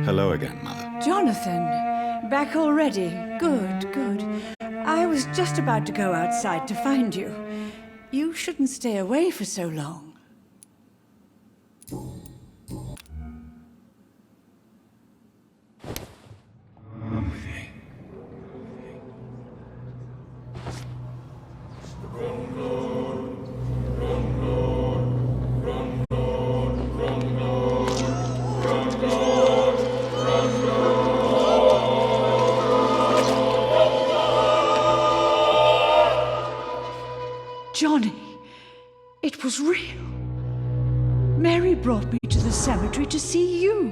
Hello again, Mother. Jonathan, back already? Good, good. I was just about to go outside to find you. You shouldn't stay away for so long. Johnny, it was real. Mary brought me to the cemetery to see you.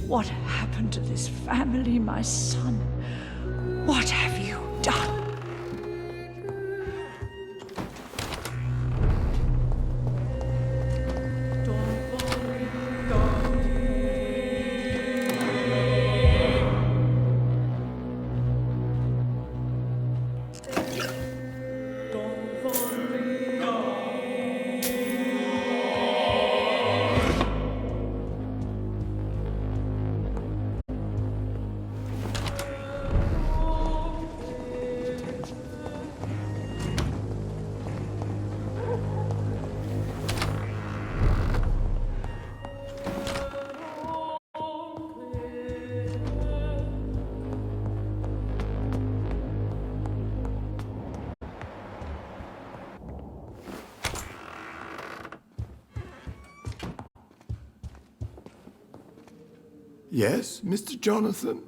What happened to this family, my son? What have you done? Yes, Mr. Jonathan?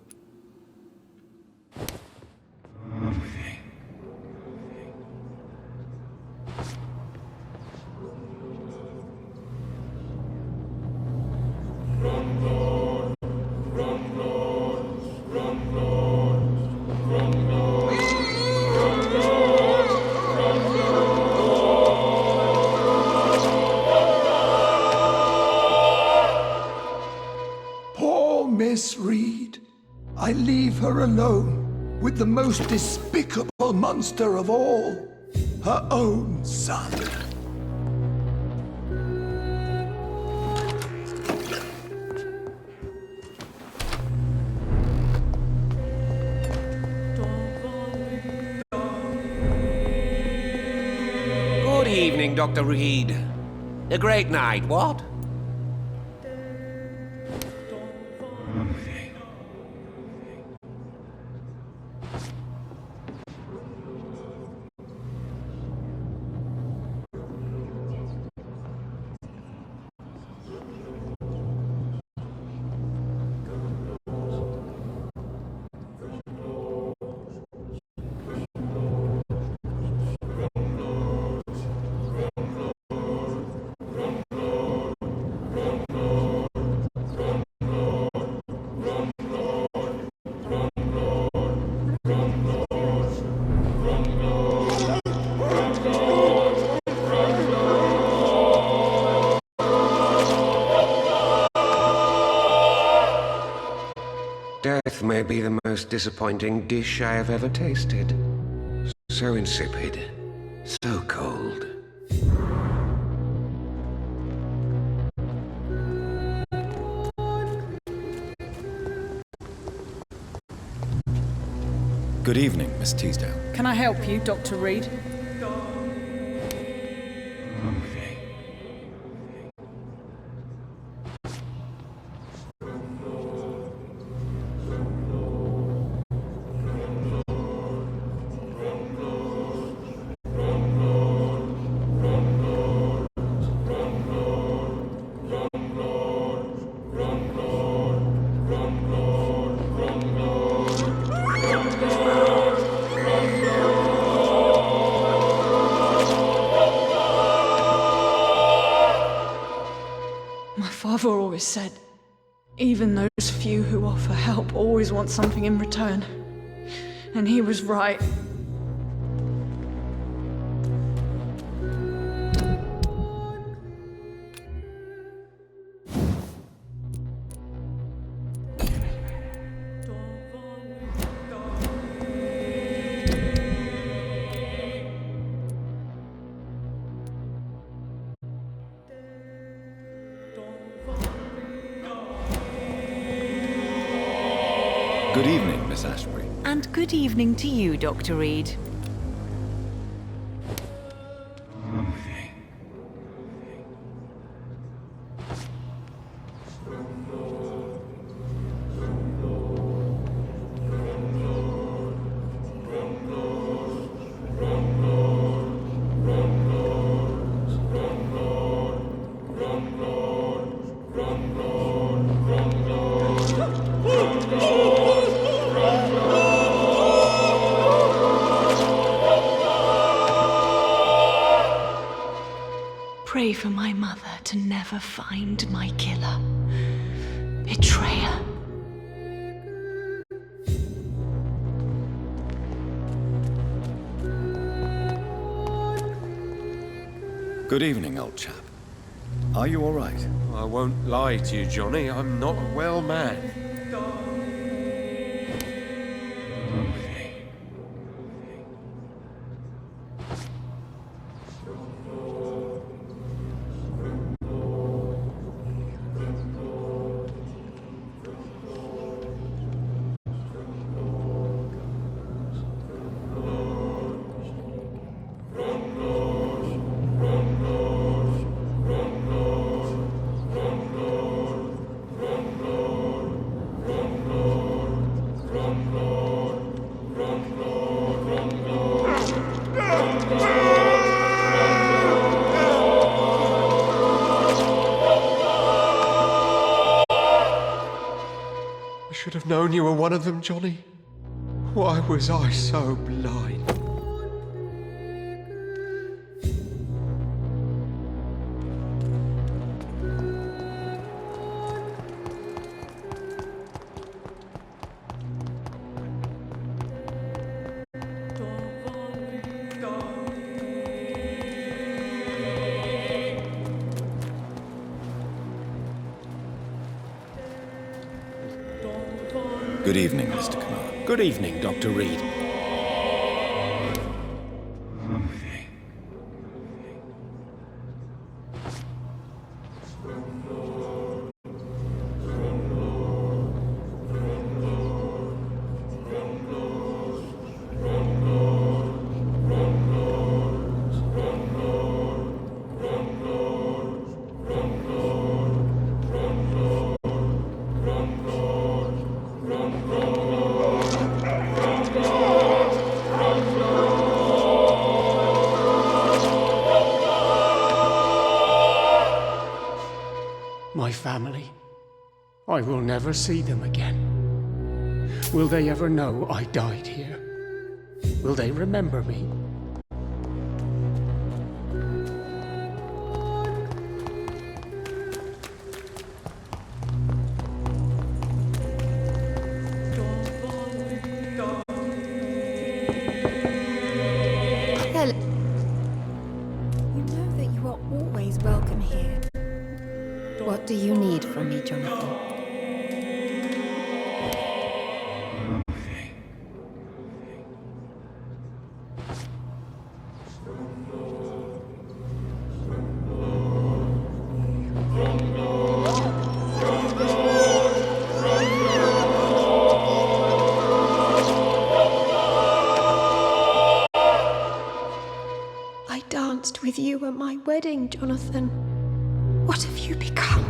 Miss Reed. I leave her alone with the most despicable monster of all, her own son. Good evening, Dr. Reed. A great night, what? Death may be the most disappointing dish I have ever tasted. So insipid, so cold. Good evening, Miss Teasdale. Can I help you, Dr. Reed? Father always said, even those few who offer help always want something in return. And he was right. And good evening to you, Dr. Reed. Pray for my mother to never find my killer. Betrayer. Good evening, old chap. Are you all right? I won't lie to you, Johnny. I'm not a well man. I should have known you were one of them, Johnny. Why was I so blind? Good evening, Mr. Kamar. Good evening, Dr. Reed. My family. I will never see them again. Will they ever know I died here? Will they remember me? Hello. You know that you are always welcome here. What do you need from me, Jonathan? I danced with you at my wedding, Jonathan. What have you become?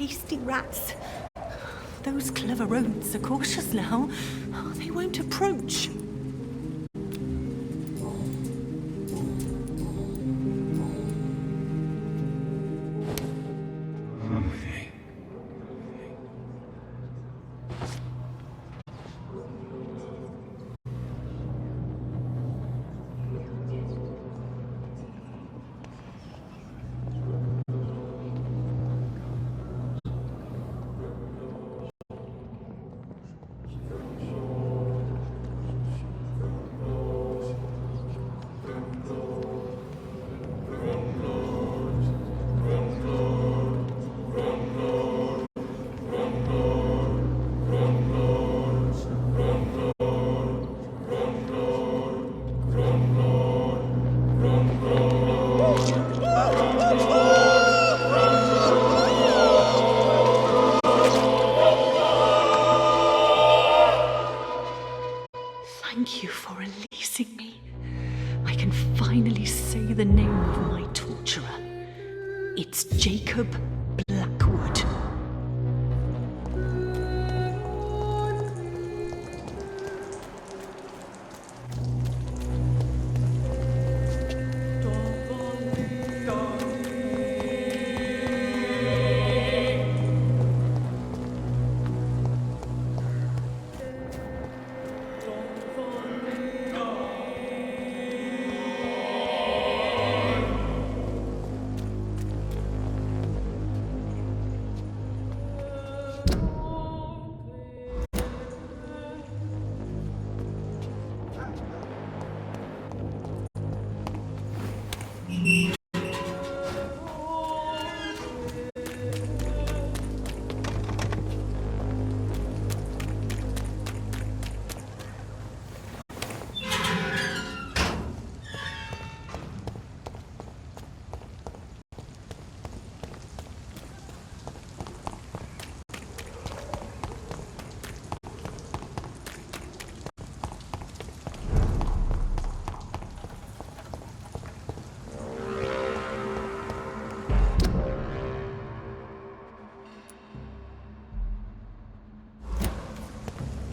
hasty rats. Those clever rodents are cautious now. Oh, they won't approach. Thank you for releasing me. I can finally say the name of my torturer. It's Jacob Blackwood.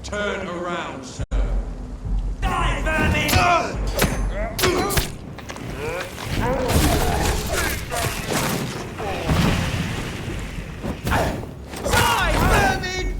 Turn around, sir. Die, vermin! Die, vermin!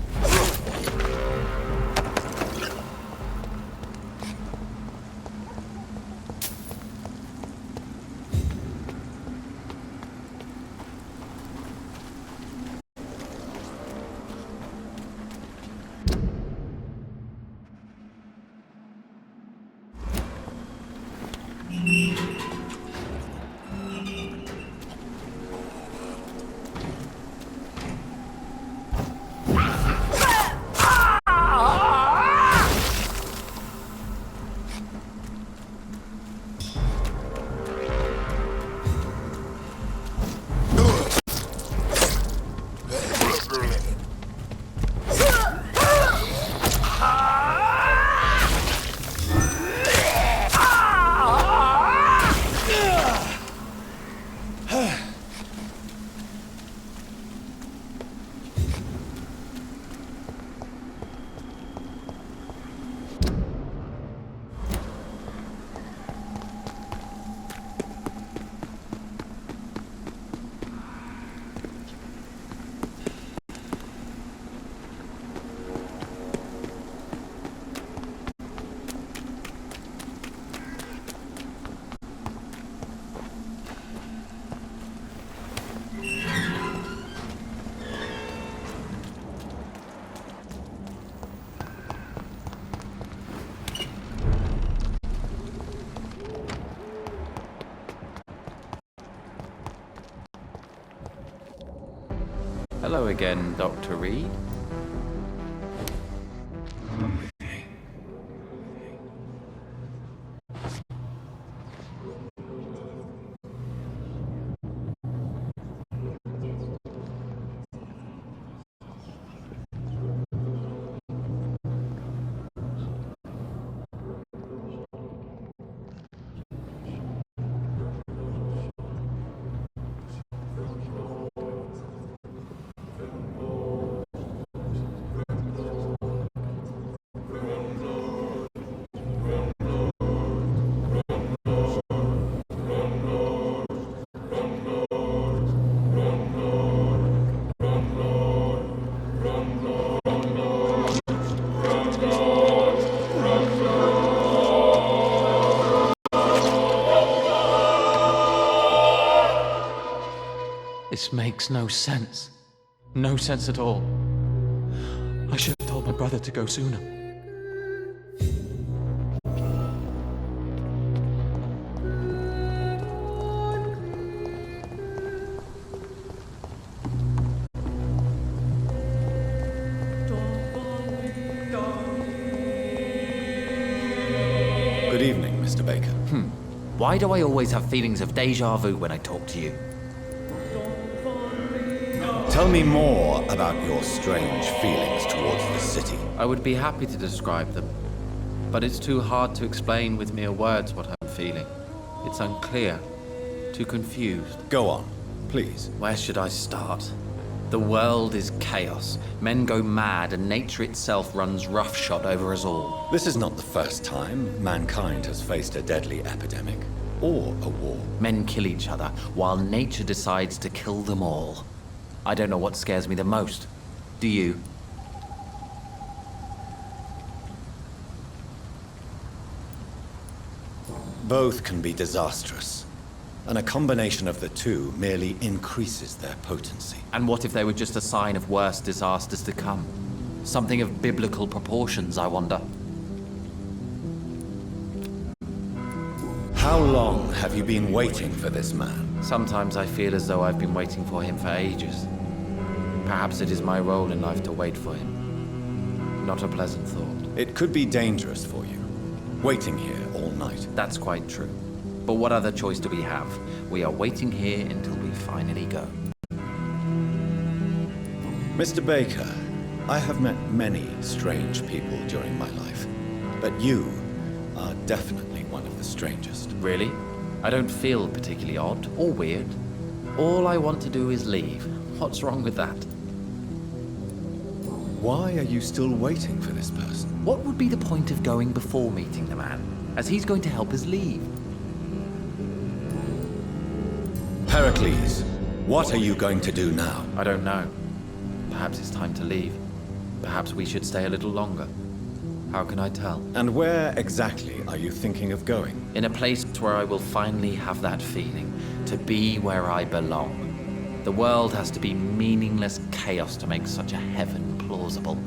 Hello again, Dr. Reed. This makes no sense. No sense at all. I should have told my brother to go sooner. Good evening, Mr. Baker. Why do I always have feelings of deja vu when I talk to you? Tell me more about your strange feelings towards the city. I would be happy to describe them, but it's too hard to explain with mere words what I'm feeling. It's unclear, too confused. Go on, please. Where should I start? The world is chaos. Men go mad, and nature itself runs roughshod over us all. This is not the first time mankind has faced a deadly epidemic or a war. Men kill each other, while nature decides to kill them all. I don't know what scares me the most. Do you? Both can be disastrous, and a combination of the two merely increases their potency. And what if they were just a sign of worse disasters to come? Something of biblical proportions, I wonder. How long have you been waiting for this man? Sometimes I feel as though I've been waiting for him for ages. Perhaps it is my role in life to wait for him. Not a pleasant thought. It could be dangerous for you, waiting here all night. That's quite true. But what other choice do we have? We are waiting here until we finally go. Mr. Baker, I have met many strange people during my life, but you are definitely one of the strangest. Really? I don't feel particularly odd or weird. All I want to do is leave. What's wrong with that? Why are you still waiting for this person? What would be the point of going before meeting the man, as he's going to help us leave? Pericles, what are you going to do now? I don't know. Perhaps it's time to leave. Perhaps we should stay a little longer. How can I tell? And where exactly are you thinking of going? In a place where I will finally have that feeling, to be where I belong. The world has to be meaningless chaos to make such a heaven plausible.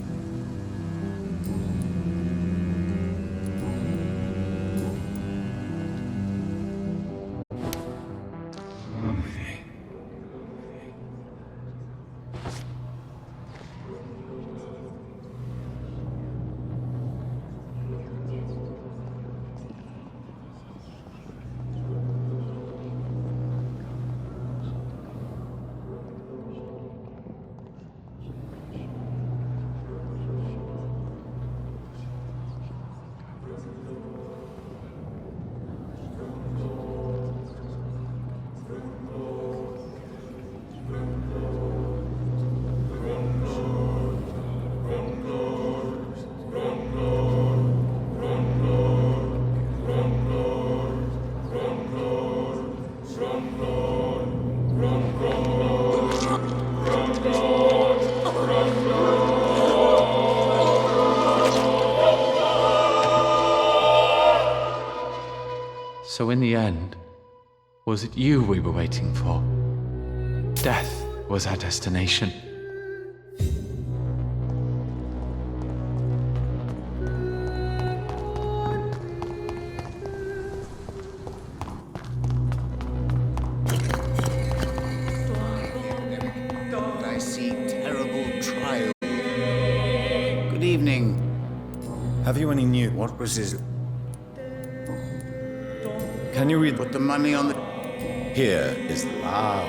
So in the end, was it you we were waiting for? Death was our destination. I see terrible trial. Good evening. Have you any news? What was his... Can you read? Put the money on the... Here is love.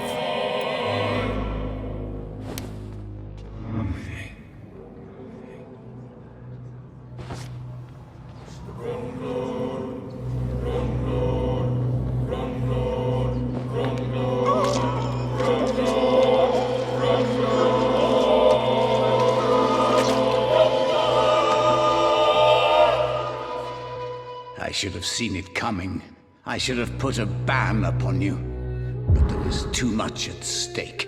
I should have seen it coming. I should have put a ban upon you. But there was too much at stake.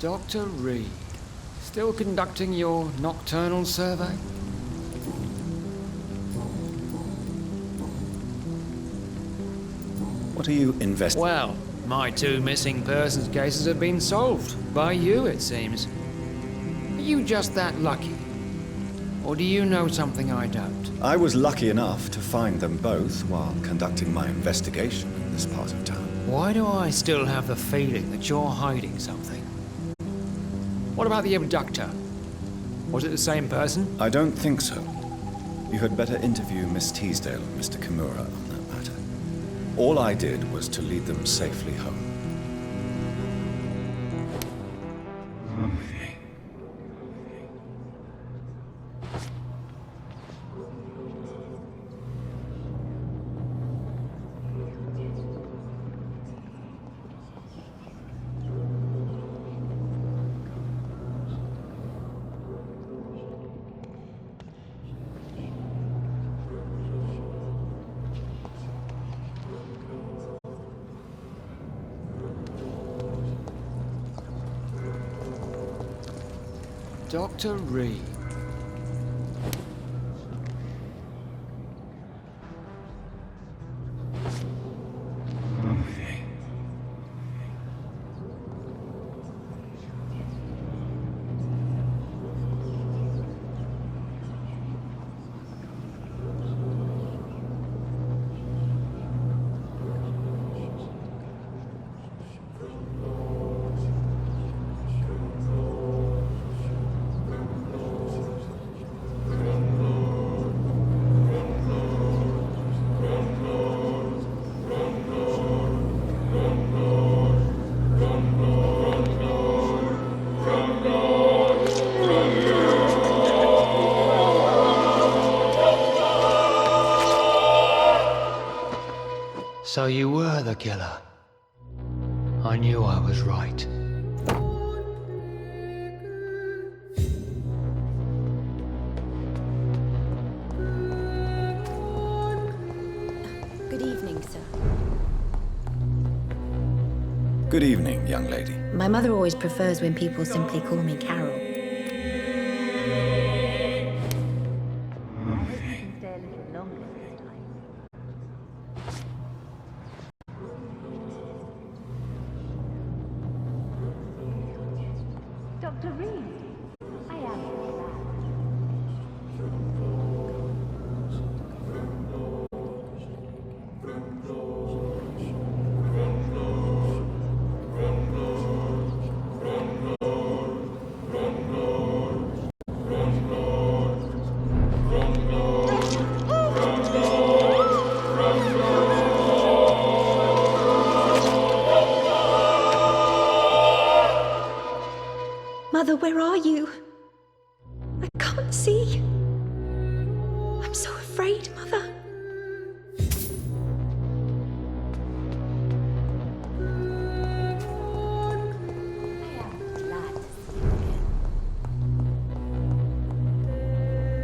Dr. Reed, still conducting your nocturnal survey? What are you investigating? Well, my 2 missing persons cases have been solved. By you, it seems. Are you just that lucky? Or do you know something I don't? I was lucky enough to find them both while conducting my investigation in this part of town. Why do I still have the feeling that you're hiding something? What about the abductor? Was it the same person? I don't think so. You had better interview Miss Teasdale and Mr. Kimura on that matter. All I did was to lead them safely home. Dr. Reed. So you were the killer. I knew I was right. Good evening, sir. Good evening, young lady. My mother always prefers when people simply call me Carol. Dr. Reed, I am glad. Mother, where are you? I can't see. I'm so afraid, Mother.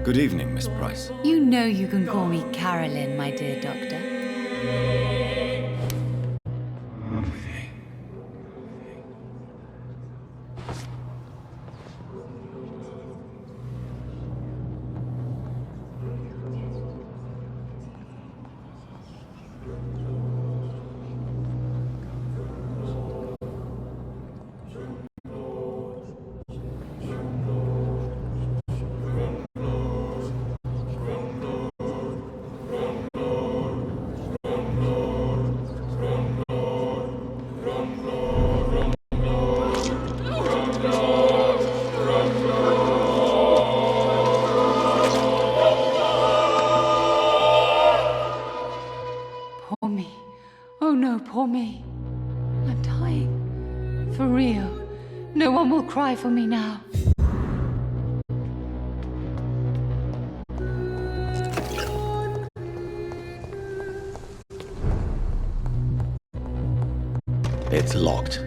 Good evening, Miss Price. You know you can call me Carolyn, my dear doctor. Poor me. Oh no, poor me. I'm dying. For real. No one will cry for me now. It's locked.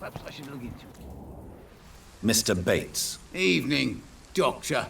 Perhaps I should look into it. Mr. Bates. Evening, Doctor.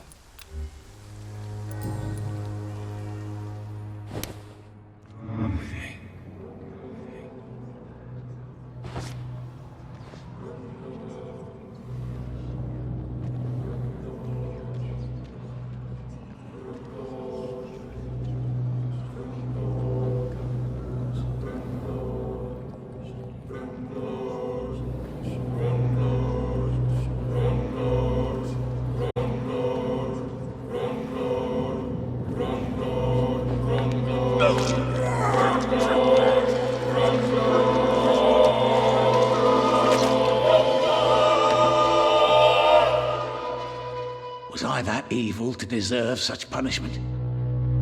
Was I that evil to deserve such punishment?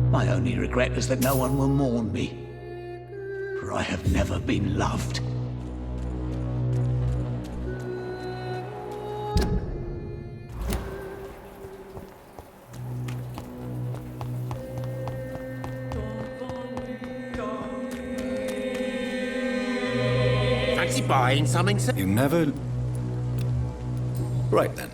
My only regret is that no one will mourn me, for I have never been loved. Fancy buying something, sir? You never... Right then.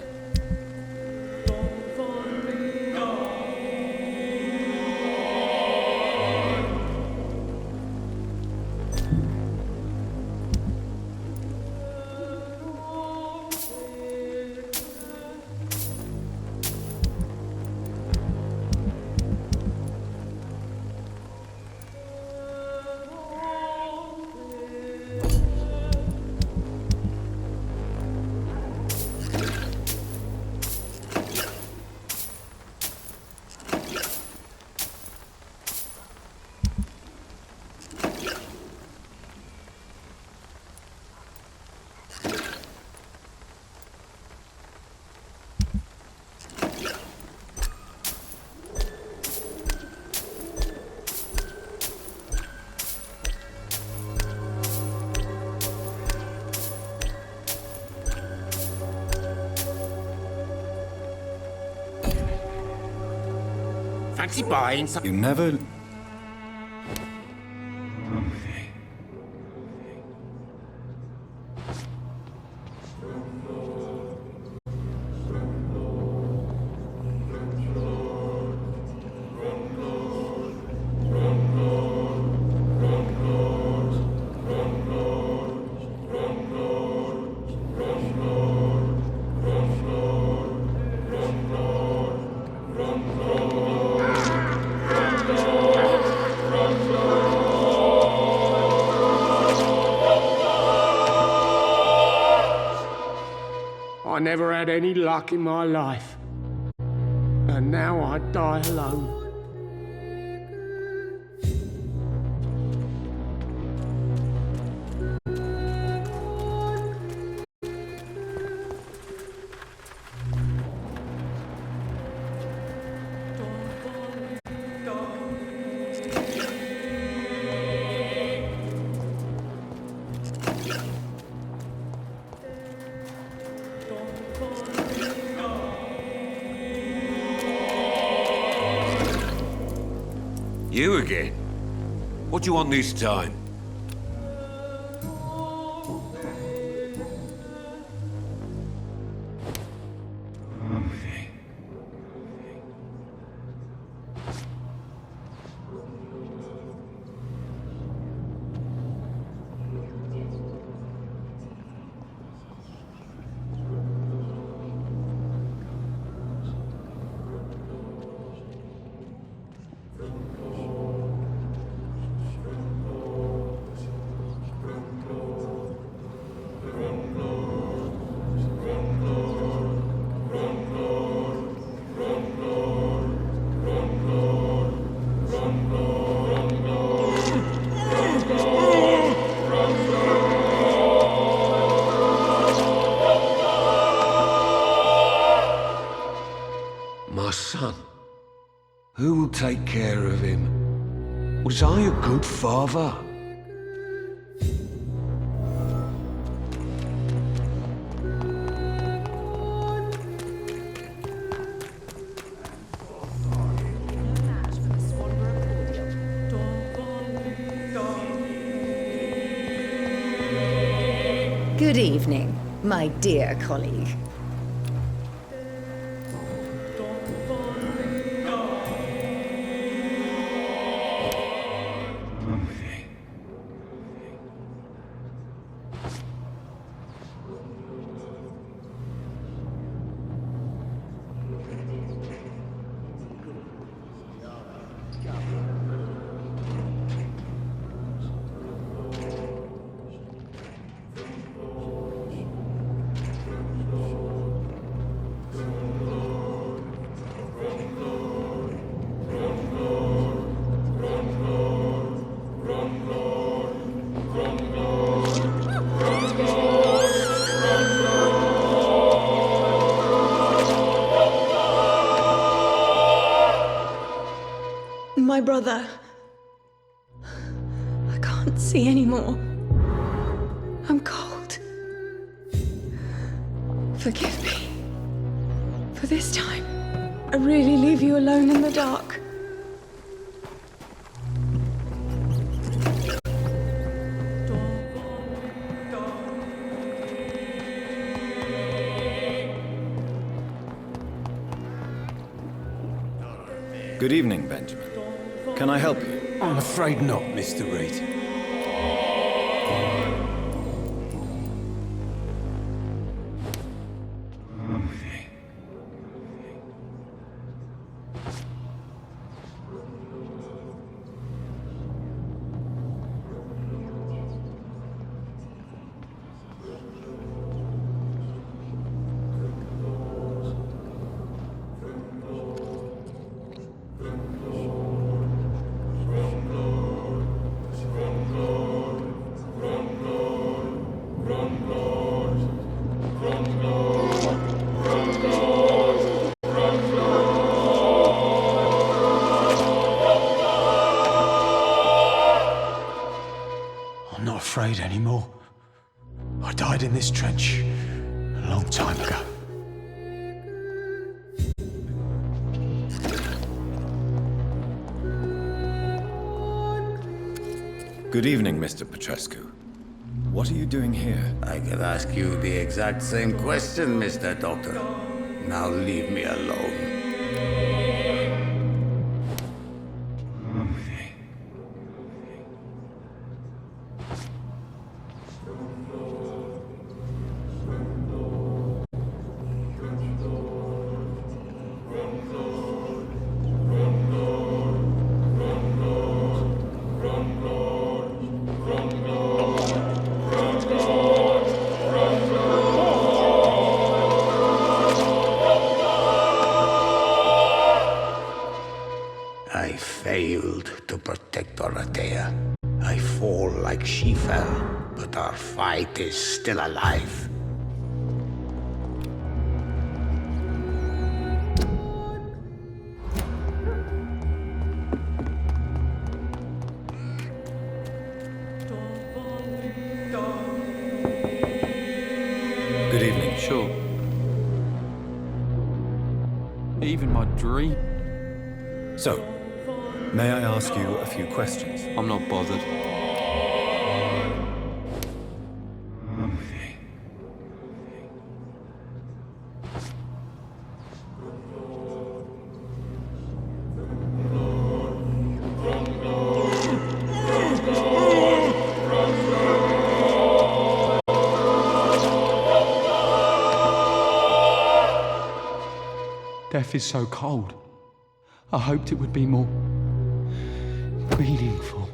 Fancy buying something? You never... I never had any luck in my life. And now I die alone. You again? What do you want this time? My son. Who will take care of him? Was I a good father? Good evening, my dear colleague. My brother. I can't see anymore. I'm cold. Forgive me. For this time, I really leave you alone in the dark. Good evening, Benjamin. Can I help you? I'm afraid not, Mr. Reed. I'm not afraid anymore. I died in this trench a long time ago. Good evening, Mr. Petrescu. What are you doing here? I could ask you the exact same question, Mr. Doctor. Now leave me alone. I failed to protect Dorothea. I fall like she fell, but our fight is still alive. Good evening. Sure. Even my dream. So, may I ask you a few questions? I'm not bothered. Death is so cold. I hoped it would be more meaningful.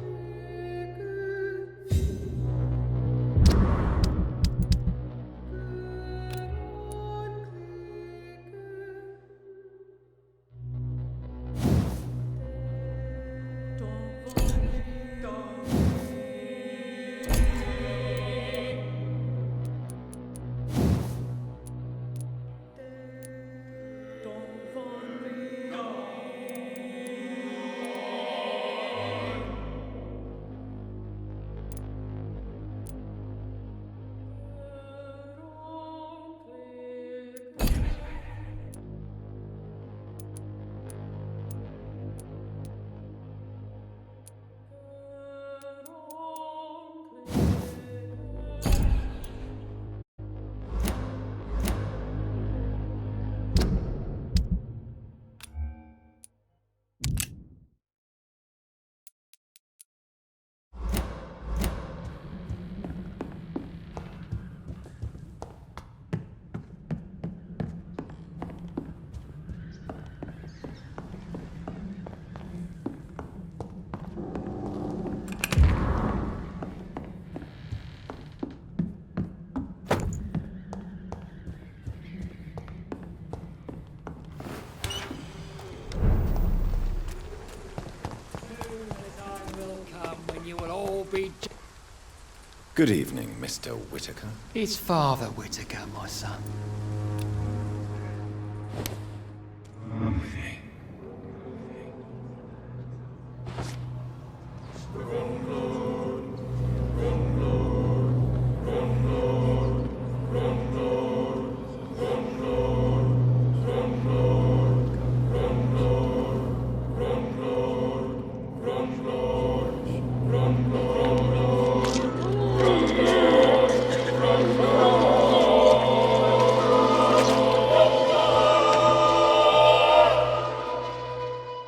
meet... Good evening, Mr. Whitaker. It's Father Whitaker, my son.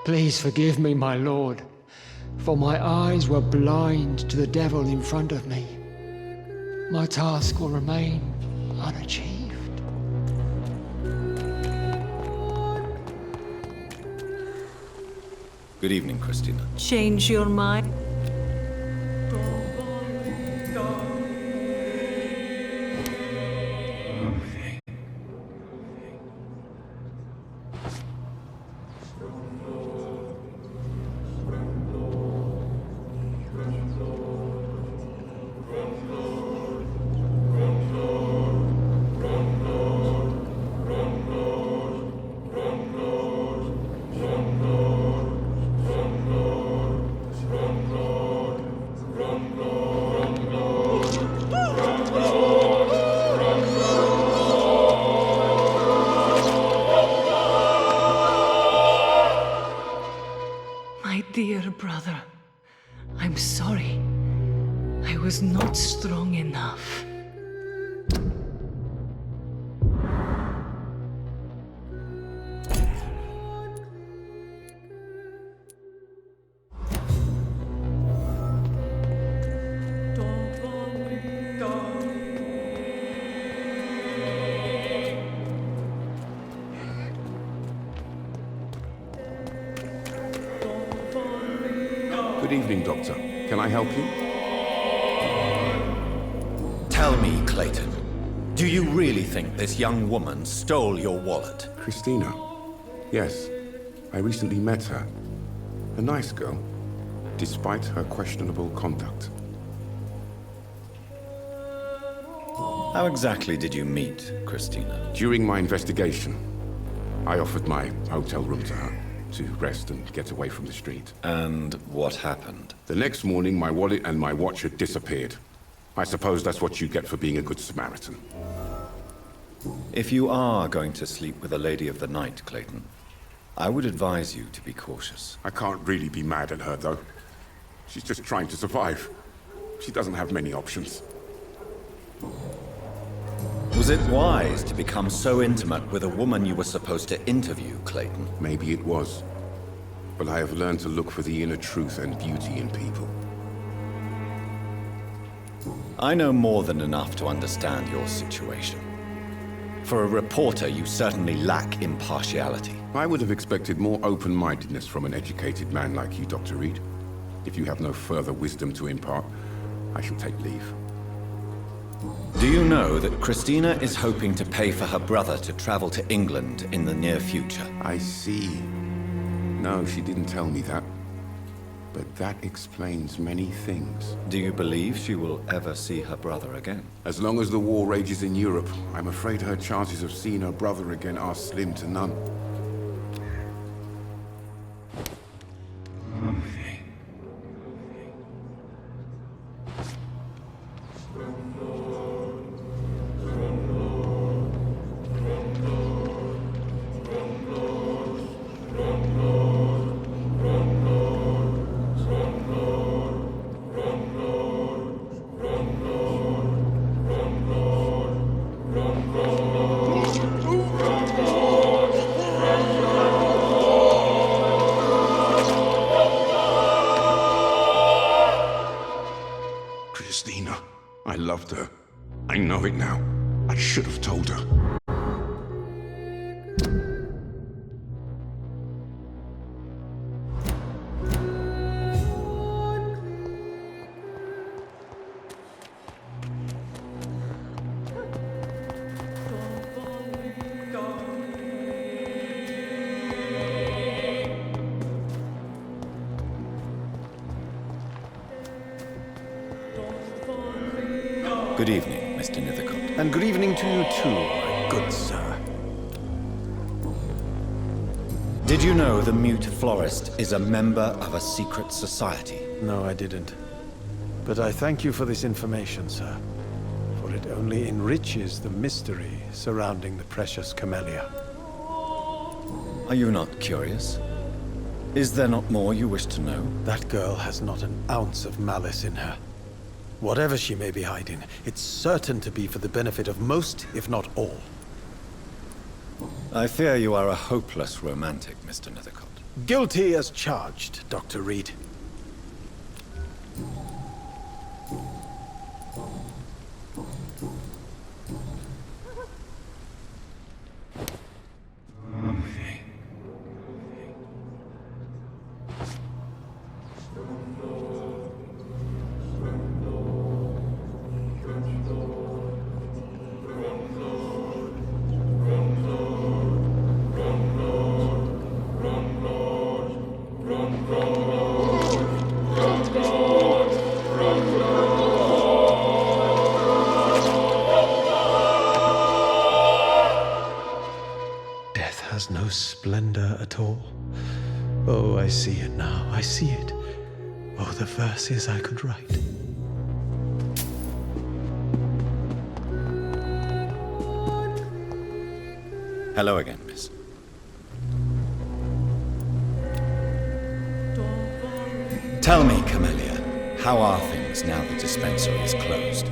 Please forgive me, my lord, for my eyes were blind to the devil in front of me. My task will remain unachieved. Good evening, Christina. Change your mind? My dear brother, I'm sorry. I was not strong enough. Good evening, Doctor. Can I help you? Tell me, Clayton, do you really think this young woman stole your wallet? Christina? Yes. I recently met her. A nice girl, despite her questionable conduct. How exactly did you meet Christina? During my investigation, I offered my hotel room to her to rest and get away from the street. And what happened? The next morning, my wallet and my watch had disappeared. I suppose that's what you get for being a good Samaritan. If you are going to sleep with a lady of the night, Clayton, I would advise you to be cautious. I can't really be mad at her, though. She's just trying to survive. She doesn't have many options. Was it wise to become so intimate with a woman you were supposed to interview, Clayton? Maybe it was. But I have learned to look for the inner truth and beauty in people. I know more than enough to understand your situation. For a reporter, you certainly lack impartiality. I would have expected more open-mindedness from an educated man like you, Dr. Reed. If you have no further wisdom to impart, I shall take leave. Do you know that Christina is hoping to pay for her brother to travel to England in the near future? I see. No, she didn't tell me that. But that explains many things. Do you believe she will ever see her brother again? As long as the war rages in Europe, I'm afraid her chances of seeing her brother again are slim to none. Christina. I loved her. I know it now. I should have told her. Good evening, Mr. Nethercott. And good evening to you too, my good sir. Did you know the Mute Florist is a member of a secret society? No, I didn't. But I thank you for this information, sir. For it only enriches the mystery surrounding the precious camellia. Are you not curious? Is there not more you wish to know? That girl has not an ounce of malice in her. Whatever she may be hiding, it's certain to be for the benefit of most, if not all. I fear you are a hopeless romantic, Mr. Nethercott. Guilty as charged, Dr. Reed. Death has no splendor at all. Oh, I see it now, I see it. Oh, the verses I could write. Hello again, miss. Tell me, Camellia, how are things now the dispensary is closed?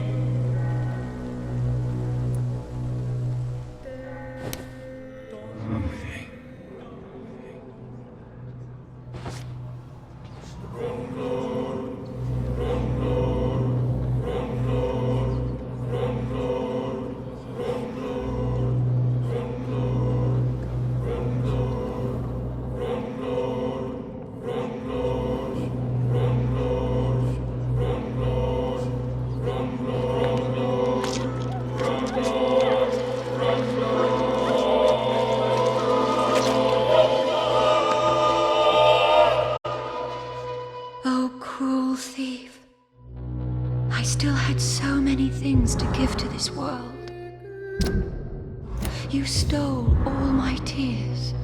Oh, cruel thief. I still had so many things to give to this world. You stole all my tears.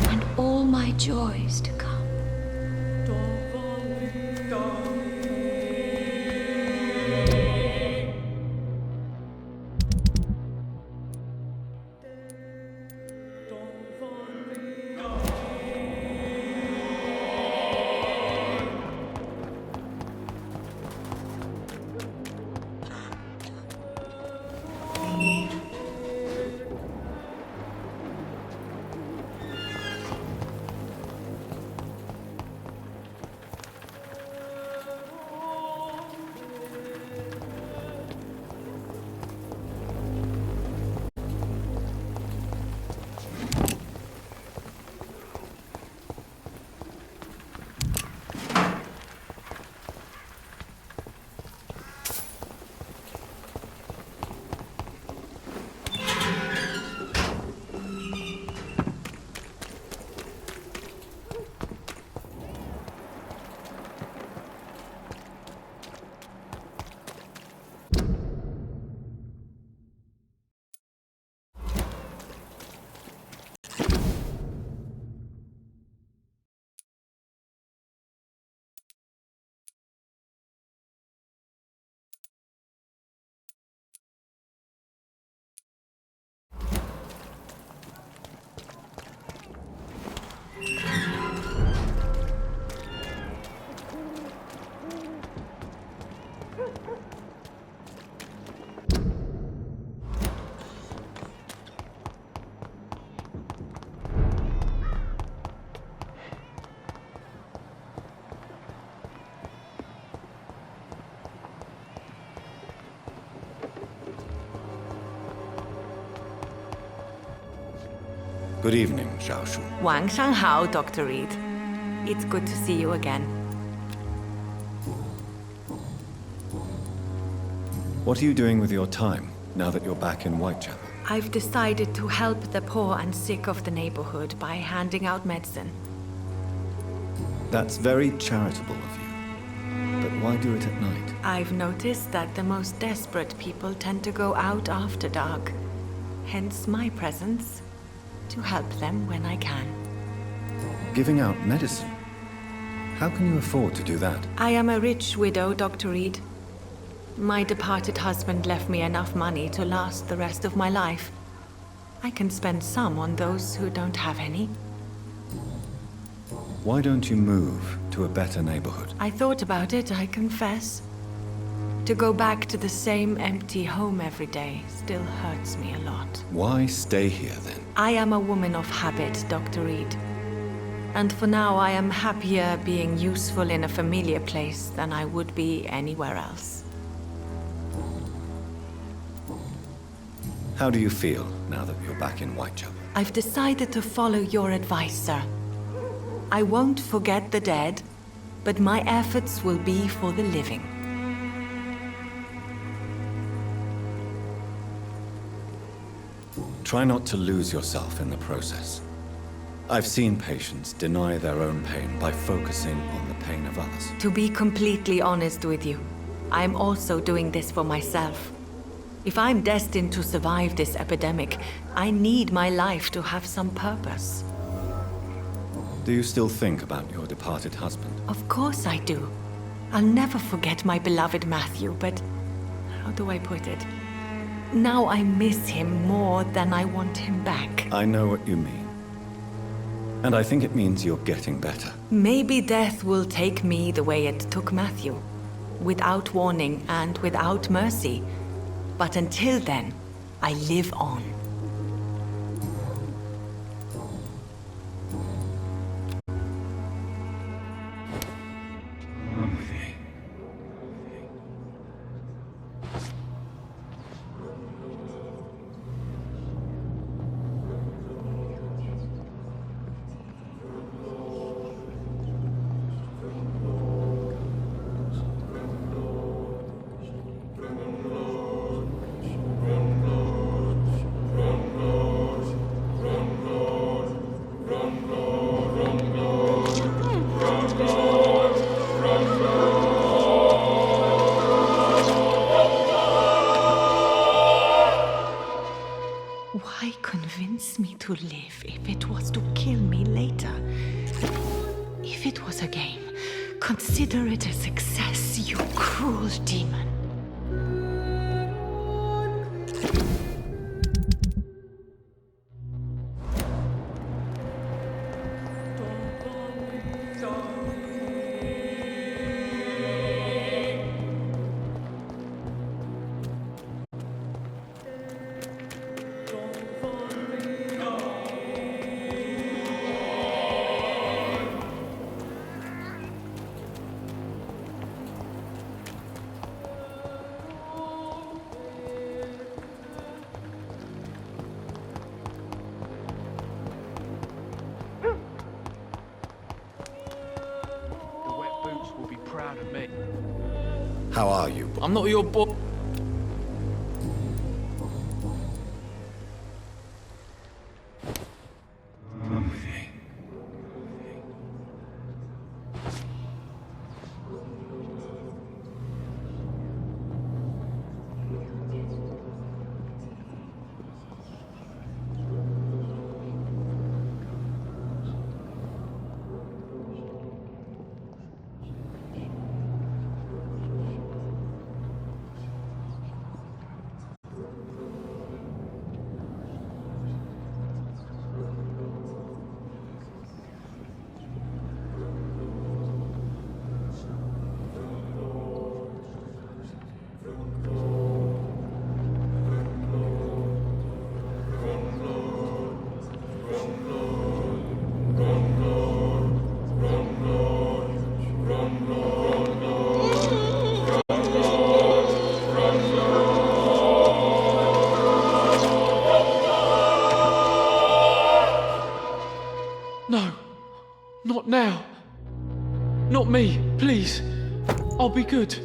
And all my joys to come. Good evening, Xiaoshu. 晚上好, Dr. Reed. It's good to see you again. What are you doing with your time, now that you're back in Whitechapel? I've decided to help the poor and sick of the neighborhood by handing out medicine. That's very charitable of you. But why do it at night? I've noticed that the most desperate people tend to go out after dark. Hence my presence, to help them when I can. Giving out medicine? How can you afford to do that? I am a rich widow, Dr. Reed. My departed husband left me enough money to last the rest of my life. I can spend some on those who don't have any. Why don't you move to a better neighborhood? I thought about it, I confess. To go back to the same empty home every day still hurts me a lot. Why stay here then? I am a woman of habit, Dr. Reed. And for now, I am happier being useful in a familiar place than I would be anywhere else. How do you feel now that you're back in Whitechapel? I've decided to follow your advice, sir. I won't forget the dead, but my efforts will be for the living. Try not to lose yourself in the process. I've seen patients deny their own pain by focusing on the pain of others. To be completely honest with you, I'm also doing this for myself. If I'm destined to survive this epidemic, I need my life to have some purpose. Do you still think about your departed husband? Of course I do. I'll never forget my beloved Matthew, but how do I put it? Now I miss him more than I want him back. I know what you mean. And I think it means you're getting better. Maybe death will take me the way it took Matthew. Without warning and without mercy. But until then, I live on. Why convince me to live if it was to kill me later? If it was a game, consider it a success, you cruel demon. How are you? I'm not your boy. No, not now. Not me, please. I'll be good.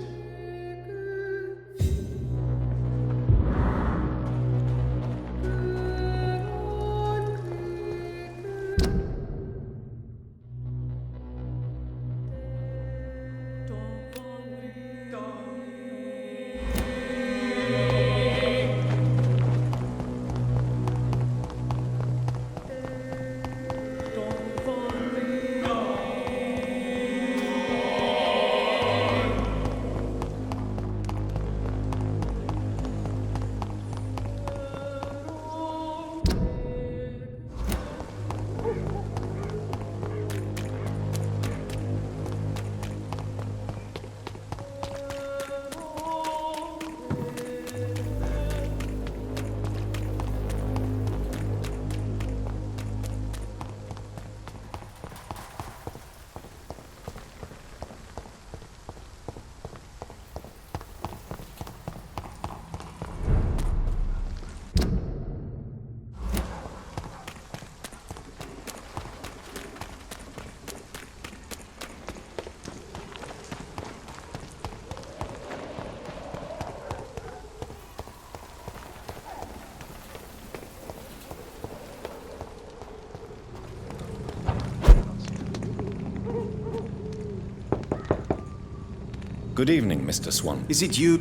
Good evening, Mr. Swan. Is it you?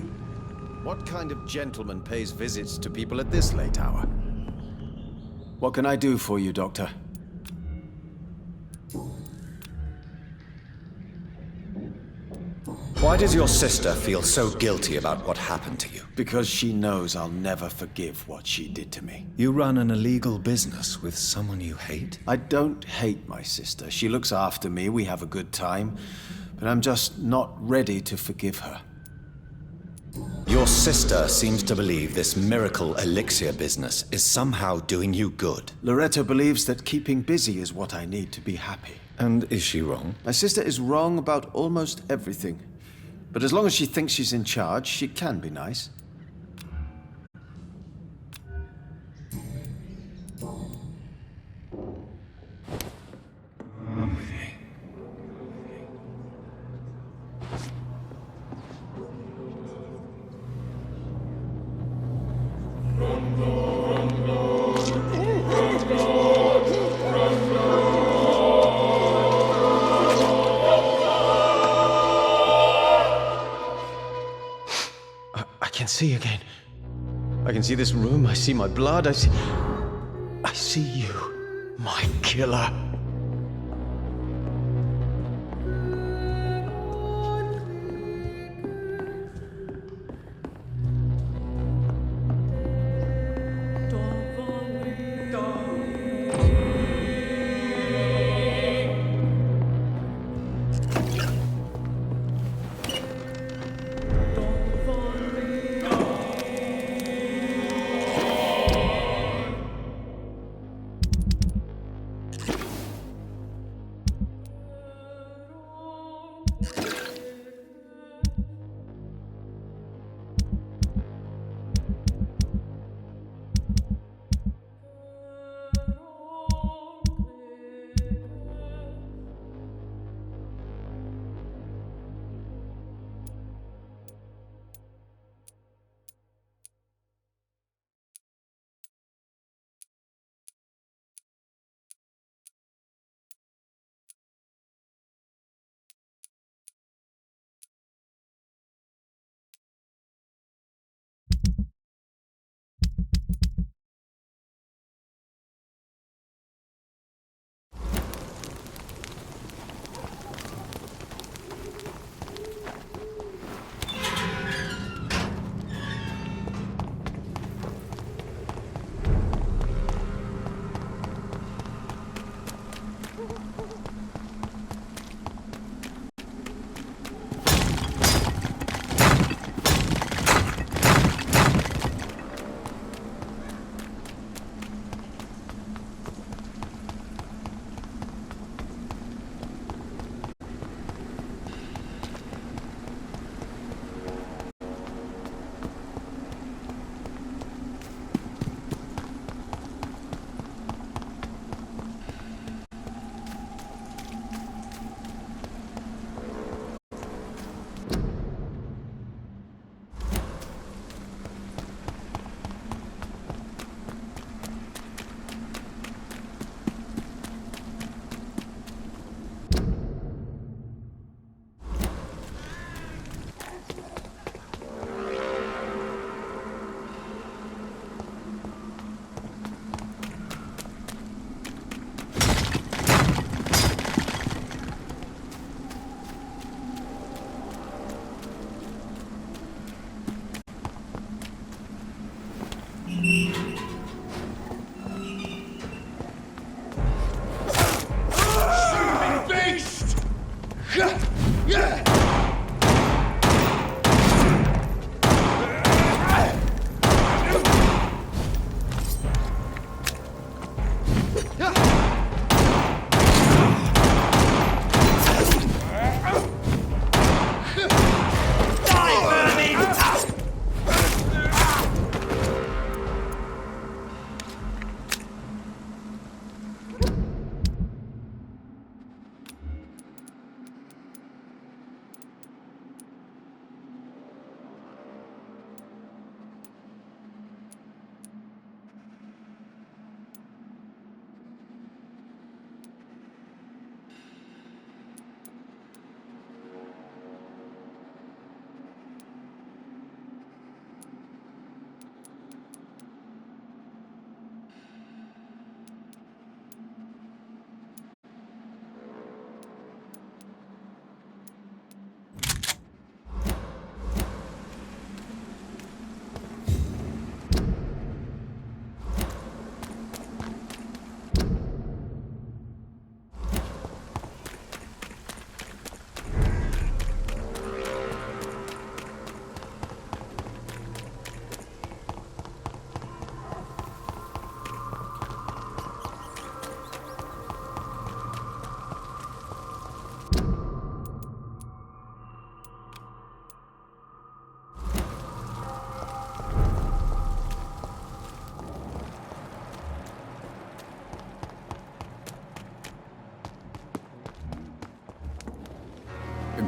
What kind of gentleman pays visits to people at this late hour? What can I do for you, Doctor? Why does your sister feel so guilty about what happened to you? Because she knows I'll never forgive what she did to me. You run an illegal business with someone you hate? I don't hate my sister. She looks after me, we have a good time. But I'm just not ready to forgive her. Your sister seems to believe this miracle elixir business is somehow doing you good. Loretta believes that keeping busy is what I need to be happy. And is she wrong? My sister is wrong about almost everything. But as long as she thinks she's in charge, she can be nice. I can see again. I can see this room, I see my blood, I see you, my killer.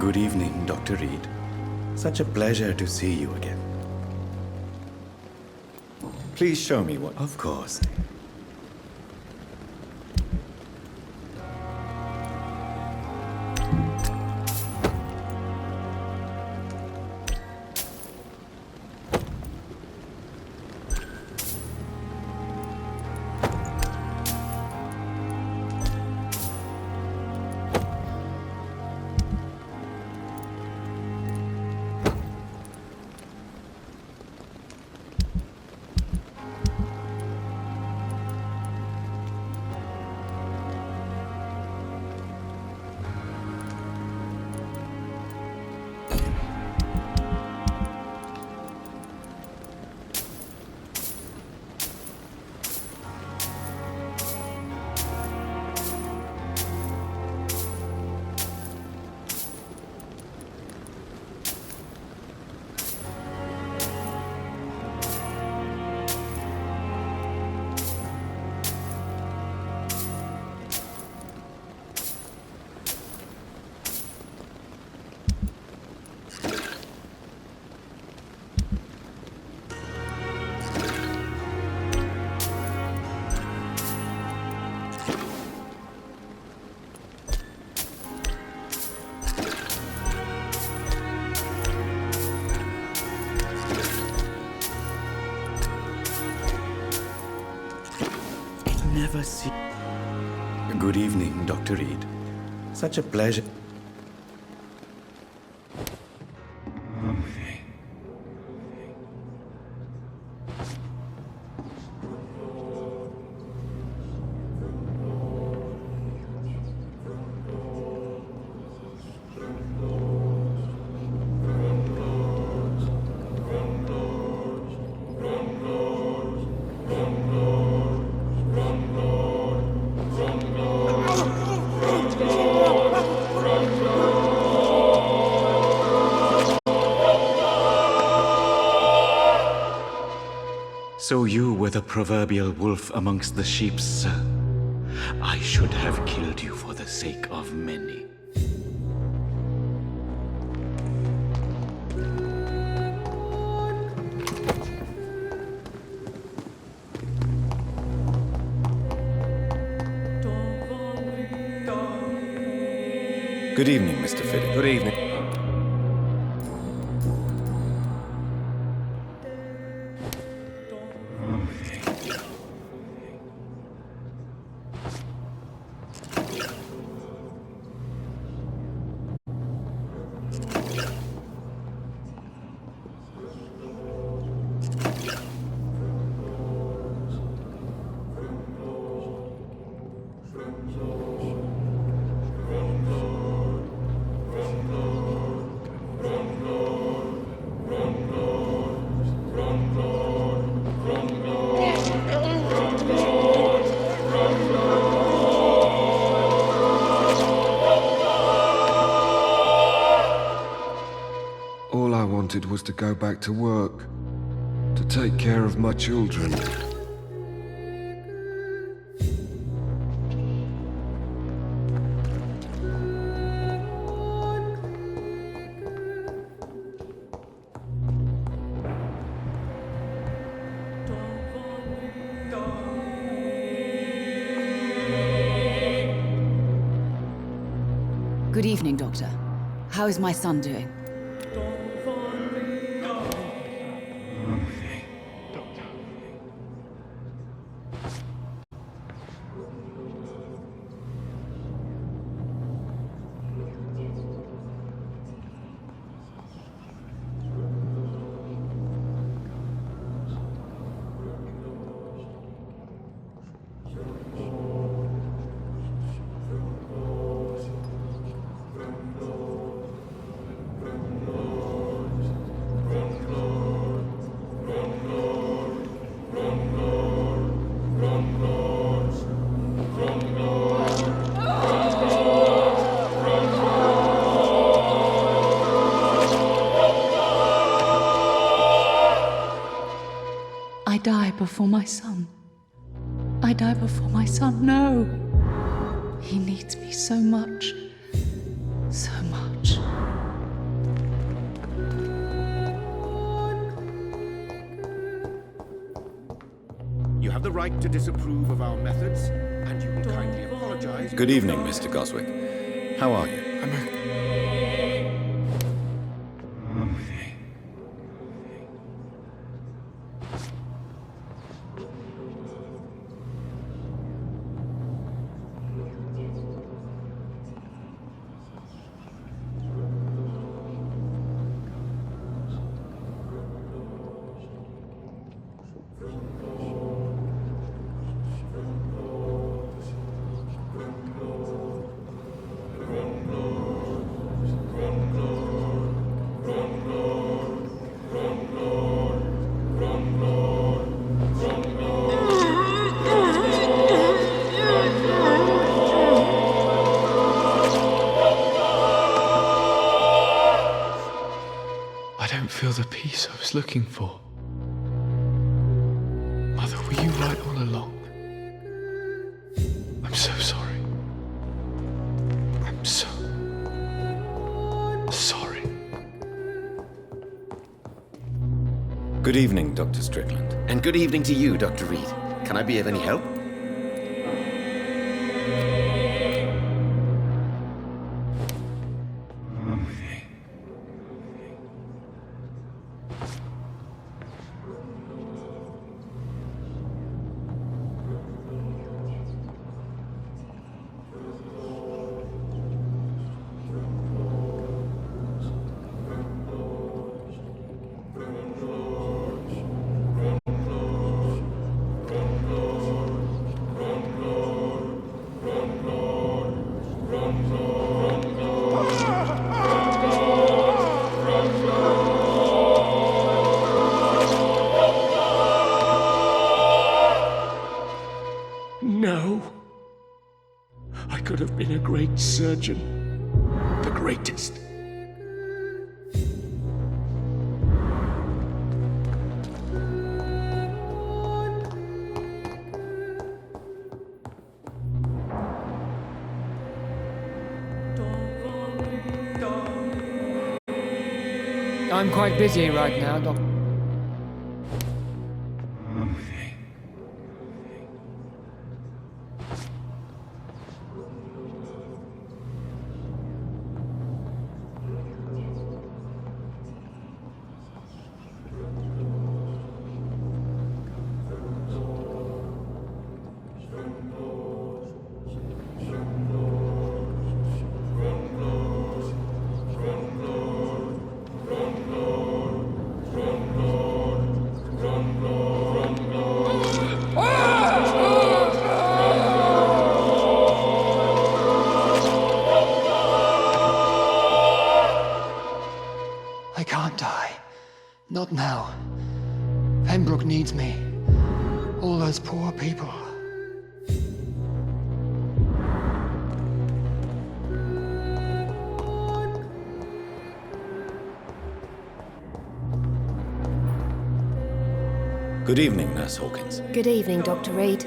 Good evening, Dr. Reed. Such a pleasure to see you again. Please show me what... Of course. Never see... Good evening, Dr. Reed. Such a pleasure... So you were the proverbial wolf amongst the sheep, sir. I should have killed you for the sake of many. Good evening, Mr. Fiddick. Good evening. All I wanted was to go back to work, to take care of my children. Good evening, Doctor. How is my son doing? I die before my son. I die before my son. No. He needs me so much. So much. You have the right to disapprove of our methods, and you will kindly apologize. Good evening, Mr. Goswick. How are you? I don't feel the peace I was looking for. Mother, were you right all along? I'm so sorry. I'm so sorry. Good evening, Dr. Strickland. And good evening to you, Dr. Reed. Can I be of any help? No. I could have been a great surgeon. The greatest. I'm quite busy right now, Doctor. I can't die. Not now. Pembroke needs me. All those poor people. Good evening, Nurse Hawkins. Good evening, Dr. Reed.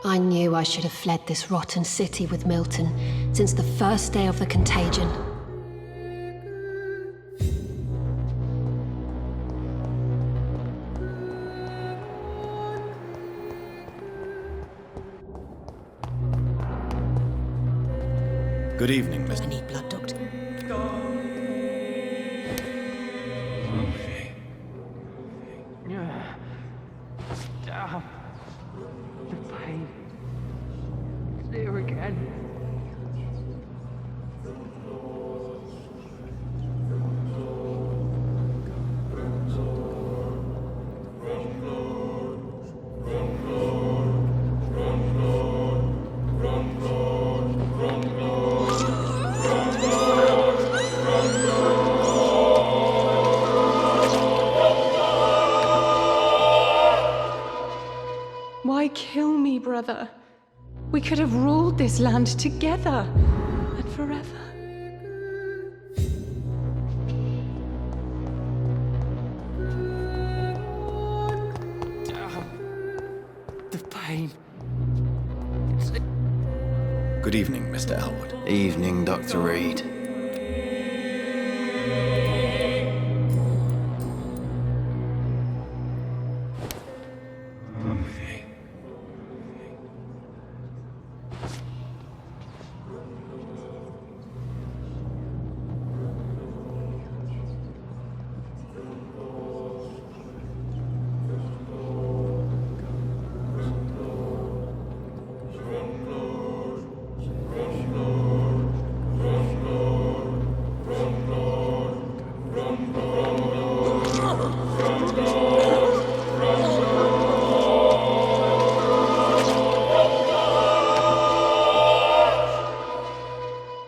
I knew I should have fled this rotten city with Milton since the first day of the contagion. Good evening, Mr. I need blood, Doctor. Damn. The pain. It's there again. Why kill me, brother? We could have ruled this land together and forever. The pain. Good evening, Mr. Elwood. Evening, Dr. Reed.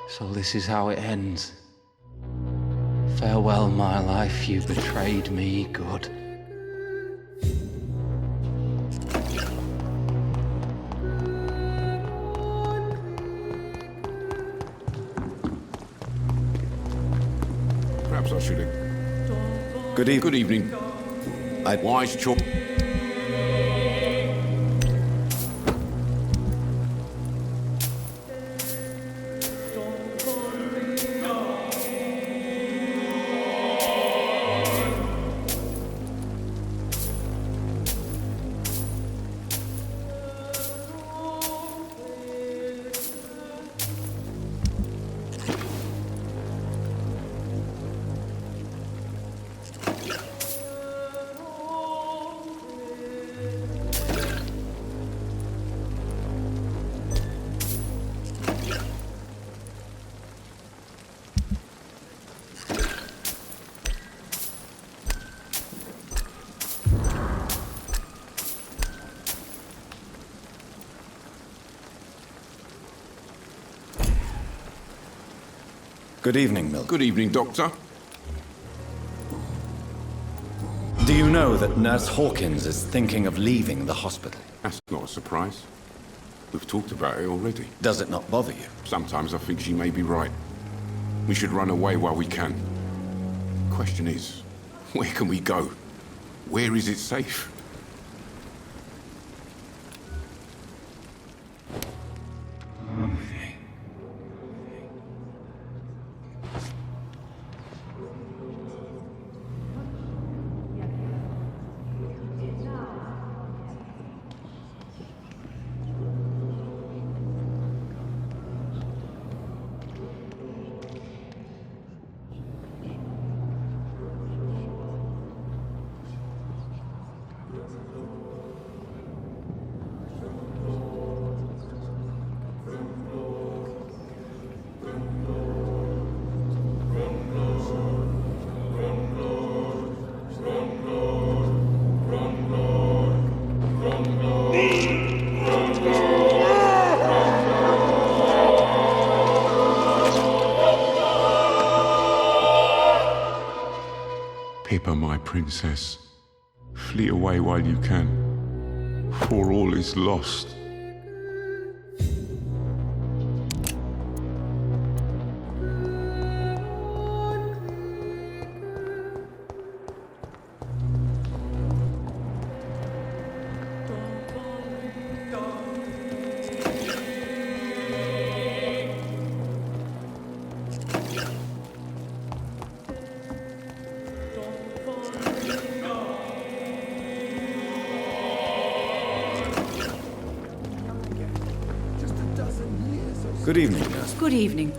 So this is how it ends. Farewell, my life, you betrayed me, good. Perhaps I should have... Good evening. Good evening. Wise choice. Good evening, Milk. Good evening, Doctor. Do you know that Nurse Hawkins is thinking of leaving the hospital? That's not a surprise. We've talked about it already. Does it not bother you? Sometimes I think she may be right. We should run away while we can. Question is, where can we go? Where is it safe? Pippa, my princess, flee away while you can, for all is lost. Good evening, Nurse. Good evening.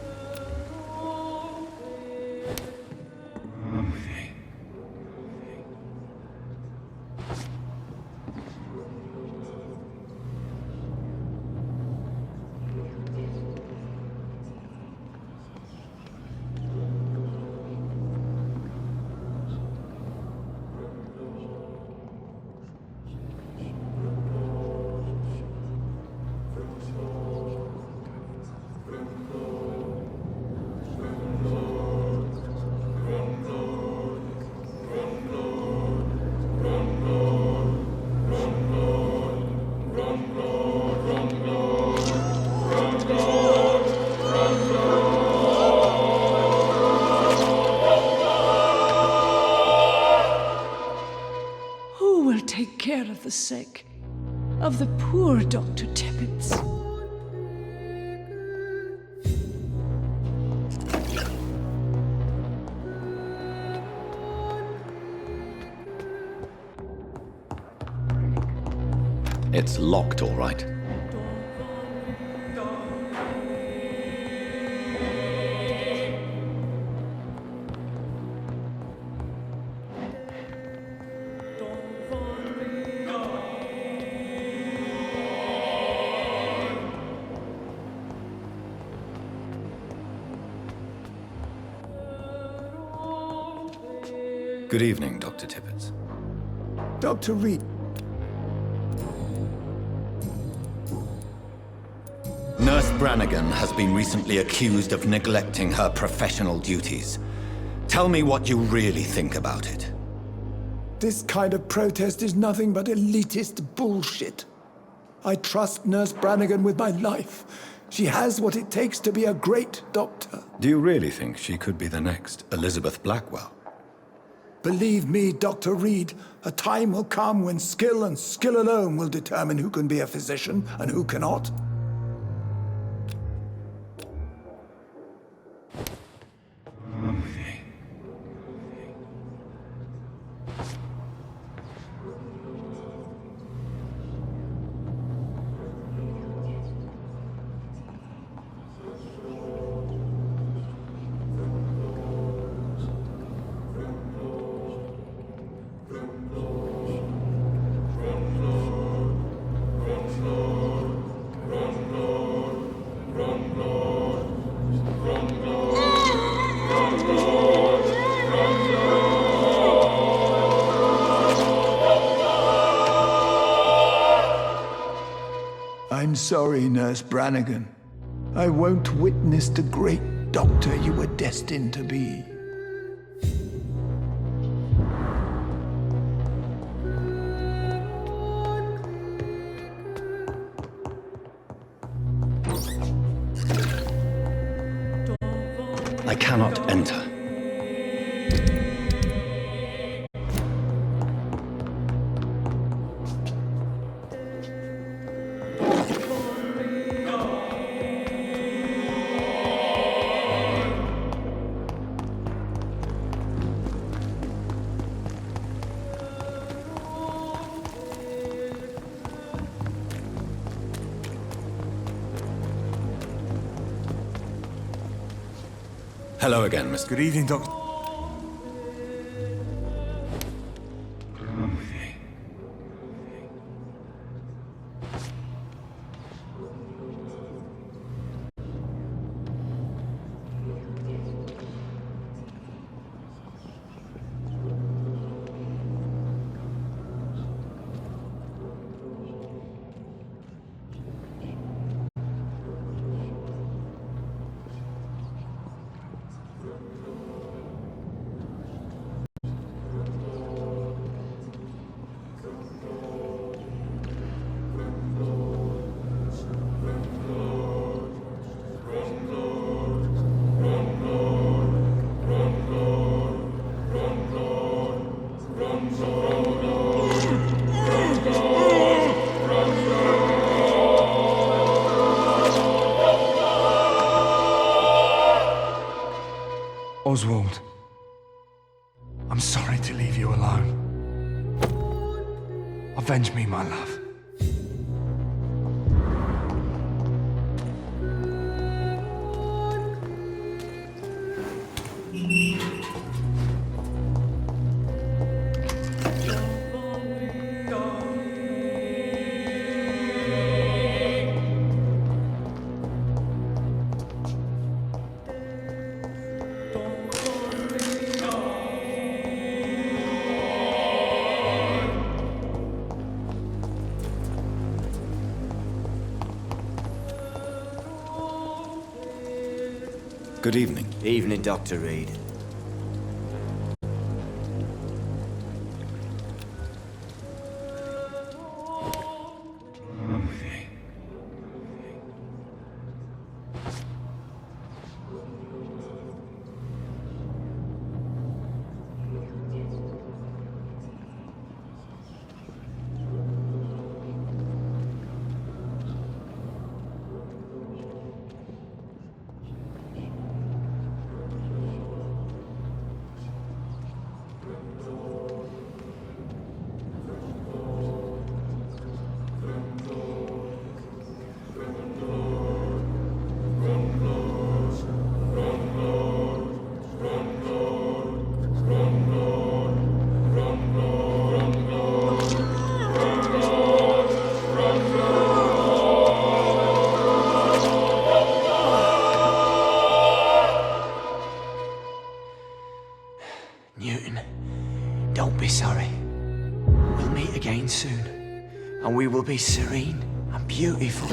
sake of the poor Dr. Tippett. It's locked, all right. Good evening, Dr. Tippett. Dr. Reed. Nurse Brannigan has been recently accused of neglecting her professional duties. Tell me what you really think about it. This kind of protest is nothing but elitist bullshit. I trust Nurse Brannigan with my life. She has what it takes to be a great doctor. Do you really think she could be the next Elizabeth Blackwell? Believe me, Dr. Reed, a time will come when skill and skill alone will determine who can be a physician and who cannot. I'm sorry, Nurse Brannigan. I won't witness the great doctor you were destined to be. I cannot enter. Hello again, Mr. Good evening, Doctor. Oswald, I'm sorry to leave you alone. Avenge me, my love. Good evening. Evening, Dr. Reed. will be serene and beautiful.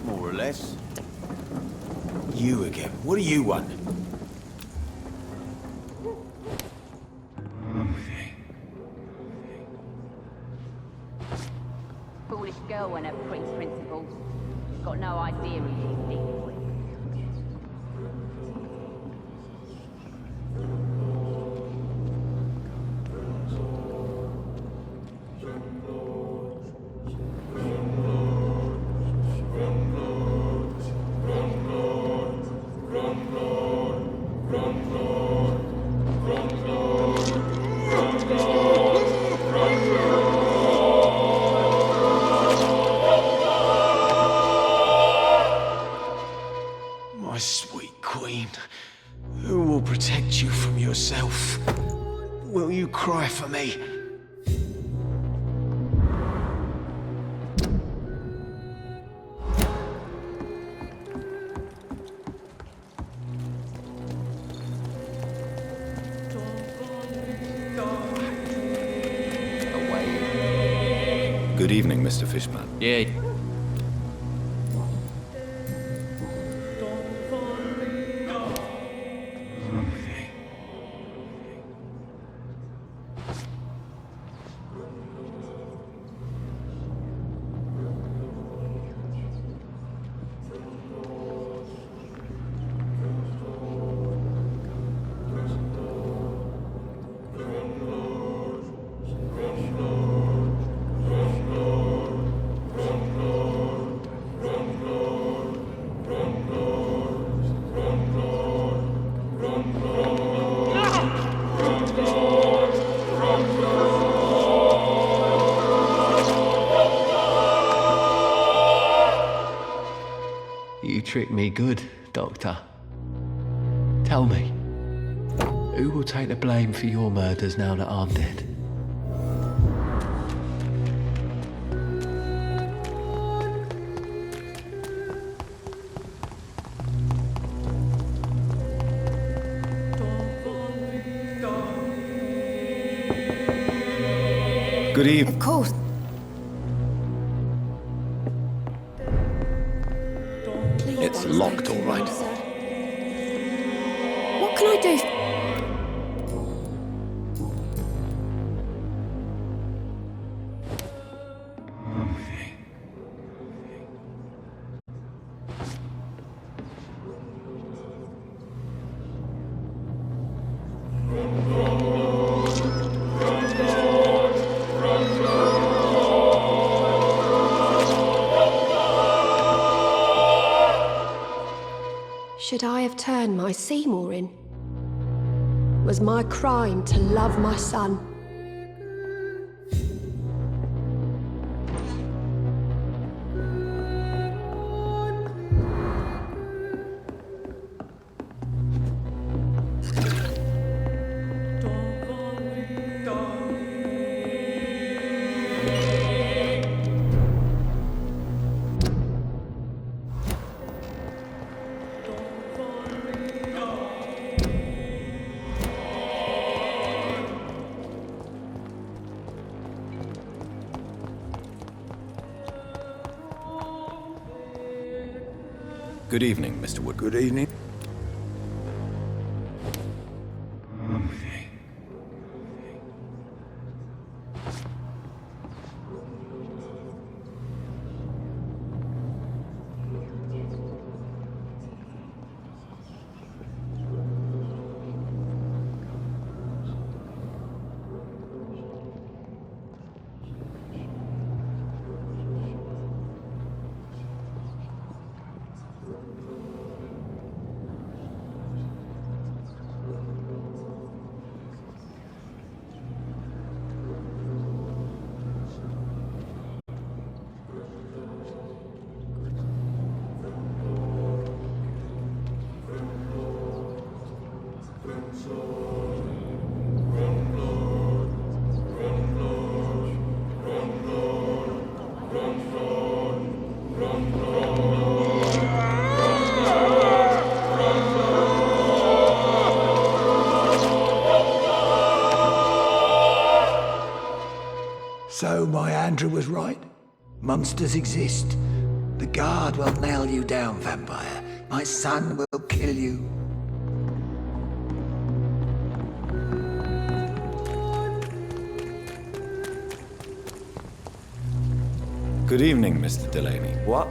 More or less. You again. What do you want? Foolish girl and her principles. She's got no idea who she's dealing with. My sweet queen, who will protect you from yourself? Will you cry for me? Good evening, Mr. Fishman. Yeah. You tricked me good, Doctor. Tell me, who will take the blame for your murders now that I'm dead? Good evening. Of course. It's locked, all right. What can I do? should I have turned my Seymour in? Was my crime to love my son? Good evening, Mr. Wood. Good evening. So my Andrew was right. Monsters exist. The guard will nail you down, Vampyr. My son will kill you. Good evening, Mr. Delaney. What?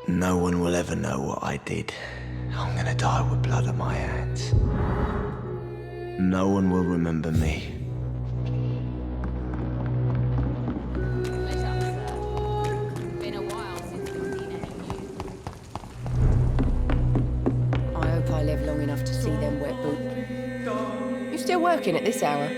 No one will ever know what I did. I'm gonna die with blood on my hands. No one will remember me. I hope I live long enough to see them wet boots. You still working at this hour?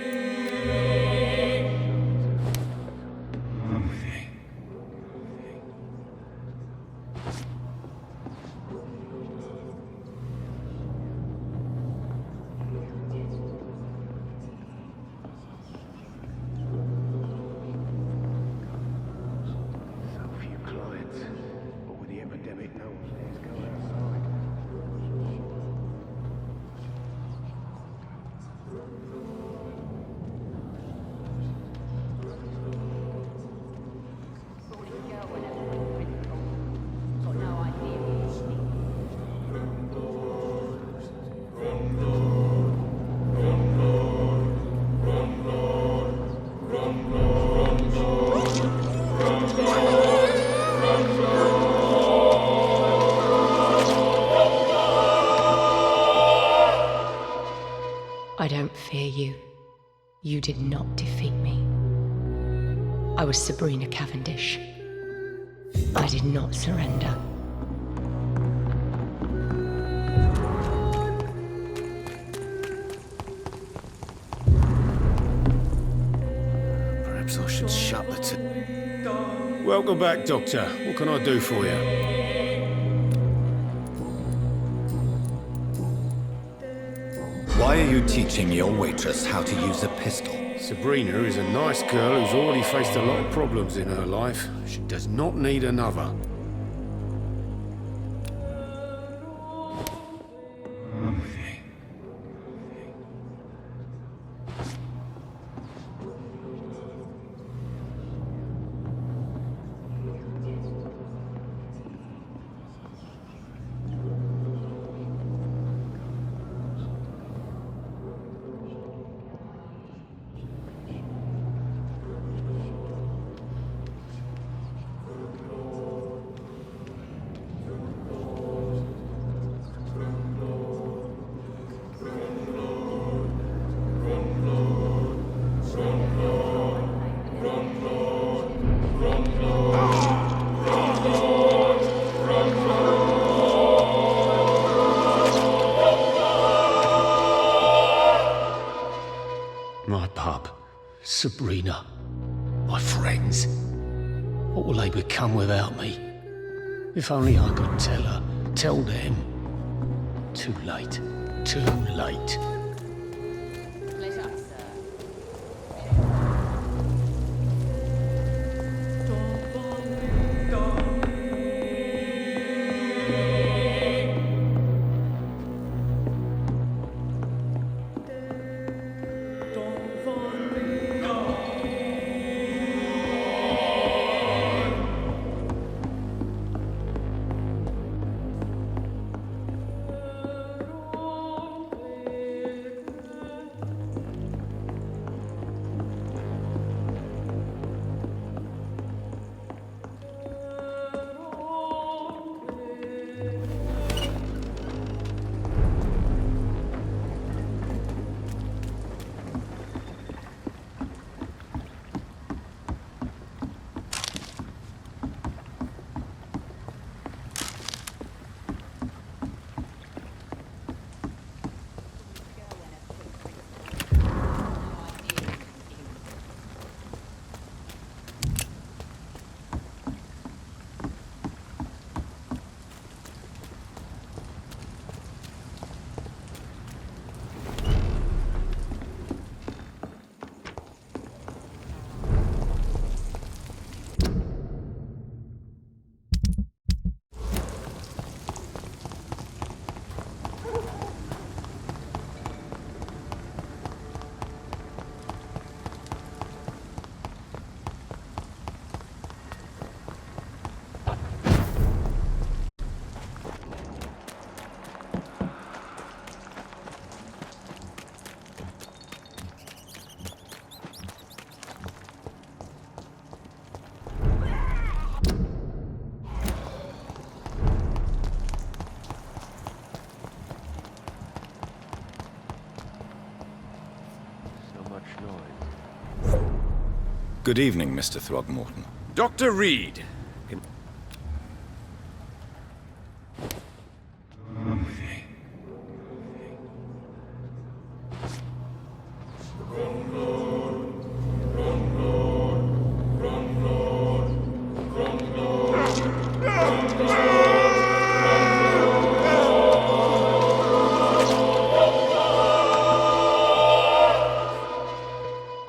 I don't fear you. You did not defeat me. I was Sabrina Cavendish. I did not surrender. Perhaps I should shut the Welcome back, Doctor. What can I do for you? Why are you teaching your waitress how to use a pistol? Sabrina is a nice girl who's already faced a lot of problems in her life. She does not need another. Sabrina, my friends. What will they become without me? If only I could tell her, tell them. Too late, too late. Pleasure, sir. Good evening, Mr. Throgmorton. Dr. Reed.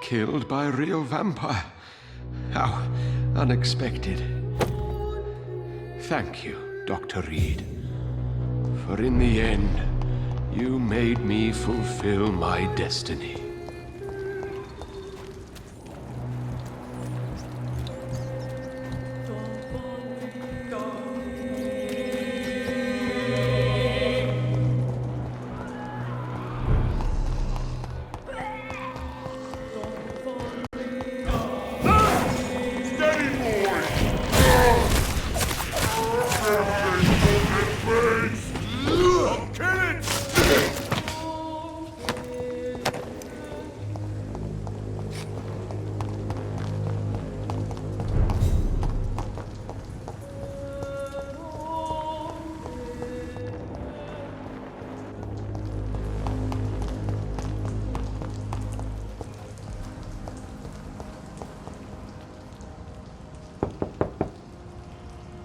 Killed by a real vampire. How unexpected. Thank you, Dr. Reed. For in the end, you made me fulfill my destiny.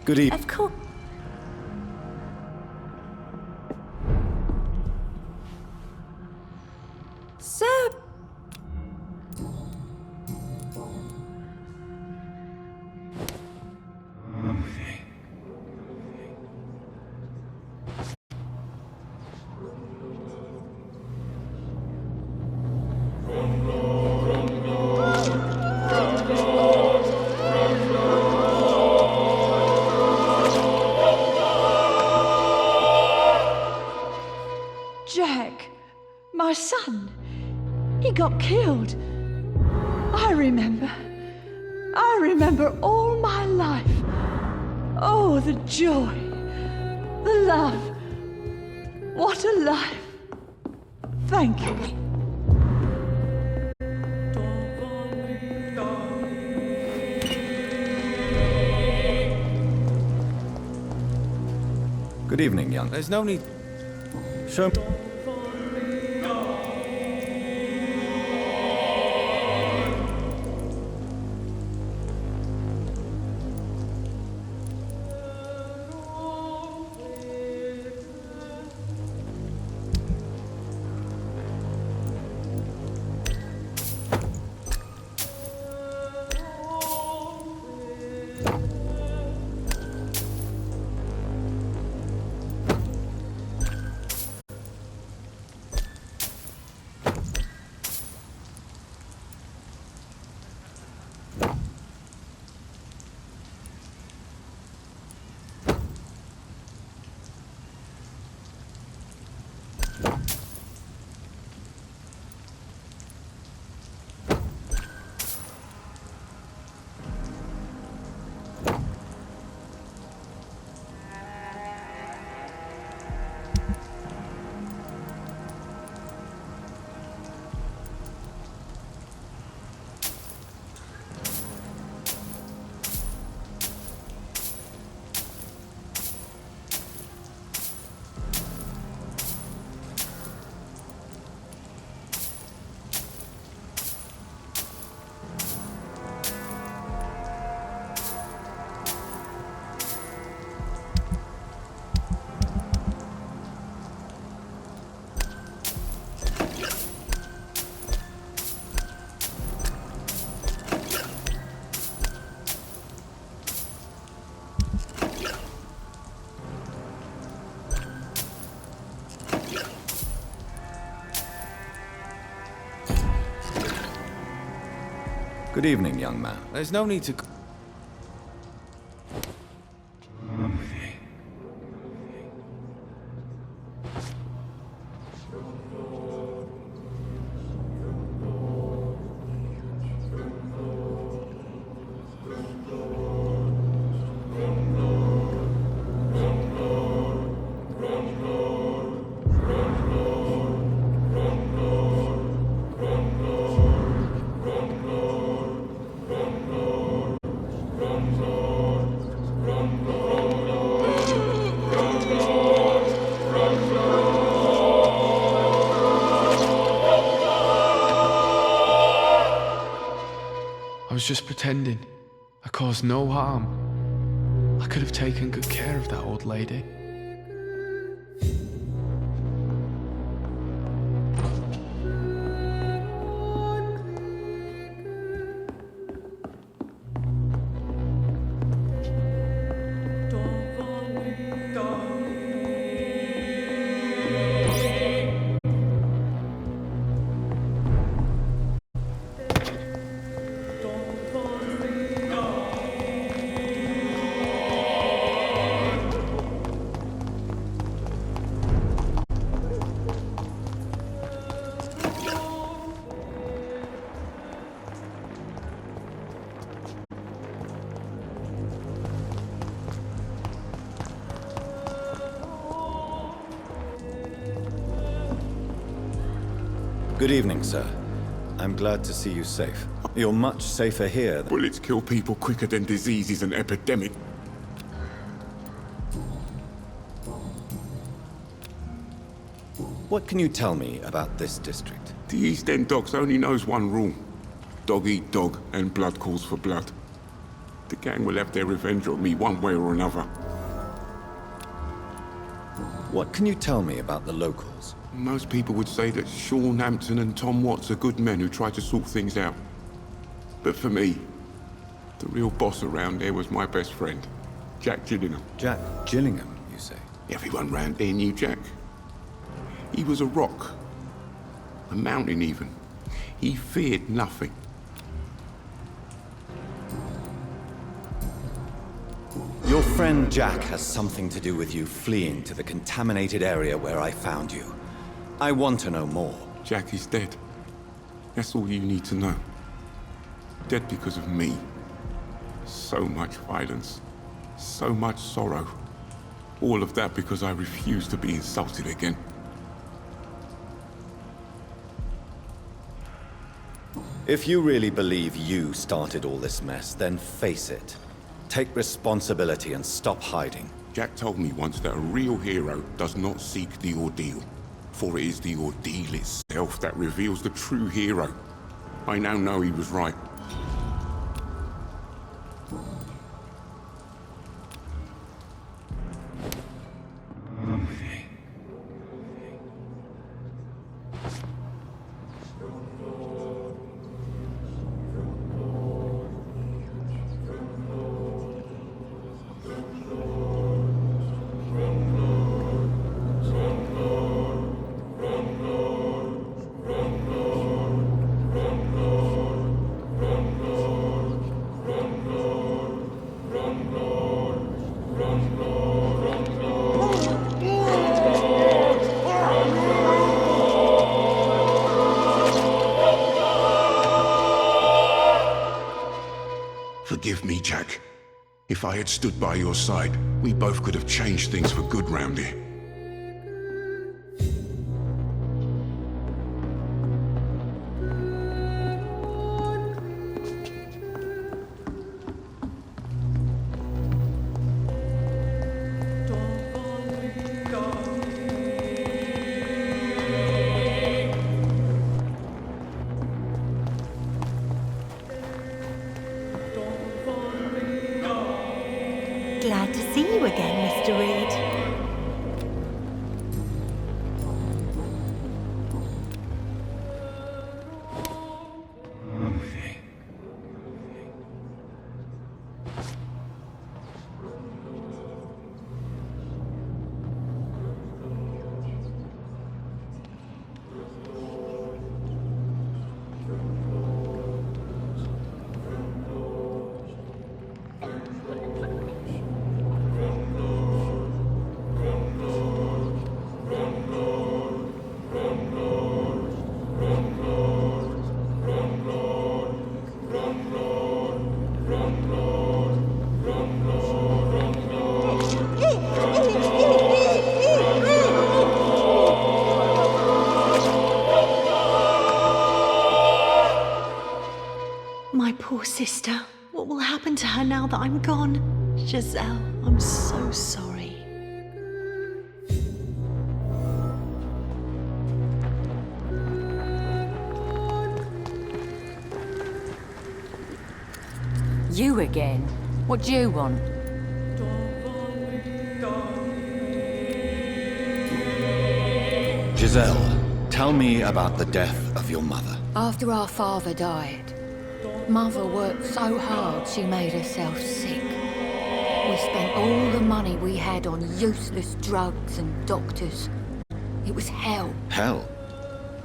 Good evening. Of course. Sir. Jack, my son, he got killed. I remember all my life. Oh, the joy, the love. What a life. Thank you. Good evening, young. There's no need. Show me. Good evening, young man. There's no need to... I was just pretending. I caused no harm. I could have taken good care of that old lady. Good evening, sir. I'm glad to see you safe. You're much safer here than... Bullets kill people quicker than disease is an epidemic. What can you tell me about this district? The East End Docks only knows one rule. Dog eat dog, and blood calls for blood. The gang will have their revenge on me one way or another. What can you tell me about the locals? Most people would say that Sean Hampton and Tom Watts are good men who try to sort things out. But for me, the real boss around there was my best friend, Jack Gillingham. Jack Gillingham, you say? Everyone round there knew Jack. He was a rock. A mountain even. He feared nothing. Your friend Jack has something to do with you fleeing to the contaminated area where I found you. I want to know more. Jack is dead. That's all you need to know. Dead because of me. So much violence. So much sorrow. All of that because I refused to be insulted again. If you really believe you started all this mess, then face it. Take responsibility and stop hiding. Jack told me once that a real hero does not seek the ordeal, for it is the ordeal itself that reveals the true hero. I now know he was right. Forgive me, Jack. If I had stood by your side, we both could have changed things for good round here. Glad to see you again, Mr. Reed. My poor sister. What will happen to her now that I'm gone? Giselle, I'm so sorry. You again? What do you want? Giselle, tell me about the death of your mother. After our father died, Mother worked so hard she made herself sick. We spent all the money we had on useless drugs and doctors. It was hell. Hell?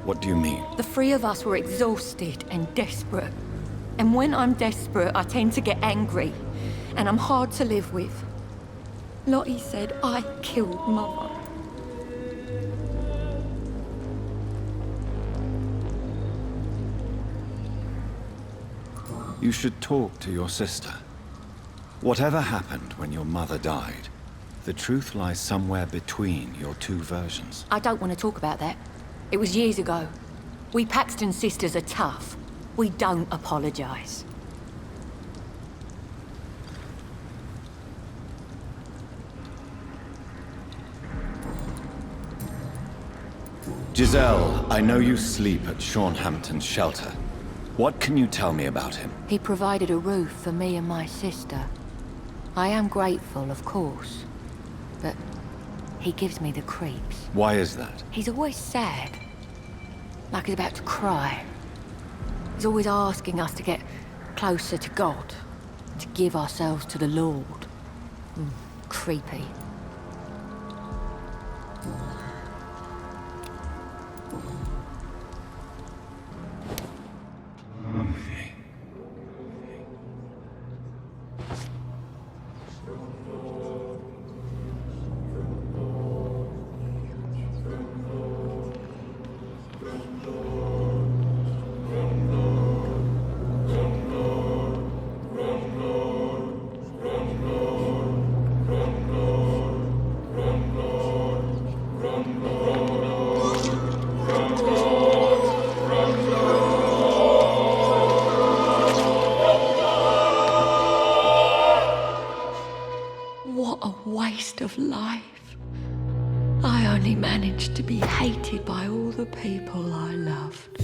What do you mean? The three of us were exhausted and desperate. And when I'm desperate, I tend to get angry. And I'm hard to live with. Lottie said I killed Mother. You should talk to your sister. Whatever happened when your mother died, the truth lies somewhere between your two versions. I don't want to talk about that. It was years ago. We Paxton sisters are tough. We don't apologize. Giselle, I know you sleep at Shornhampton's shelter. What can you tell me about him? He provided a roof for me and my sister. I am grateful, of course. But he gives me the creeps. Why is that? He's always sad. Like he's about to cry. He's always asking us to get closer to God. To give ourselves to the Lord. Creepy. What a waste of life. I only managed to be hated by all the people I loved.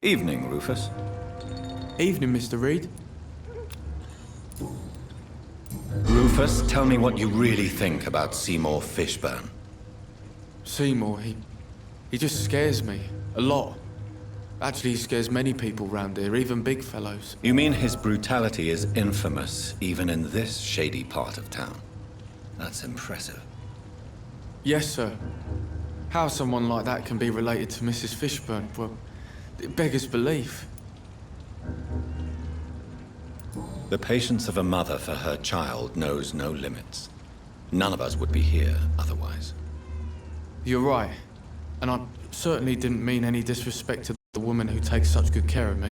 Evening, Rufus. Evening, Mr. Reed. Rufus, tell me what you really think about Seymour Fishburne. Seymour, he just scares me. A lot. Actually, he scares many people round here, even big fellows. You mean his brutality is infamous, even in this shady part of town? That's impressive. Yes, sir. How someone like that can be related to Mrs. Fishburne, well, it beggars belief. The patience of a mother for her child knows no limits. None of us would be here otherwise. You're right. And I certainly didn't mean any disrespect to the woman who takes such good care of me.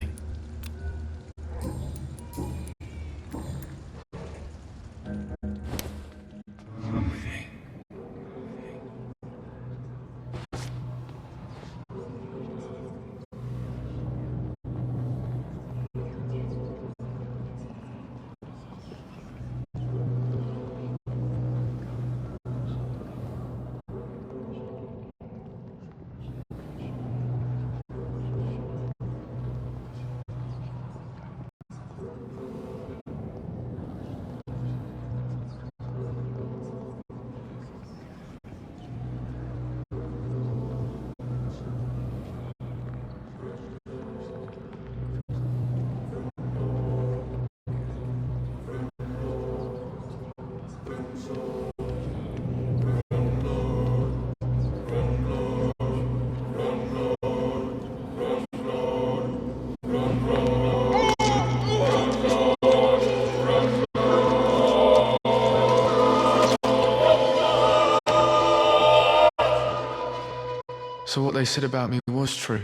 So what they said about me was true.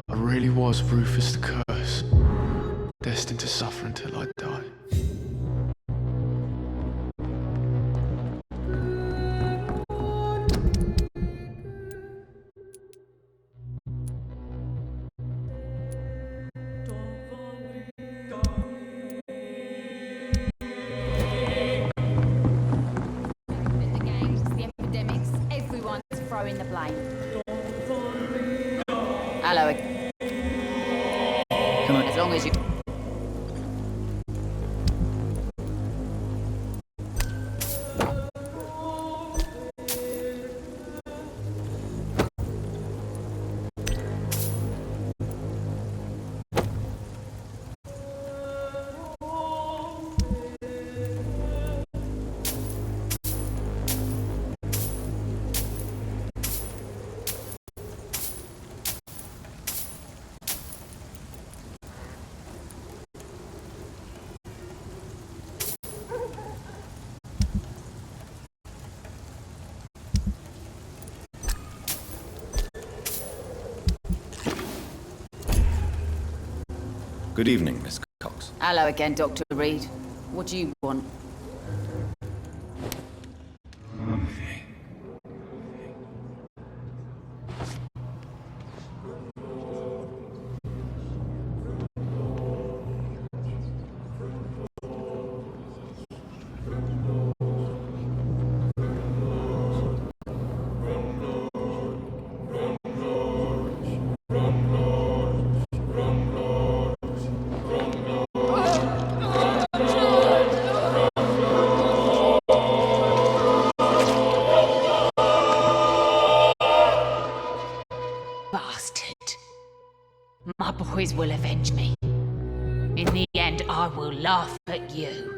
I really was Rufus the Curse, destined to suffer until I die. The gangs, the epidemics, everyone's throwing the blame. Hello. As long as you... Good evening, Miss Cox. Hello again, Dr. Reed. What do you want? Bastard. My boys will avenge me. In the end, I will laugh at you.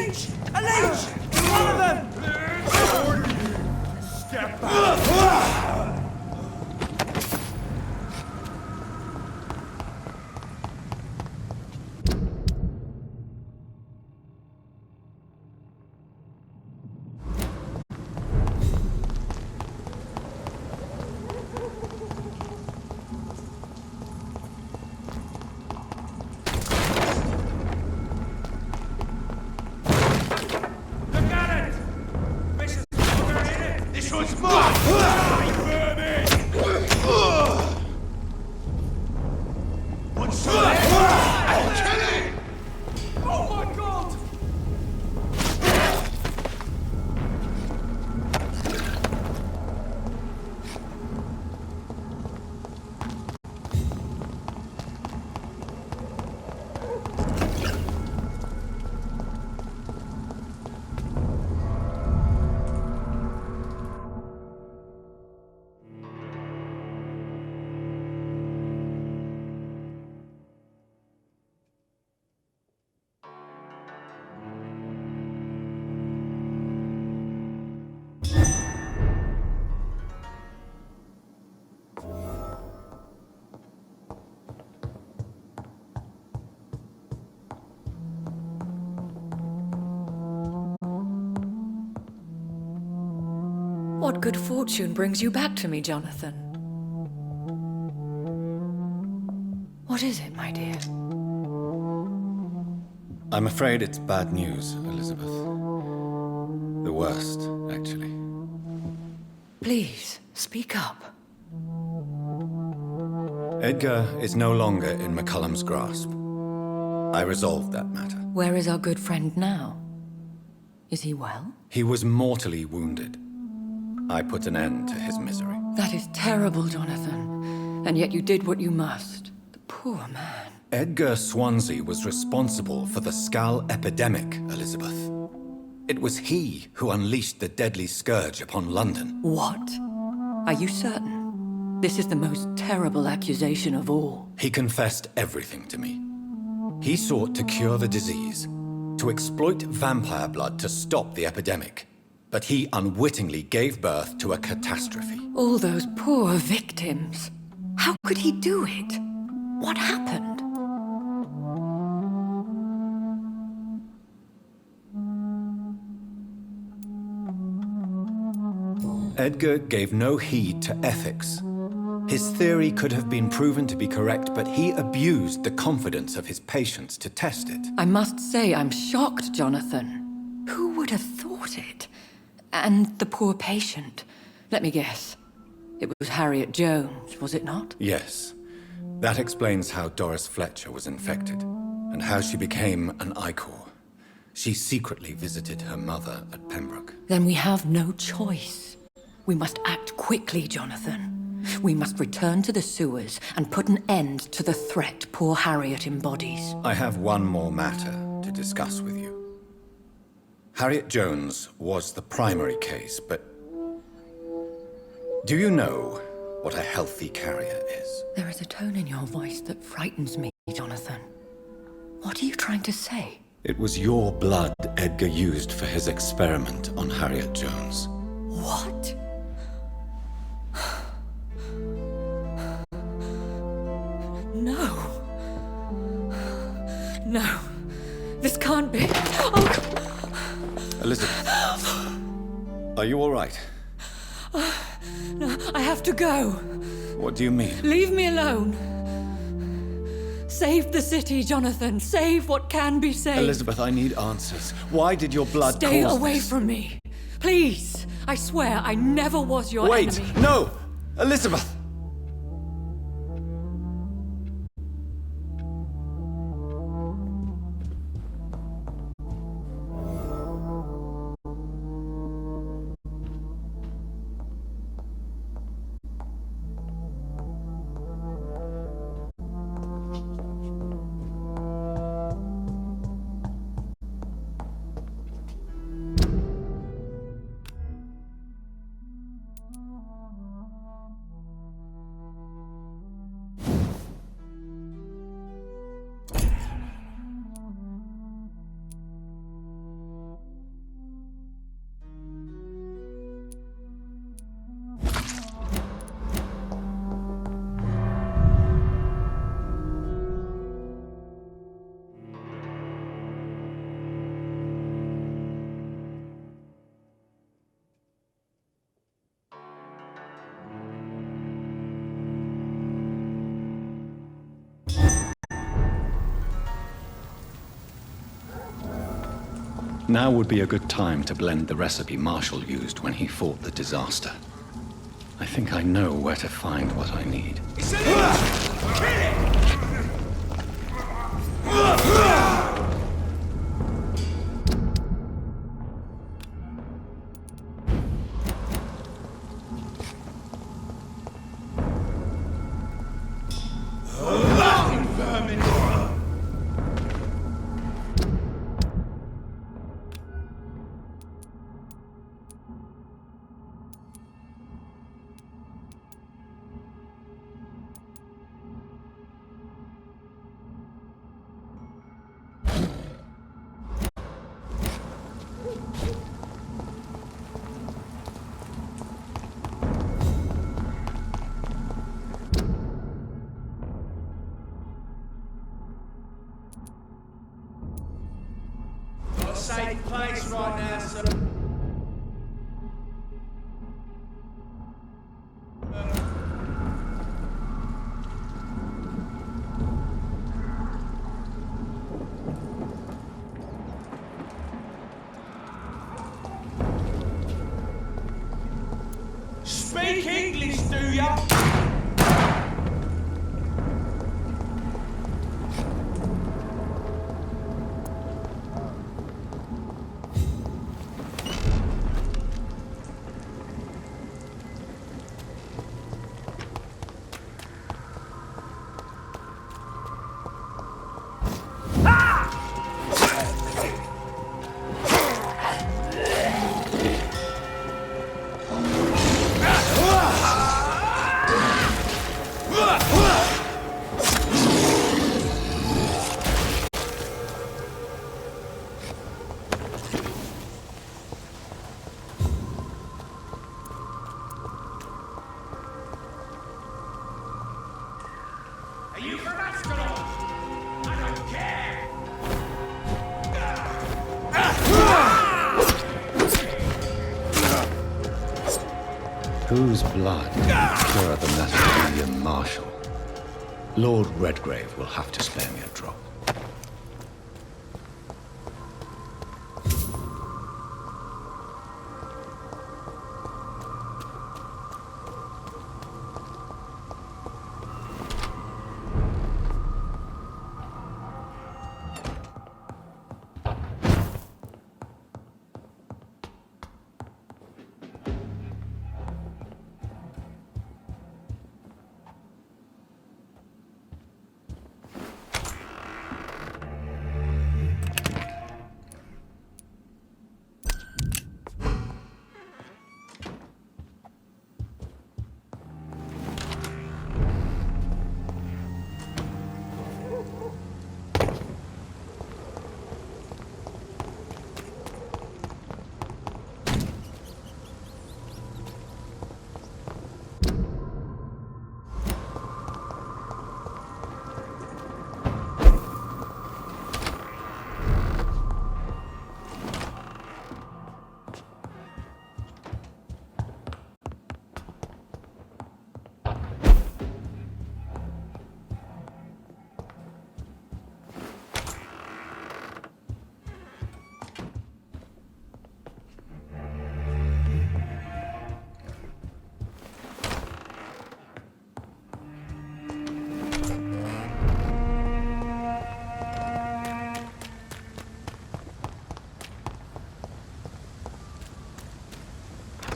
leech! A leech! One of them! Step back! What good fortune brings you back to me, Jonathan? What is it, my dear? I'm afraid it's bad news, Elizabeth. The worst, actually. Please, speak up. Edgar is no longer in McCullum's grasp. I resolved that matter. Where is our good friend now? Is he well? He was mortally wounded. I put an end to his misery. That is terrible, Jonathan. And yet you did what you must. The poor man. Edgar Swansea was responsible for the Skal epidemic, Elizabeth. It was he who unleashed the deadly scourge upon London. What? Are you certain? This is the most terrible accusation of all. He confessed everything to me. He sought to cure the disease, to exploit vampire blood to stop the epidemic. But he unwittingly gave birth to a catastrophe. All those poor victims. How could he do it? What happened? Edgar gave no heed to ethics. His theory could have been proven to be correct, but he abused the confidence of his patients to test it. I must say I'm shocked, Jonathan. Who would have thought it? And the poor patient. Let me guess. It was Harriet Jones, was it not? Yes. That explains how Doris Fletcher was infected, and how she became an Ichor. She secretly visited her mother at Pembroke. Then we have no choice. We must act quickly, Jonathan. We must return to the sewers and put an end to the threat poor Harriet embodies. I have one more matter to discuss with you. Harriet Jones was the primary case, but do you know what a healthy carrier is? There is a tone in your voice that frightens me, Jonathan. What are you trying to say? It was your blood Edgar used for his experiment on Harriet Jones. What? No. No. This can't be. Oh, Elizabeth, are you all right? no, I have to go. What do you mean? Leave me alone. Save the city, Jonathan. Save what can be saved. Elizabeth, I need answers. Why did your blood Stay cause away this? from me. Please. I swear I never was your Wait! enemy. No! Elizabeth! Now would be a good time to blend the recipe Marshall used when he fought the disaster. I think I know where to find what I need. Safe place right now, sir. Speak English, do ya? Are you from Ascalon? I don't care! Whose blood can cure the Macedonian Marshal? Lord Redgrave will have to spare me a drop.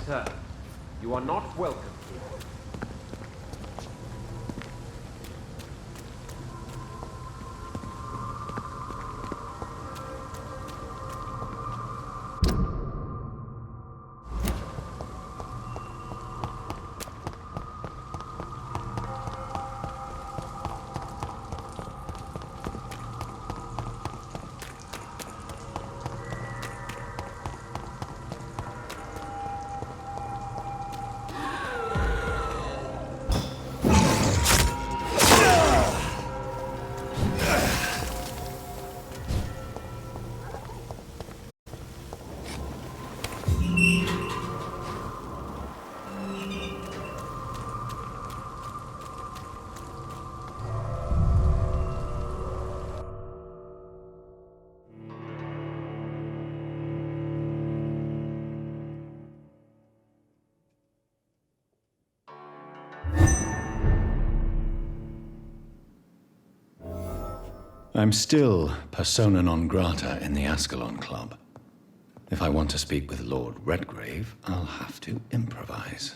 Sir, you are not welcome here. I'm still persona non grata in the Ascalon Club. If I want to speak with Lord Redgrave, I'll have to improvise.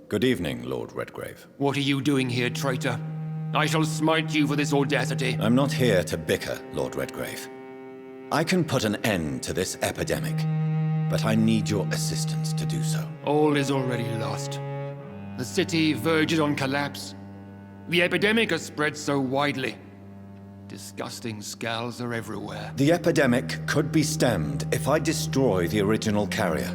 Good evening, Lord Redgrave. What are you doing here, traitor? I shall smite you for this audacity. I'm not here to bicker, Lord Redgrave. I can put an end to this epidemic, but I need your assistance to do so. All is already lost. The city verges on collapse. The epidemic has spread so widely. Disgusting scals are everywhere. The epidemic could be stemmed if I destroy the original carrier.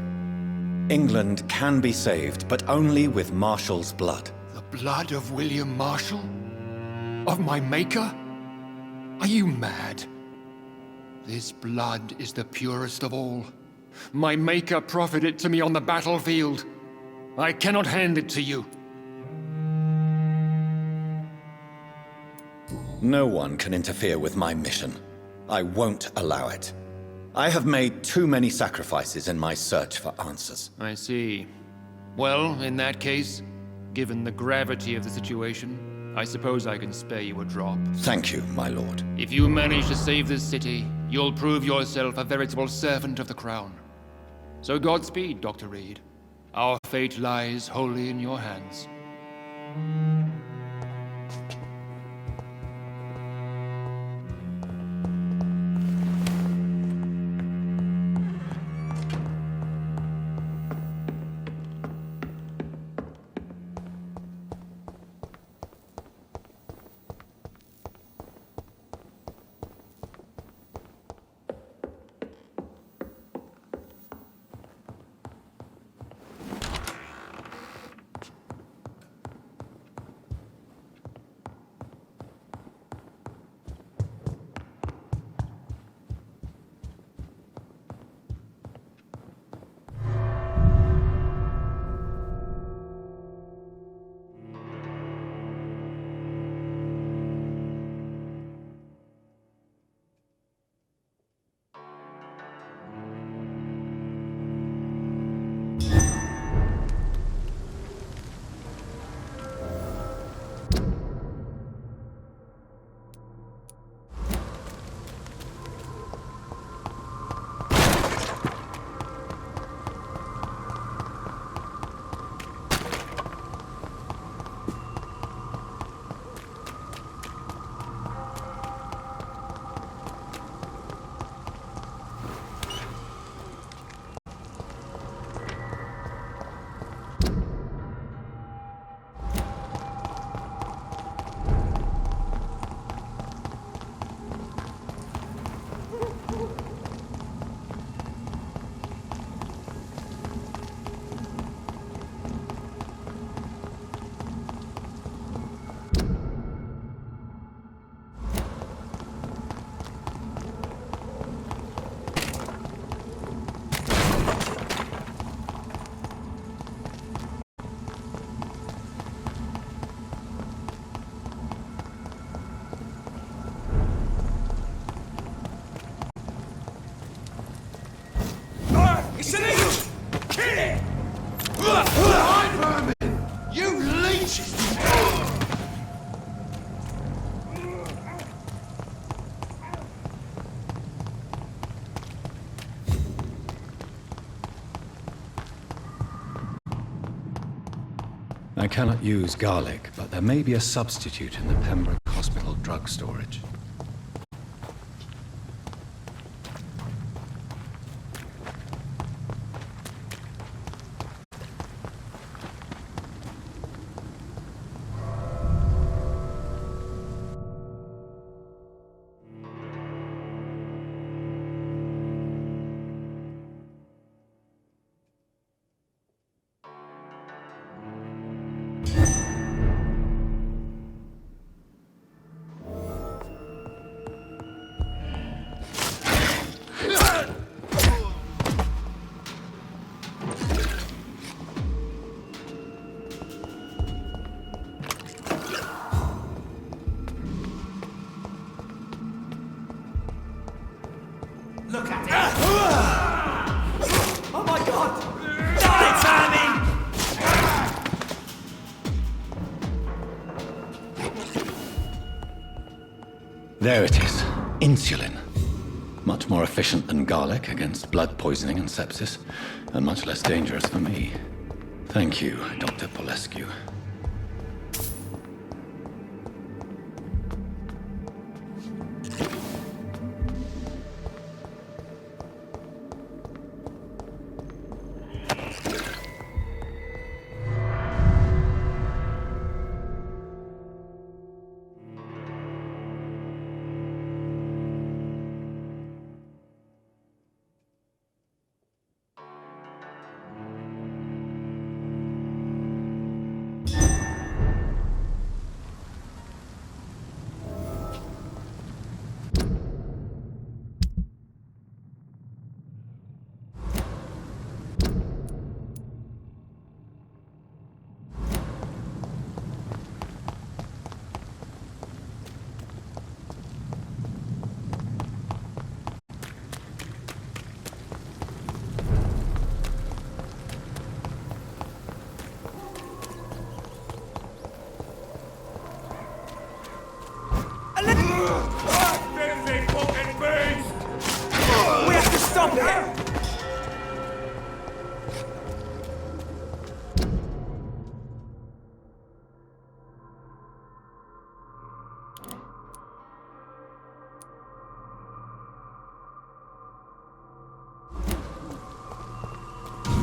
England can be saved, but only with Marshall's blood. The blood of William Marshall? Of my maker? Are you mad? This blood is the purest of all. My maker proffered it to me on the battlefield. I cannot hand it to you. No one can interfere with my mission. I won't allow it. I have made too many sacrifices in my search for answers. I see. Well, in that case, given the gravity of the situation, I suppose I can spare you a drop. Thank you, my lord. If you manage to save this city, you'll prove yourself a veritable servant of the crown. So Godspeed, Dr. Reed. Our fate lies wholly in your hands. I cannot use garlic, but there may be a substitute in the Pembroke Hospital drug storage. Look at it! Oh my god! Die, Sammy! There it is. Insulin. Much more efficient than garlic against blood poisoning and sepsis, and much less dangerous for me. Thank you, Dr. Polescu. We have to stop it!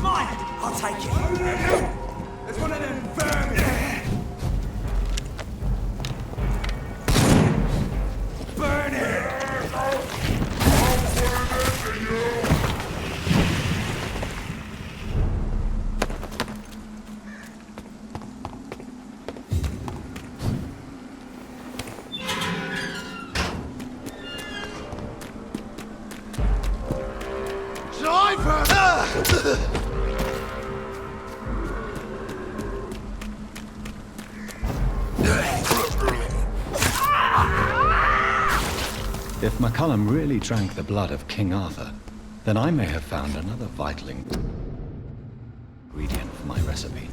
Mine! I'll take it! There's one of them vermin! Burn it! If McCullum really drank the blood of King Arthur, then I may have found another vital ingredient for my recipe.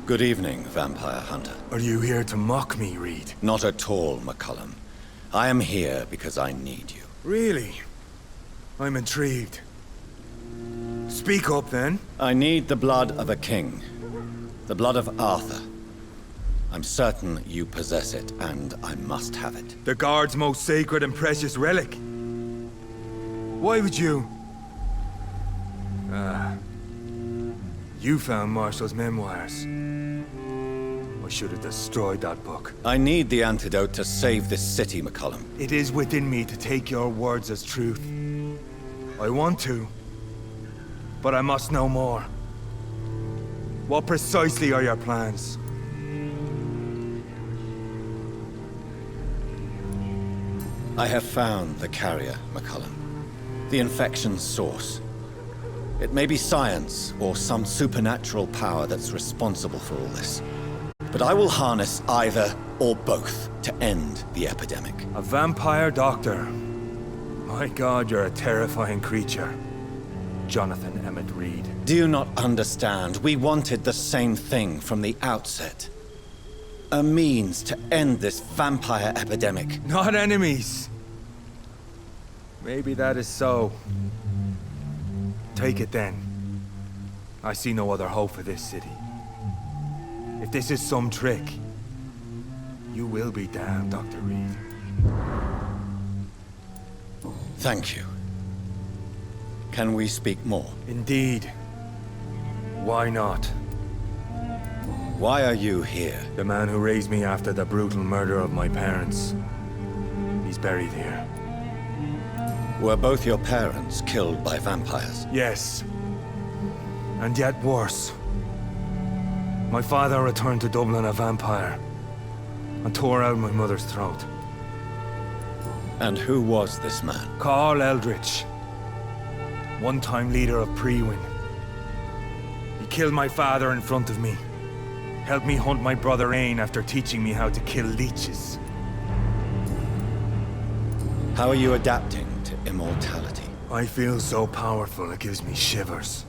Good evening, Vampire Hunter. Are you here to mock me, Reed? Not at all, McCullum. I am here because I need you. Really? I'm intrigued. Speak up, then. I need the blood of a king. The blood of Arthur. I'm certain you possess it, and I must have it. The Guard's most sacred and precious relic. Why would you? You found Marshall's memoirs. I should have destroyed that book. I need the antidote to save this city, McCullum. It is within me to take your words as truth. I want to. But I must know more. What precisely are your plans? I have found the carrier, McCullum. The infection's source. It may be science or some supernatural power that's responsible for all this. But I will harness either or both to end the epidemic. A vampire doctor? My God, you're a terrifying creature. Jonathan Emmett Reed. Do you not understand? We wanted the same thing from the outset. A means to end this vampire epidemic. Not enemies. Maybe that is so. Take it then. I see no other hope for this city. If this is some trick, you will be damned, Dr. Reed. Thank you. Can we speak more? Indeed. Why not? Why are you here? The man who raised me after the brutal murder of my parents. He's buried here. Were both your parents killed by vampires? Yes. And yet worse. My father returned to Dublin a vampire and tore out my mother's throat. And who was this man? Carl Eldritch. One-time leader of Prewin. He killed my father in front of me. Helped me hunt my brother Ain after teaching me how to kill leeches. How are you adapting to immortality? I feel so powerful it gives me shivers.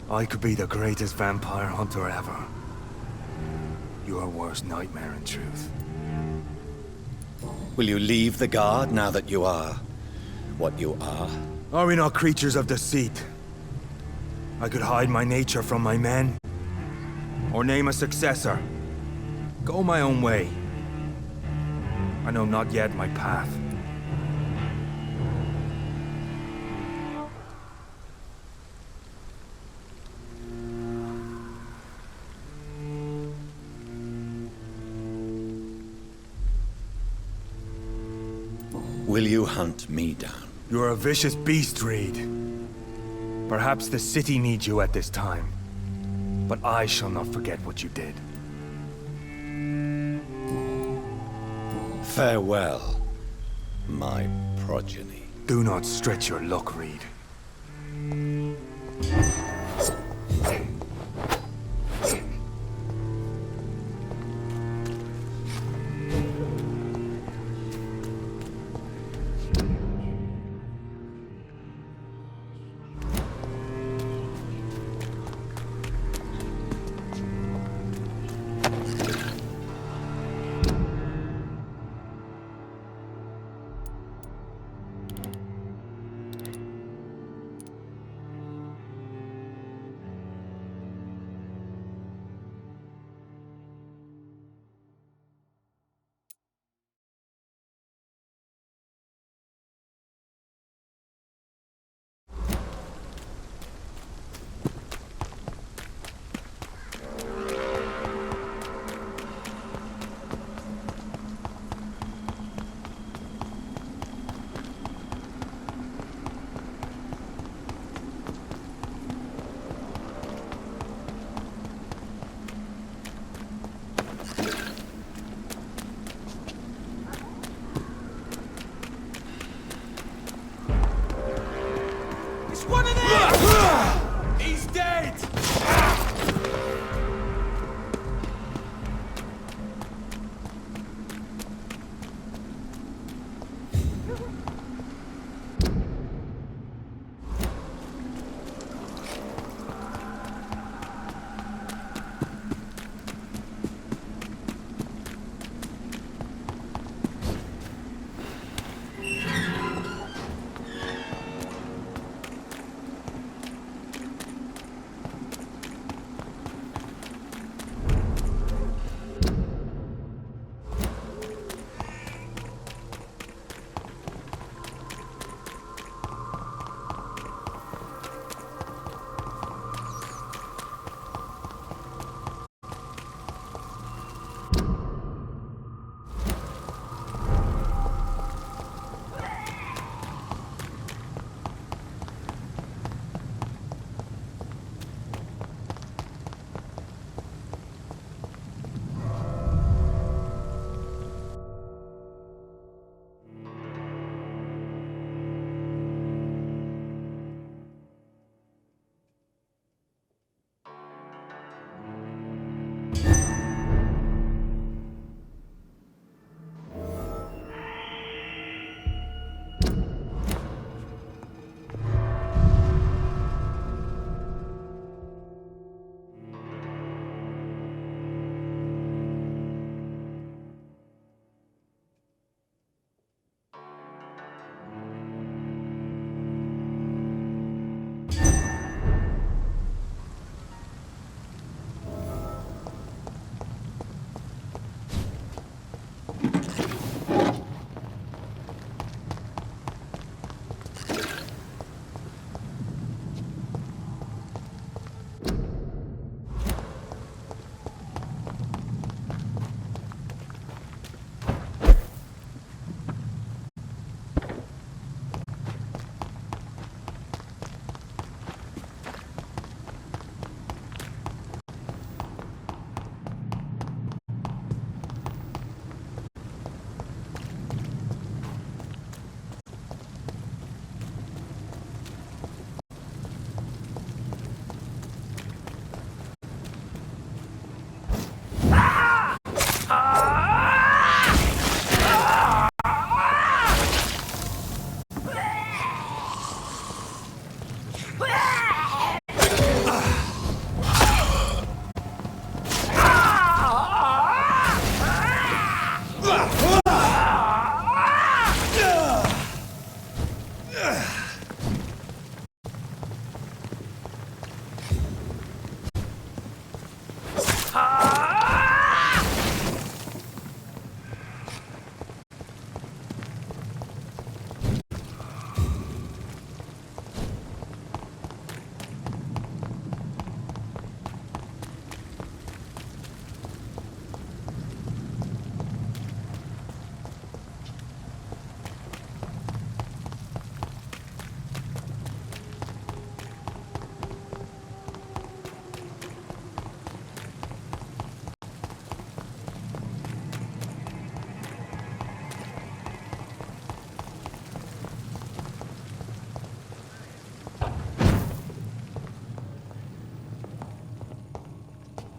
I could be the greatest vampire hunter ever. Your worst nightmare, in truth. Will you leave the Guard now that you are what you are? Are we not creatures of deceit? I could hide my nature from my men, or name a successor. Go my own way. I know not yet my path. Will you hunt me down? You're a vicious beast, Reed. Perhaps the city needs you at this time. But I shall not forget what you did. Farewell, my progeny. Do not stretch your luck, Reed.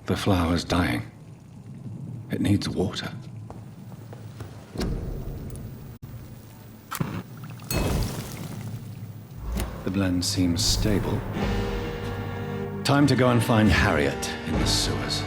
The flower's dying. It needs water. The blend seems stable. Time to go and find Harriet in the sewers.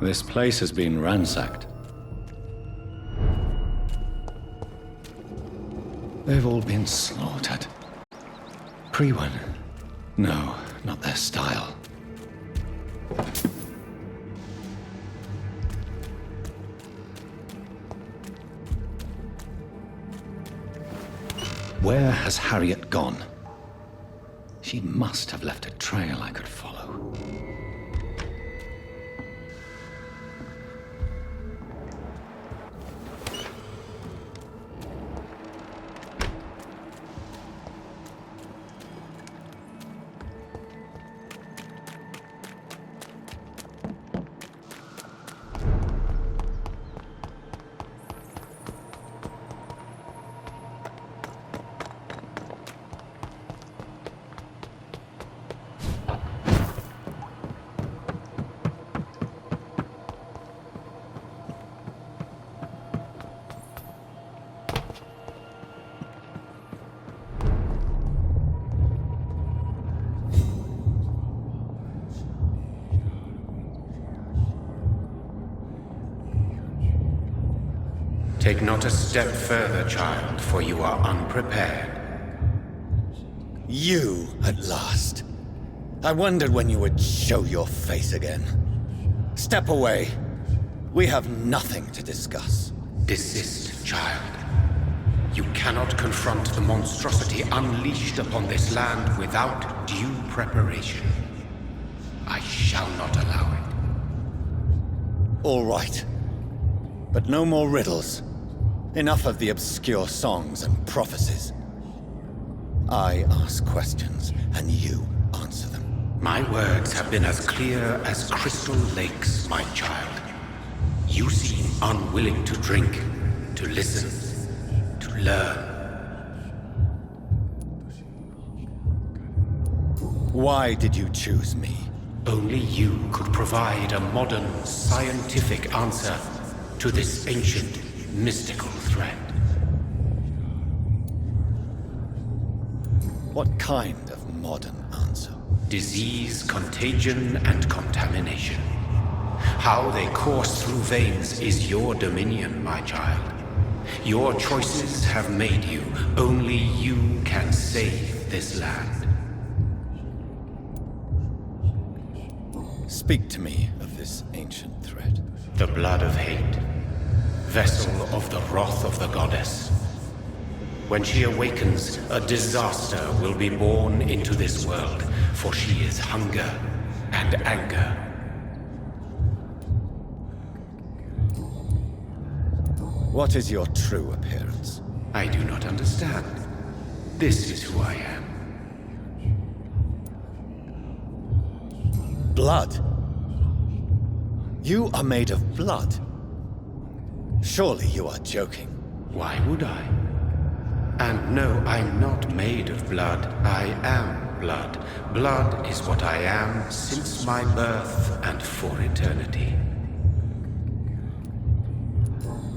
This place has been ransacked. They've all been slaughtered. Pre-one? No, not their style. Where has Harriet gone? She must have left a trail I could follow. Take not a step further, child, for you are unprepared. You, at last. I wondered when you would show your face again. Step away. We have nothing to discuss. Desist, child. You cannot confront the monstrosity unleashed upon this land without due preparation. I shall not allow it. All right. But no more riddles. Enough of the obscure songs and prophecies. I ask questions, and you answer them. My words have been as clear as crystal lakes, my child. You seem unwilling to drink, to listen, to learn. Why did you choose me? Only you could provide a modern, scientific answer to this ancient, mystical threat. What kind of modern answer? Disease, contagion, and contamination. How they course through veins is your dominion, my child. Your choices have made you. Only you can save this land. Speak to me of this ancient threat. The blood of hate. Vessel of the wrath of the goddess. When she awakens, a disaster will be born into this world, for she is hunger and anger. What is your true appearance? I do not understand. This is who I am. Blood? You are made of blood? Surely you are joking. Why would I? And no, I'm not made of blood. I am blood. Blood is what I am since my birth and for eternity.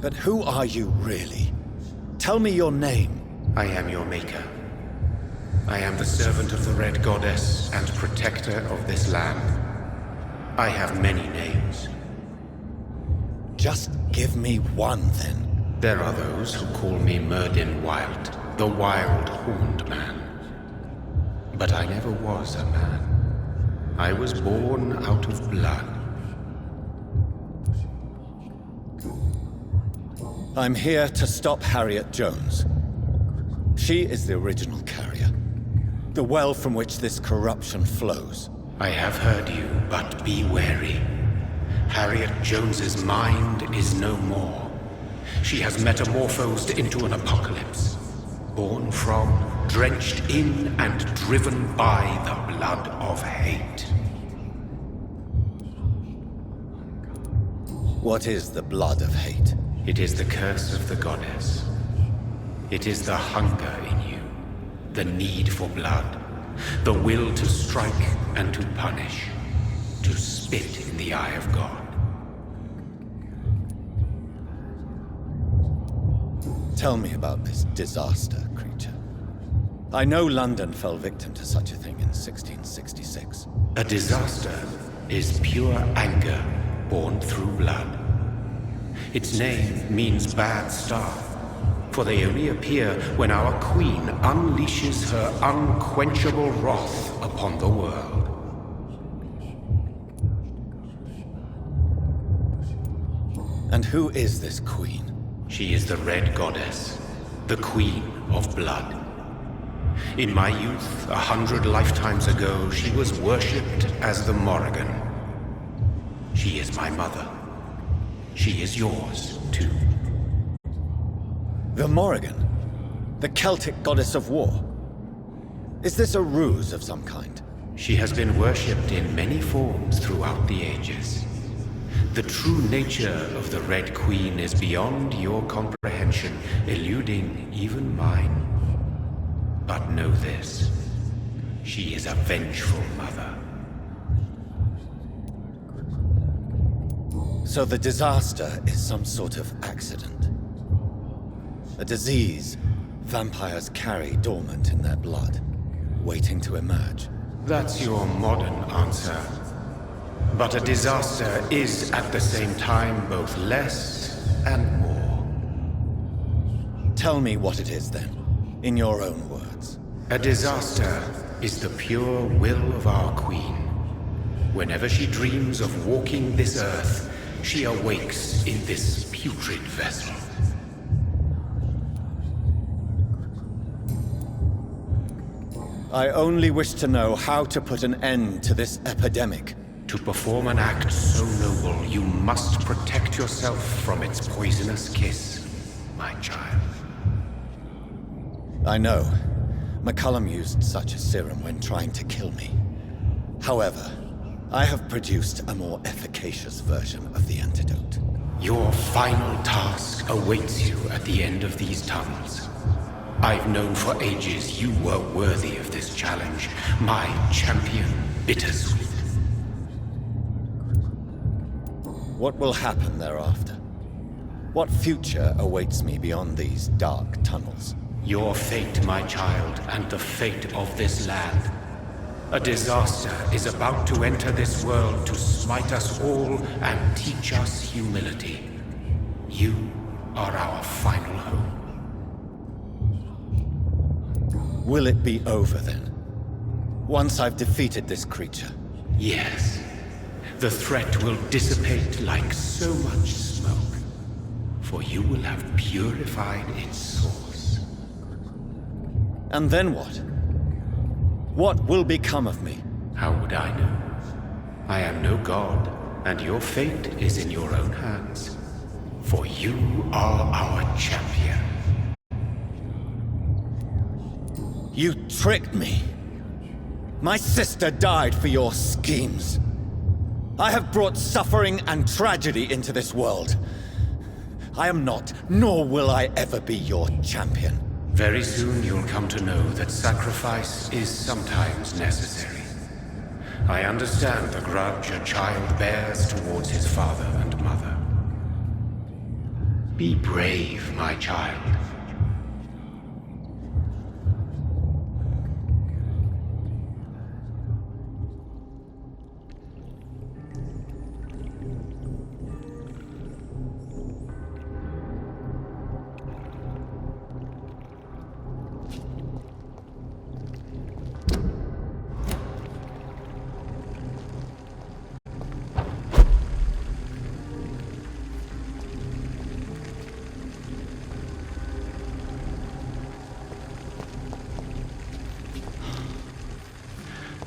But who are you really? Tell me your name. I am your maker. I am the servant of the Red Goddess and protector of this land. I have many names. Just give me one, then. There are those who call me Myrddin Wild, the Wild Horned Man. But I never was a man. I was born out of blood. I'm here to stop Harriet Jones. She is the original carrier. The well from which this corruption flows. I have heard you, but be wary. Harriet Jones's mind is no more. She has metamorphosed into an apocalypse. Born from, drenched in, and driven by the blood of hate. What is the blood of hate? It is the curse of the goddess. It is the hunger in you, the need for blood, the will to strike and to punish, to spit in the eye of God. Tell me about this disaster, creature. I know London fell victim to such a thing in 1666. A disaster is pure anger born through blood. Its name means bad star, for they only appear when our queen unleashes her unquenchable wrath upon the world. And who is this queen? She is the Red Goddess, the Queen of Blood. In my youth, 100 lifetimes ago, she was worshipped as the Morrigan. She is my mother. She is yours, too. The Morrigan? The Celtic goddess of war? Is this a ruse of some kind? She has been worshipped in many forms throughout the ages. The true nature of the Red Queen is beyond your comprehension, eluding even mine. But know this, she is a vengeful mother. So the disaster is some sort of accident. A disease vampires carry dormant in their blood, waiting to emerge. That's your modern answer. But a disaster is at the same time both less and more. Tell me what it is then, in your own words. A disaster is the pure will of our queen. Whenever she dreams of walking this earth, she awakes in this putrid vessel. I only wish to know how to put an end to this epidemic. To perform an act so noble, you must protect yourself from its poisonous kiss, my child. I know. McCullum used such a serum when trying to kill me. However, I have produced a more efficacious version of the antidote. Your final task awaits you at the end of these tunnels. I've known for ages you were worthy of this challenge, my champion, Bittersweet. What will happen thereafter? What future awaits me beyond these dark tunnels? Your fate, my child, and the fate of this land. A disaster is about to enter this world to smite us all and teach us humility. You are our final hope. Will it be over then? Once I've defeated this creature? Yes. The threat will dissipate like so much smoke, for you will have purified its source. And then what? What will become of me? How would I know? I am no god, and your fate is in your own hands. For you are our champion. You tricked me. My sister died for your schemes. I have brought suffering and tragedy into this world. I am not, nor will I ever be your champion. Very soon you'll come to know that sacrifice is sometimes necessary. I understand the grudge a child bears towards his father and mother. Be brave, my child.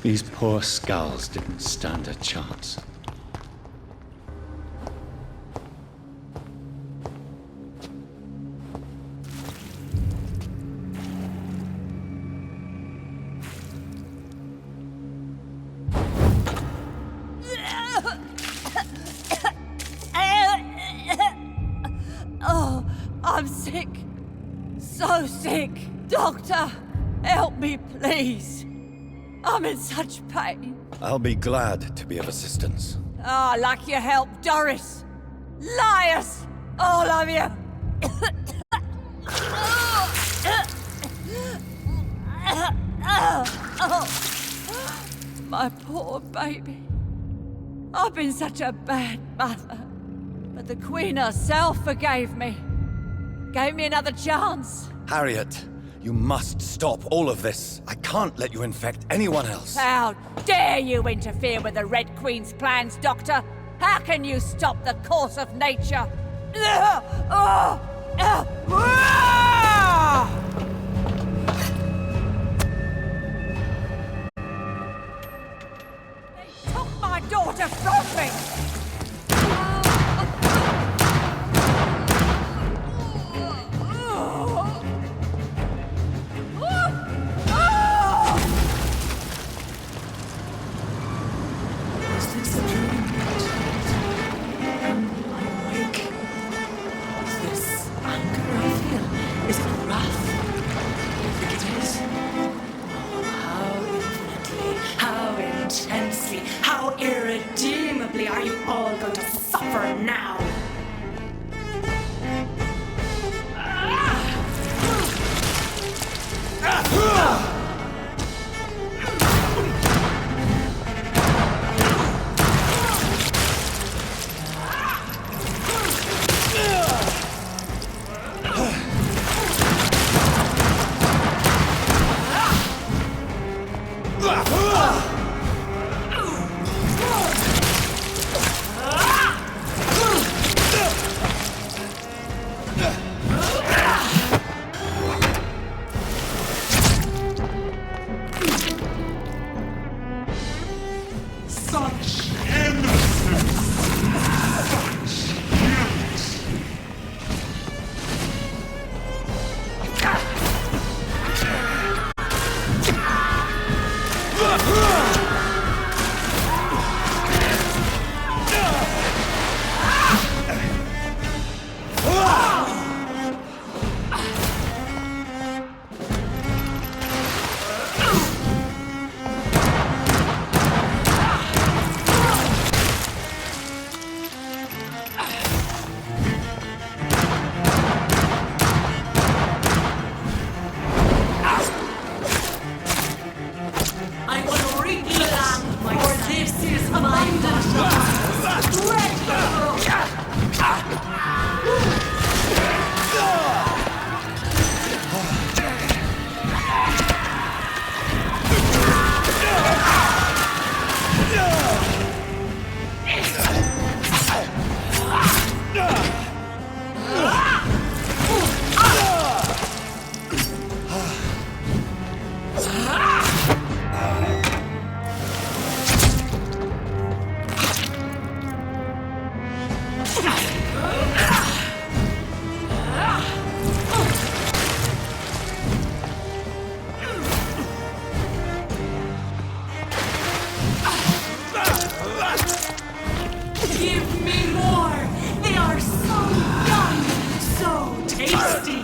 These poor skulls didn't stand a chance. Oh, I'm sick. So sick. Doctor, help me, please. I'm in such pain. I'll be glad to be of assistance. Ah, like your help, Doris. Liars! All of you! My poor baby. I've been such a bad mother. But the Queen herself forgave me. Gave me another chance. Harriet, you must stop all of this. I can't let you infect anyone else. How dare you interfere with the Red Queen's plans, Doctor? How can you stop the course of nature? They took my daughter from me! How irredeemably are you all Give me more! They are so young, so tasty!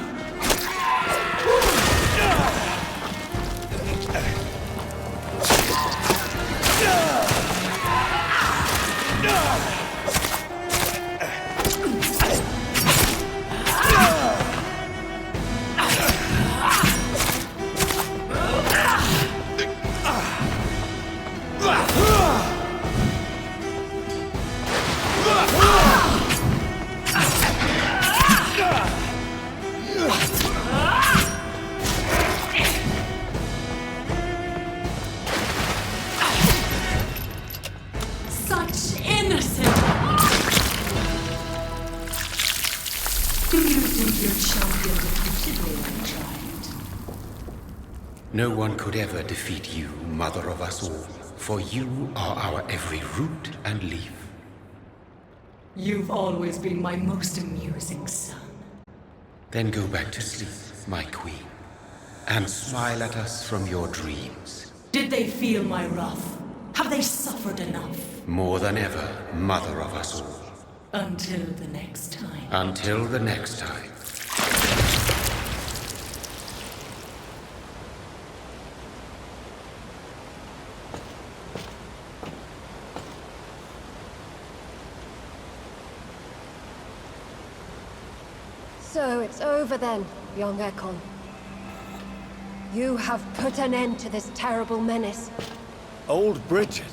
Such innocent! You think your champion defeated me when I tried? No one could ever defeat you, mother of us all, for you are our every root and leaf. You've always been my most amusing son. Then go back to sleep, my queen, and smile at us from your dreams. Did they feel my wrath? Have they suffered enough? More than ever, mother of us all. Until the next time. Until the next time. So it's over then, young Ekon. You have put an end to this terrible menace. Old Bridget?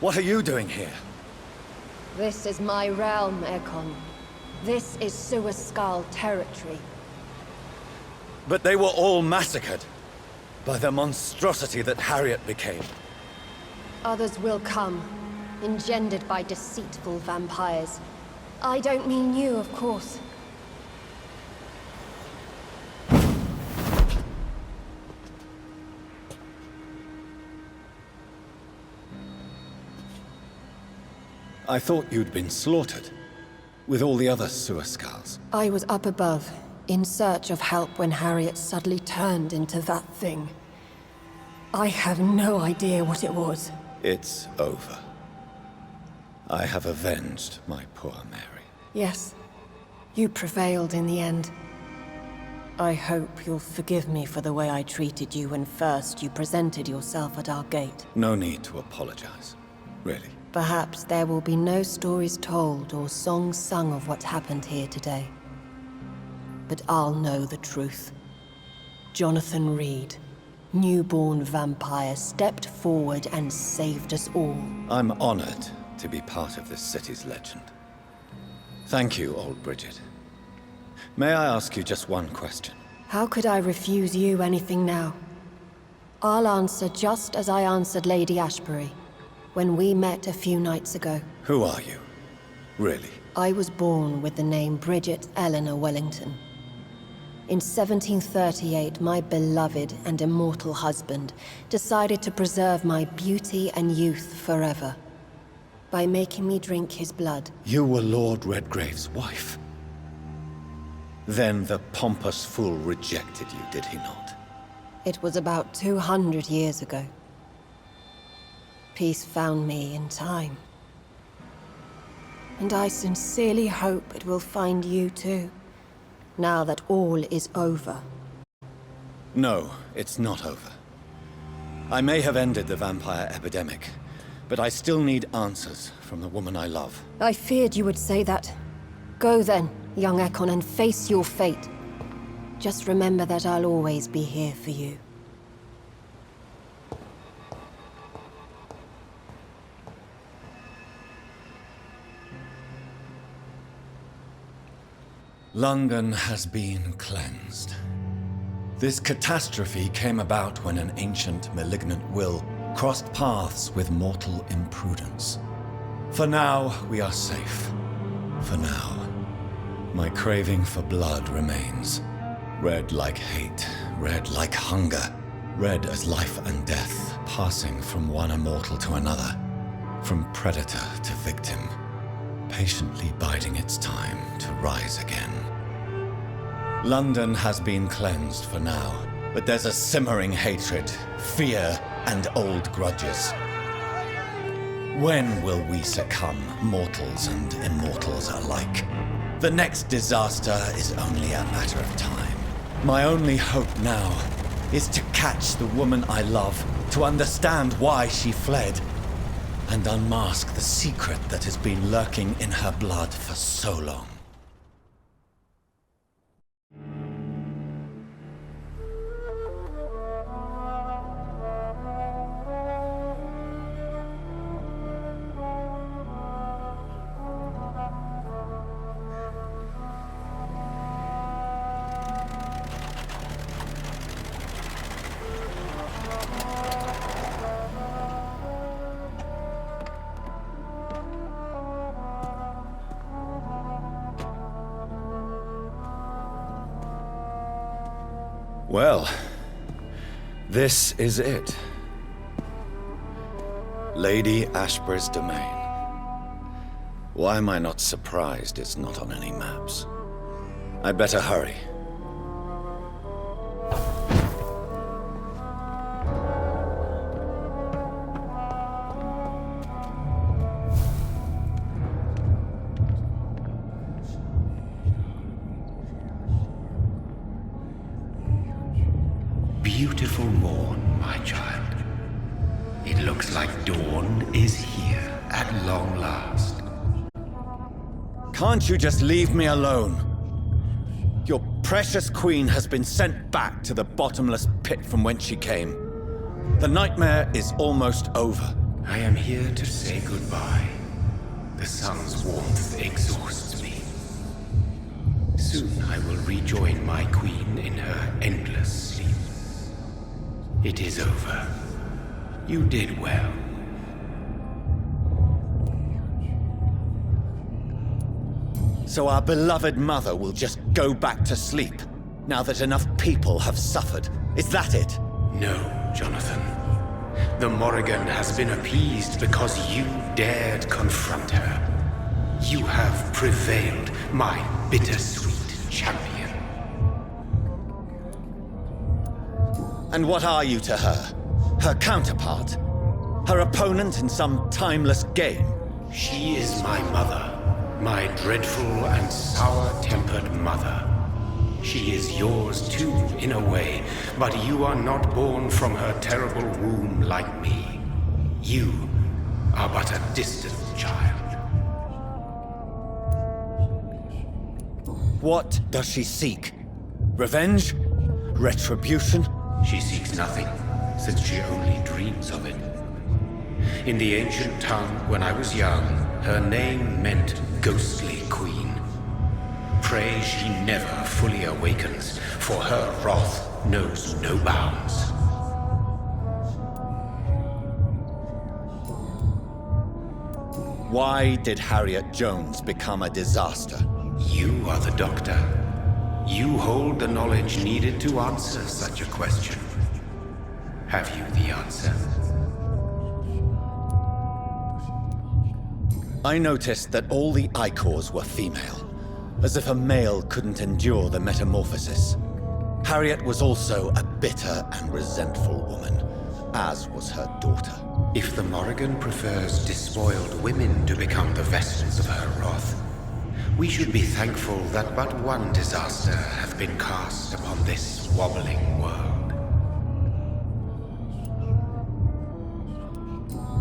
What are you doing here? This is my realm, Ekon. This is Suascal territory. But they were all massacred by the monstrosity that Harriet became. Others will come, engendered by deceitful vampires. I don't mean you, of course. I thought you'd been slaughtered, with all the other Suascals. I was up above, in search of help when Harriet suddenly turned into that thing. I have no idea what it was. It's over. I have avenged my poor Mary. Yes, you prevailed in the end. I hope you'll forgive me for the way I treated you when first you presented yourself at our gate. No need to apologize, really. Perhaps there will be no stories told or songs sung of what happened here today. But I'll know the truth. Jonathan Reed, newborn vampire, stepped forward and saved us all. I'm honored to be part of this city's legend. Thank you, old Bridget. May I ask you just one question? How could I refuse you anything now? I'll answer just as I answered Lady Ashbury when we met a few nights ago. Who are you? Really? I was born with the name Bridget Eleanor Wellington. In 1738, my beloved and immortal husband decided to preserve my beauty and youth forever by making me drink his blood. You were Lord Redgrave's wife. Then the pompous fool rejected you, did he not? It was about 200 years ago. Peace found me in time. And I sincerely hope it will find you too, now that all is over. No, it's not over. I may have ended the vampire epidemic, but I still need answers from the woman I love. I feared you would say that. Go then, young Ekon, and face your fate. Just remember that I'll always be here for you. London has been cleansed. This catastrophe came about when an ancient, malignant will crossed paths with mortal imprudence. For now, we are safe. For now. My craving for blood remains. Red like hate, red like hunger. Red as life and death, passing from one immortal to another. From predator to victim. Patiently biding its time to rise again. London has been cleansed for now, but there's a simmering hatred, fear, and old grudges. When will we succumb, mortals and immortals alike? The next disaster is only a matter of time. My only hope now is to catch the woman I love, to understand why she fled, and unmask the secret that has been lurking in her blood for so long. Well, this is it. Lady Ashbury's domain. Why am I not surprised it's not on any maps? I'd better hurry. Beautiful morn, my child. It looks like dawn is here at long last. Can't you just leave me alone? Your precious queen has been sent back to the bottomless pit from whence she came. The nightmare is almost over. I am here to say goodbye. The sun's warmth exhausts me. Soon I will rejoin my queen in her endless sleep. It is over. You did well. So our beloved mother will just go back to sleep, now that enough people have suffered. Is that it? No, Jonathan. The Morrigan has been appeased because you dared confront her. You have prevailed, my bittersweet champion. And what are you to her? Her counterpart? Her opponent in some timeless game? She is my mother. My dreadful and sour-tempered mother. She is yours too, in a way, but you are not born from her terrible womb like me. You are but a distant child. What does she seek? Revenge? Retribution? She seeks nothing, since she only dreams of it. In the ancient tongue, when I was young, her name meant ghostly queen. Pray she never fully awakens, for her wrath knows no bounds. Why did Harriet Jones become a disaster? You are the doctor. You hold the knowledge needed to answer such a question. Have you the answer? I noticed that all the Icors were female, as if a male couldn't endure the metamorphosis. Harriet was also a bitter and resentful woman, as was her daughter. If the Morrigan prefers despoiled women to become the vessels of her wrath, we should be thankful that but one disaster hath been cast upon this wobbling world.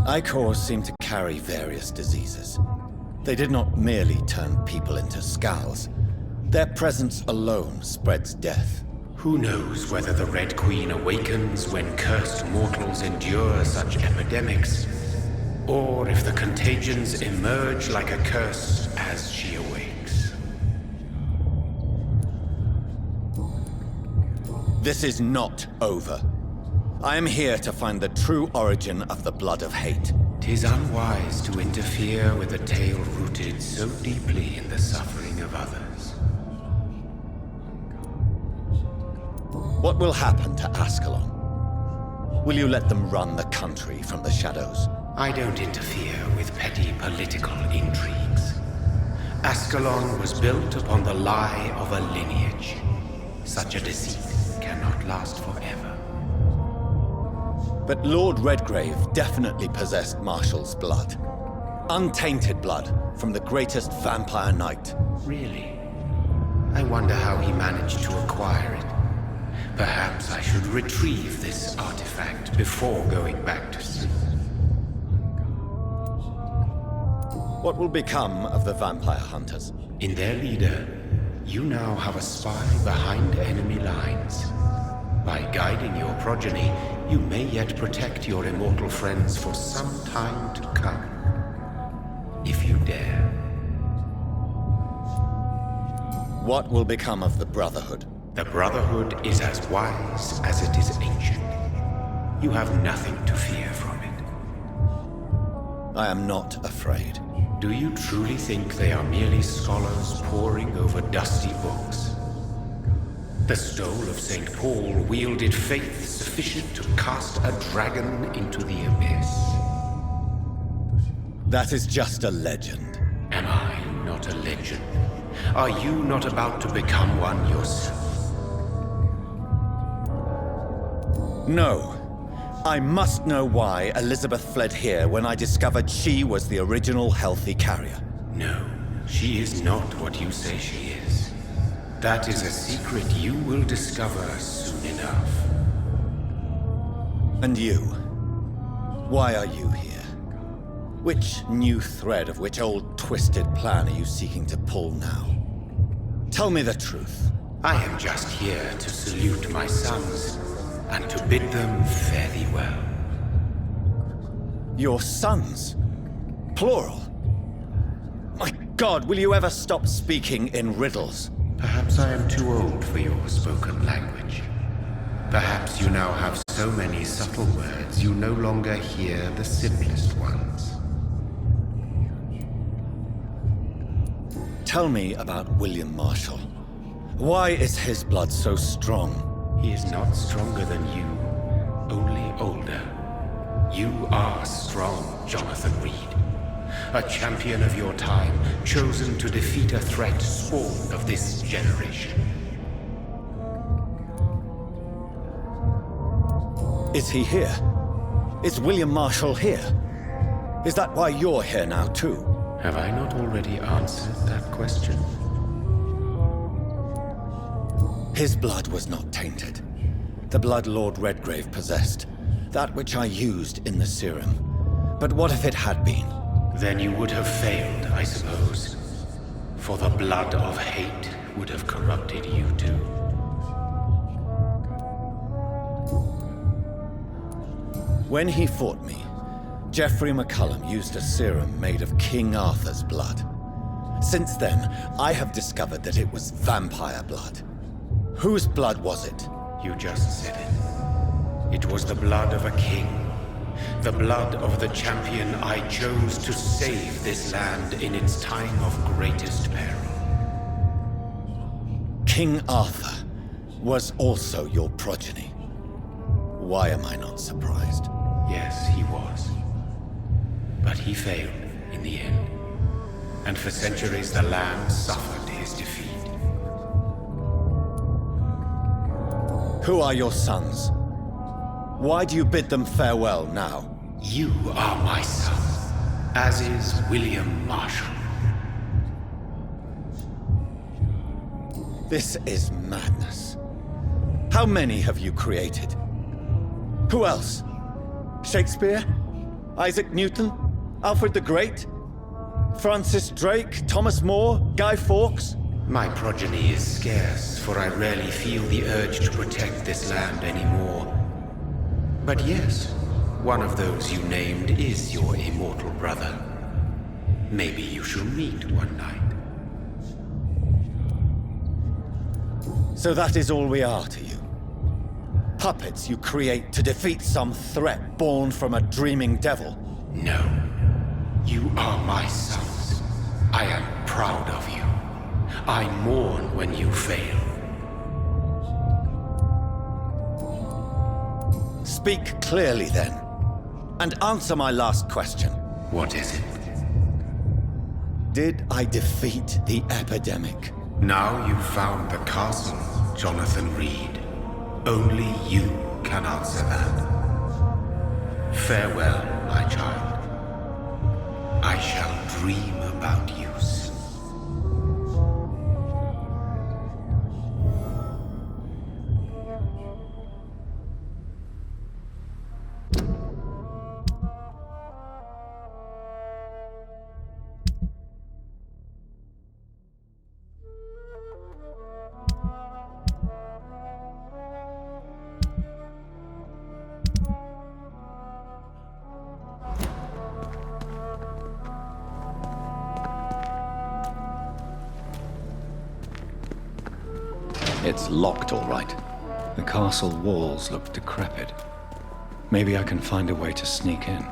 Icors seem to carry various diseases. They did not merely turn people into skulls. Their presence alone spreads death. Who knows whether the Red Queen awakens when cursed mortals endure such epidemics, or if the contagions emerge like a curse as she awakes. This is not over. I am here to find the true origin of the blood of hate. 'Tis unwise to interfere with a tale rooted so deeply in the suffering of others. What will happen to Ascalon? Will you let them run the country from the shadows? I don't interfere with petty political intrigues. Ascalon was built upon the lie of a lineage. Such a deceit cannot last forever. But Lord Redgrave definitely possessed Marshall's blood. Untainted blood from the greatest vampire knight. Really? I wonder how he managed to acquire it. Perhaps I should retrieve this artifact before going back to sleep. What will become of the vampire hunters? In their leader, you now have a spy behind enemy lines. By guiding your progeny, you may yet protect your immortal friends for some time to come. If you dare. What will become of the Brotherhood? The Brotherhood is as wise as it is ancient. You have nothing to fear from it. I am not afraid. Do you truly think they are merely scholars poring over dusty books? The stole of St. Paul wielded faith sufficient to cast a dragon into the abyss. That is just a legend. Am I not a legend? Are you not about to become one yourself? No. I must know why Elizabeth fled here when I discovered she was the original healthy carrier. No, she is not what you say she is. That is a secret you will discover soon enough. And you? Why are you here? Which new thread of which old twisted plan are you seeking to pull now? Tell me the truth. I am just here to salute my sons and to bid them fare thee well. Your sons? Plural? My God, will you ever stop speaking in riddles? Perhaps I am too old for your spoken language. Perhaps you now have so many subtle words you no longer hear the simplest ones. Tell me about William Marshall. Why is his blood so strong? He is not stronger than you, only older. You are strong, Jonathan Reed. A champion of your time, chosen to defeat a threat spawned of this generation. Is he here? Is William Marshall here? Is that why you're here now, too? Have I not already answered that question? His blood was not tainted. The blood Lord Redgrave possessed. That which I used in the serum. But what if it had been? Then you would have failed, I suppose. For the blood of hate would have corrupted you too. When he fought me, Geoffrey McCullum used a serum made of King Arthur's blood. Since then, I have discovered that it was vampire blood. Whose blood was it? You just said it. It was the blood of a king. The blood of the champion I chose to save this land in its time of greatest peril. King Arthur was also your progeny. Why am I not surprised? Yes, he was. But he failed in the end. And for centuries the land suffered his defeat. Who are your sons? Why do you bid them farewell now? You are my son, as is William Marshall. This is madness. How many have you created? Who else? Shakespeare? Isaac Newton? Alfred the Great? Francis Drake? Thomas More? Guy Fawkes? My progeny is scarce, for I rarely feel the urge to protect this land anymore. But yes, one of those you named is your immortal brother. Maybe you shall meet one night. So that is all we are to you? Puppets you create to defeat some threat born from a dreaming devil? No. You are my sons. I am proud of you. I mourn when you fail. Speak clearly then, and answer my last question. What is it? Did I defeat the epidemic? Now you've found the castle, Jonathan Reed. Only you can answer that. Farewell, my child. I shall dream about you soon. It's locked, all right. The castle walls look decrepit. Maybe I can find a way to sneak in.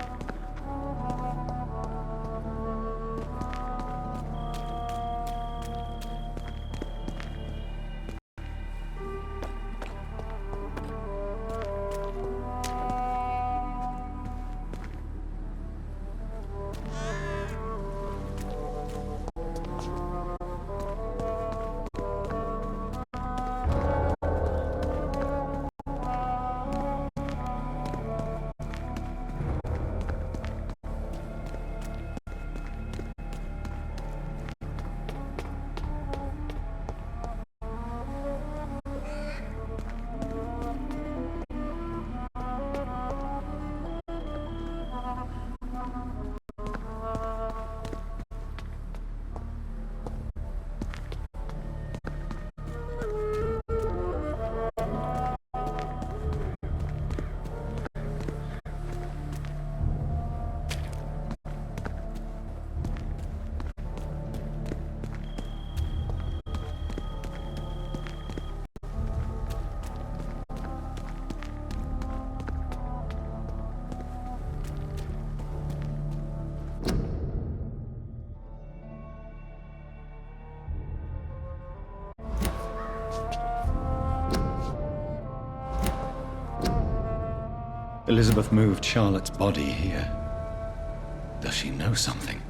Elizabeth moved Charlotte's body here. Does she know something?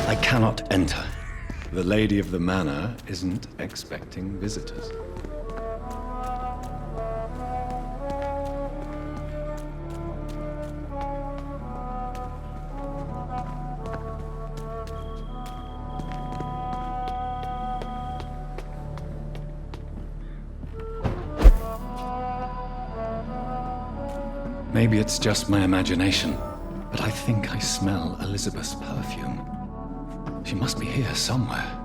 I cannot enter. The lady of the manor isn't expecting visitors. Maybe it's just my imagination, but I think I smell Elizabeth's perfume. She must be here somewhere.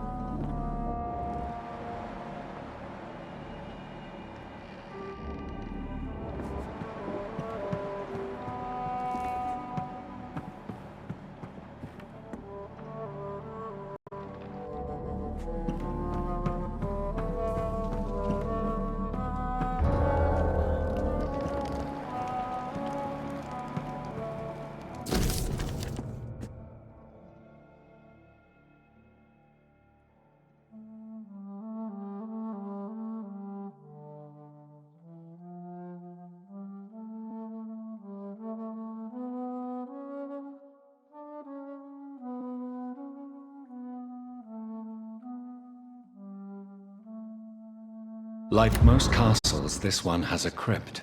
Like most castles, this one has a crypt,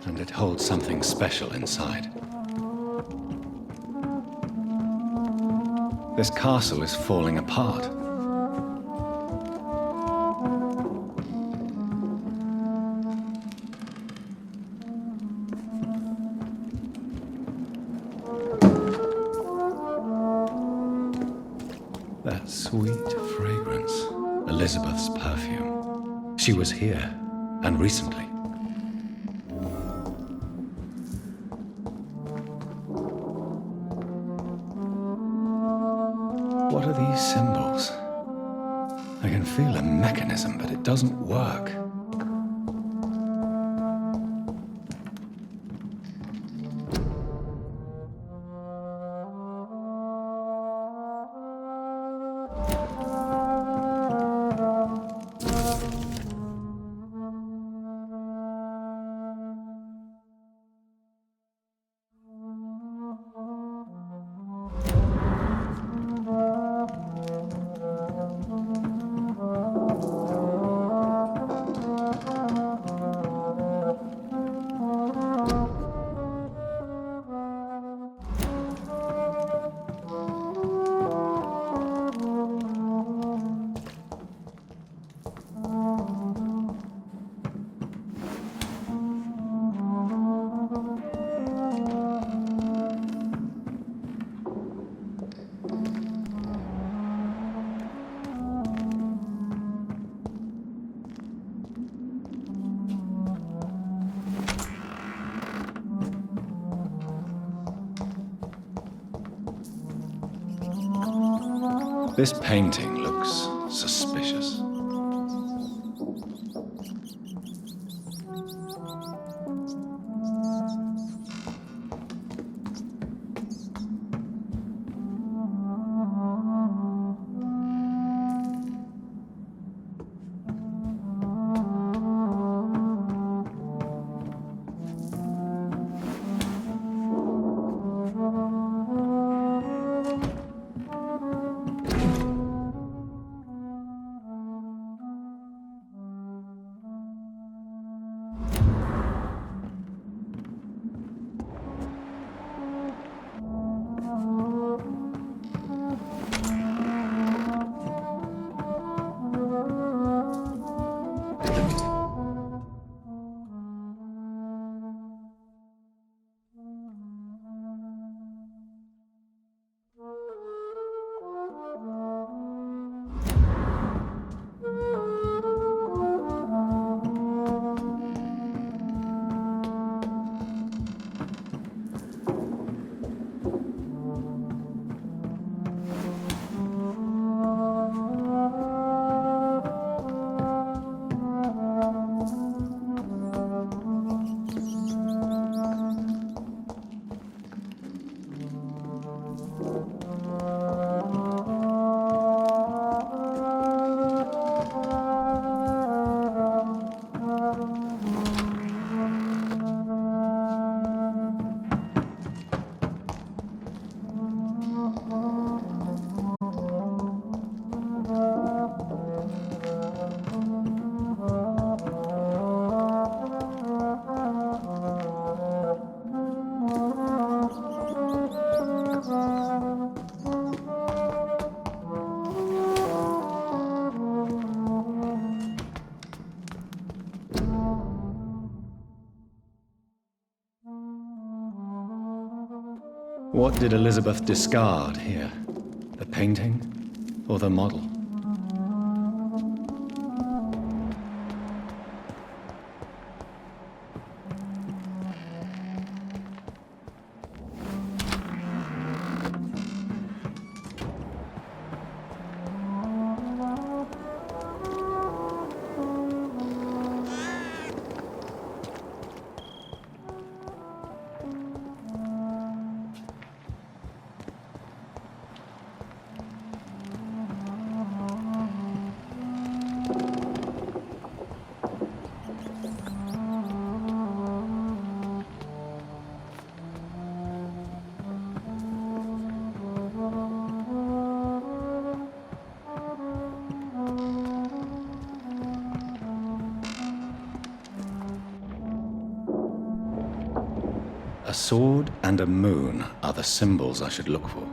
and it holds something special inside. This castle is falling apart. That sweet fragrance, Elizabeth's perfume. She was here, and recently. What are these symbols? I can feel a mechanism, but it doesn't work. This painting looks suspicious. What did Elizabeth discard here? The painting or the model? A sword and a moon are the symbols I should look for.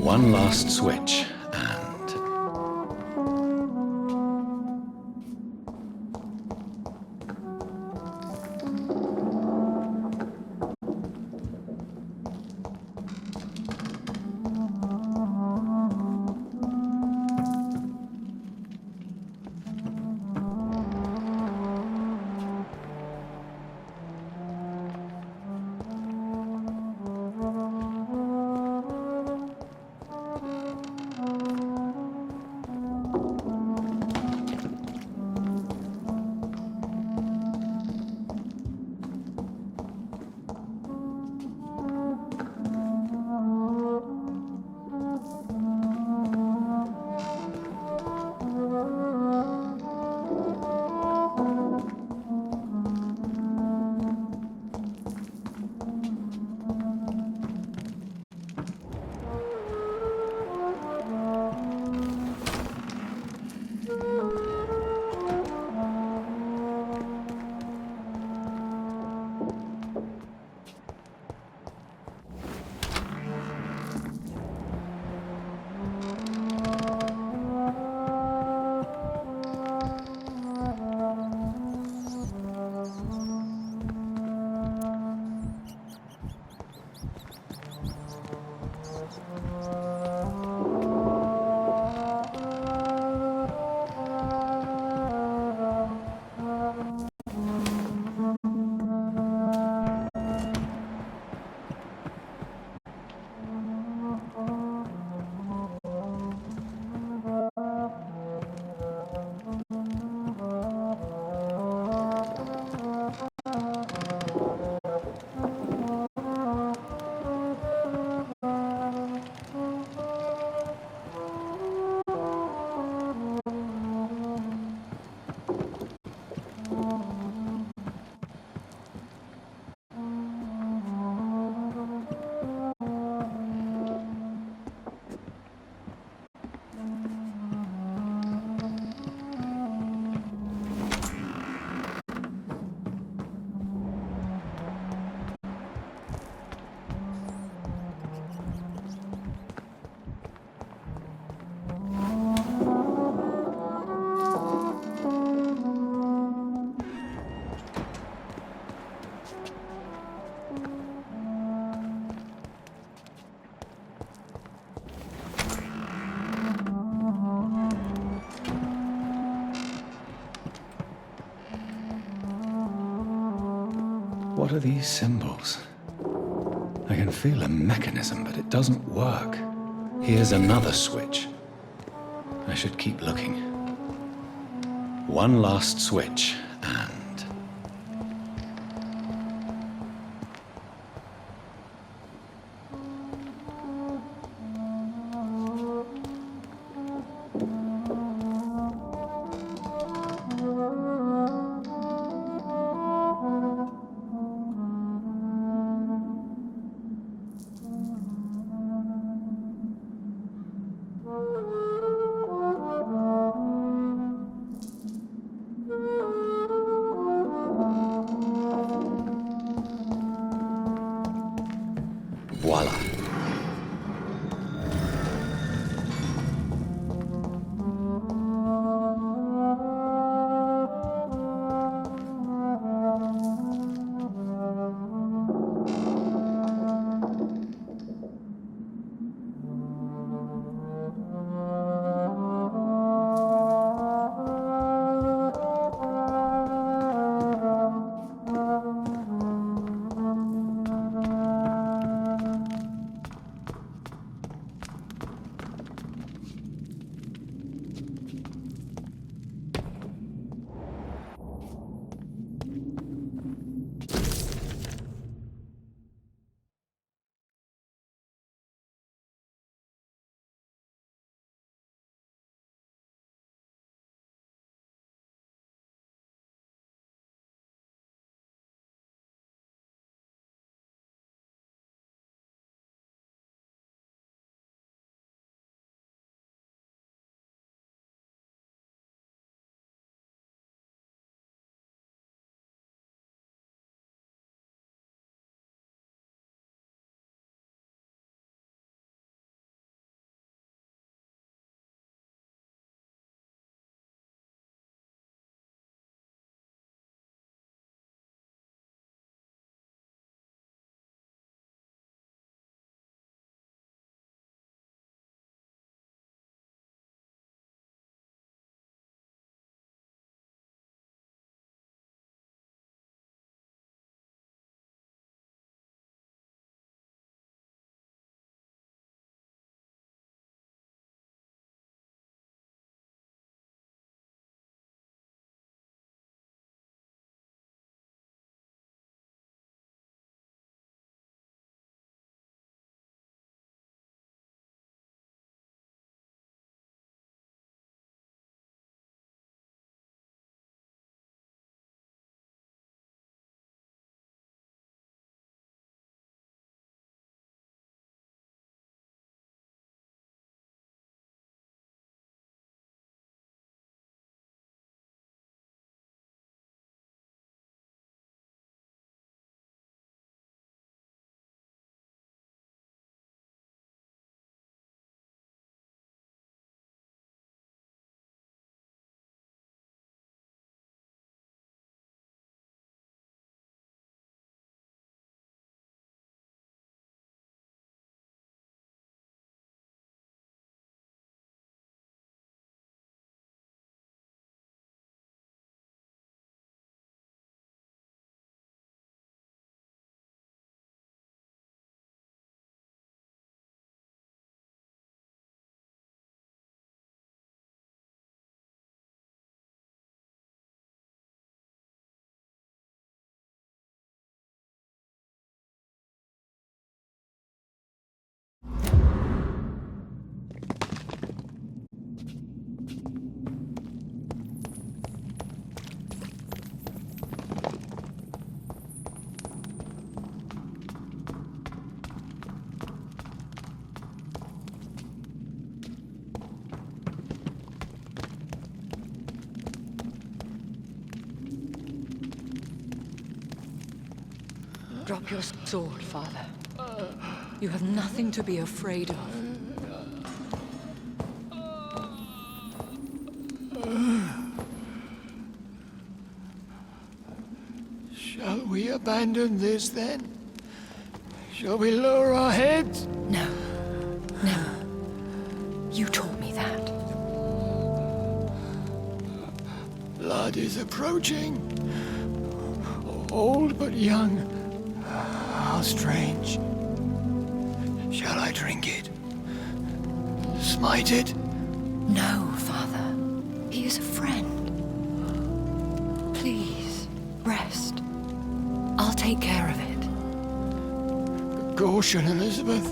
One last switch, and... What are these symbols? I can feel a mechanism, but it doesn't work. Here's another switch. I should keep looking. One last switch, and... Drop your sword, Father. You have nothing to be afraid of. Shall we abandon this then? Shall we lower our heads? No. Never. You taught me that. Blood is approaching. Old but young. How strange. Shall I drink it? Smite it? No, Father. He is a friend. Please, rest. I'll take care of it. Caution, Elizabeth.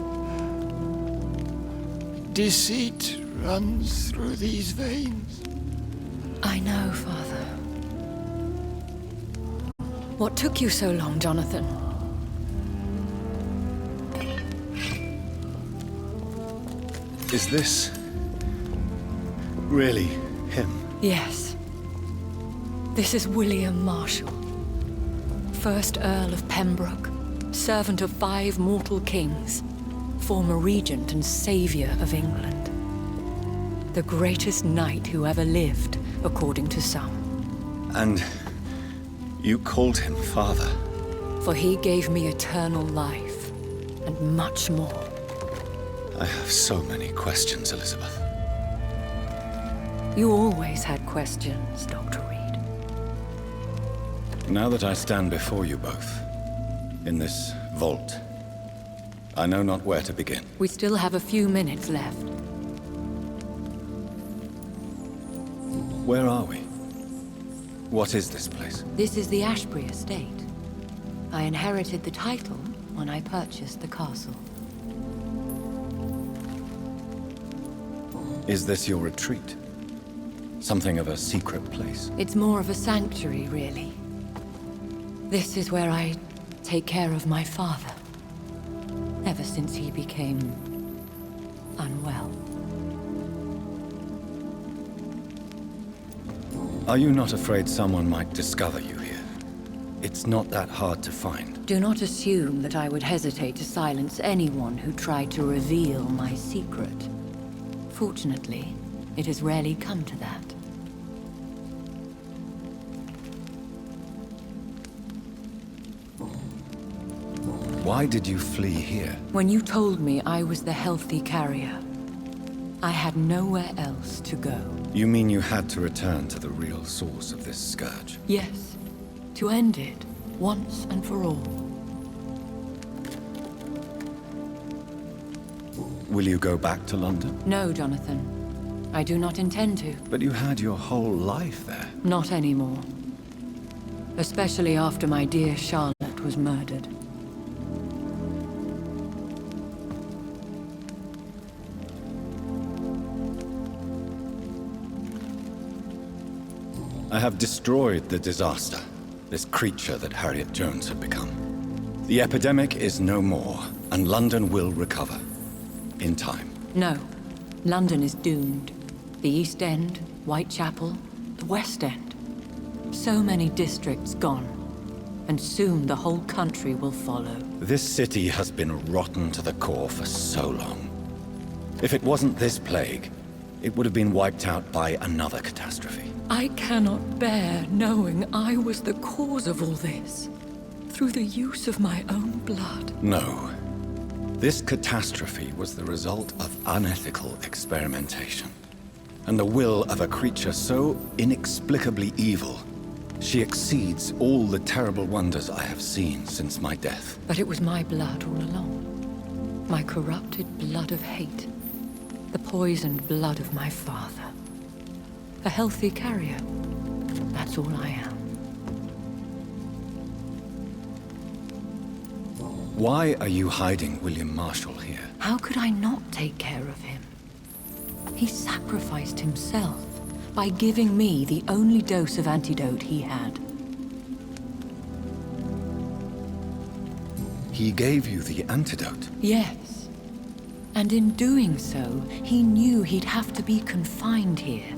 Deceit runs through these veins. I know, Father. What took you so long, Jonathan? Is this really him? Yes. This is William Marshall, 1st Earl of Pembroke, servant of 5 mortal kings, former regent and savior of England. The greatest knight who ever lived, according to some. And you called him father? For he gave me eternal life, and much more. I have so many questions, Elizabeth. You always had questions, Dr. Reed. Now that I stand before you both, in this vault, I know not where to begin. We still have a few minutes left. Where are we? What is this place? This is the Ashbury estate. I inherited the title when I purchased the castle. Is this your retreat? Something of a secret place? It's more of a sanctuary, really. This is where I take care of my father. Ever since he became unwell. Are you not afraid someone might discover you here? It's not that hard to find. Do not assume that I would hesitate to silence anyone who tried to reveal my secret. Fortunately, it has rarely come to that. Why did you flee here? When you told me I was the healthy carrier, I had nowhere else to go. You mean you had to return to the real source of this scourge? Yes, to end it, once and for all. Will you go back to London? No, Jonathan. I do not intend to. But you had your whole life there. Not anymore. Especially after my dear Charlotte was murdered. I have destroyed the disaster, this creature that Harriet Jones had become. The epidemic is no more, and London will recover. In time. No. London is doomed. The East End, Whitechapel, the West End. So many districts gone. And soon the whole country will follow. This city has been rotten to the core for so long. If it wasn't this plague, it would have been wiped out by another catastrophe. I cannot bear knowing I was the cause of all this. Through the use of my own blood. No. This catastrophe was the result of unethical experimentation. And the will of a creature so inexplicably evil, she exceeds all the terrible wonders I have seen since my death. But it was my blood all along. My corrupted blood of hate. The poisoned blood of my father. A healthy carrier. That's all I am. Why are you hiding William Marshall here? How could I not take care of him? He sacrificed himself by giving me the only dose of antidote he had. He gave you the antidote? Yes. And in doing so, he knew he'd have to be confined here.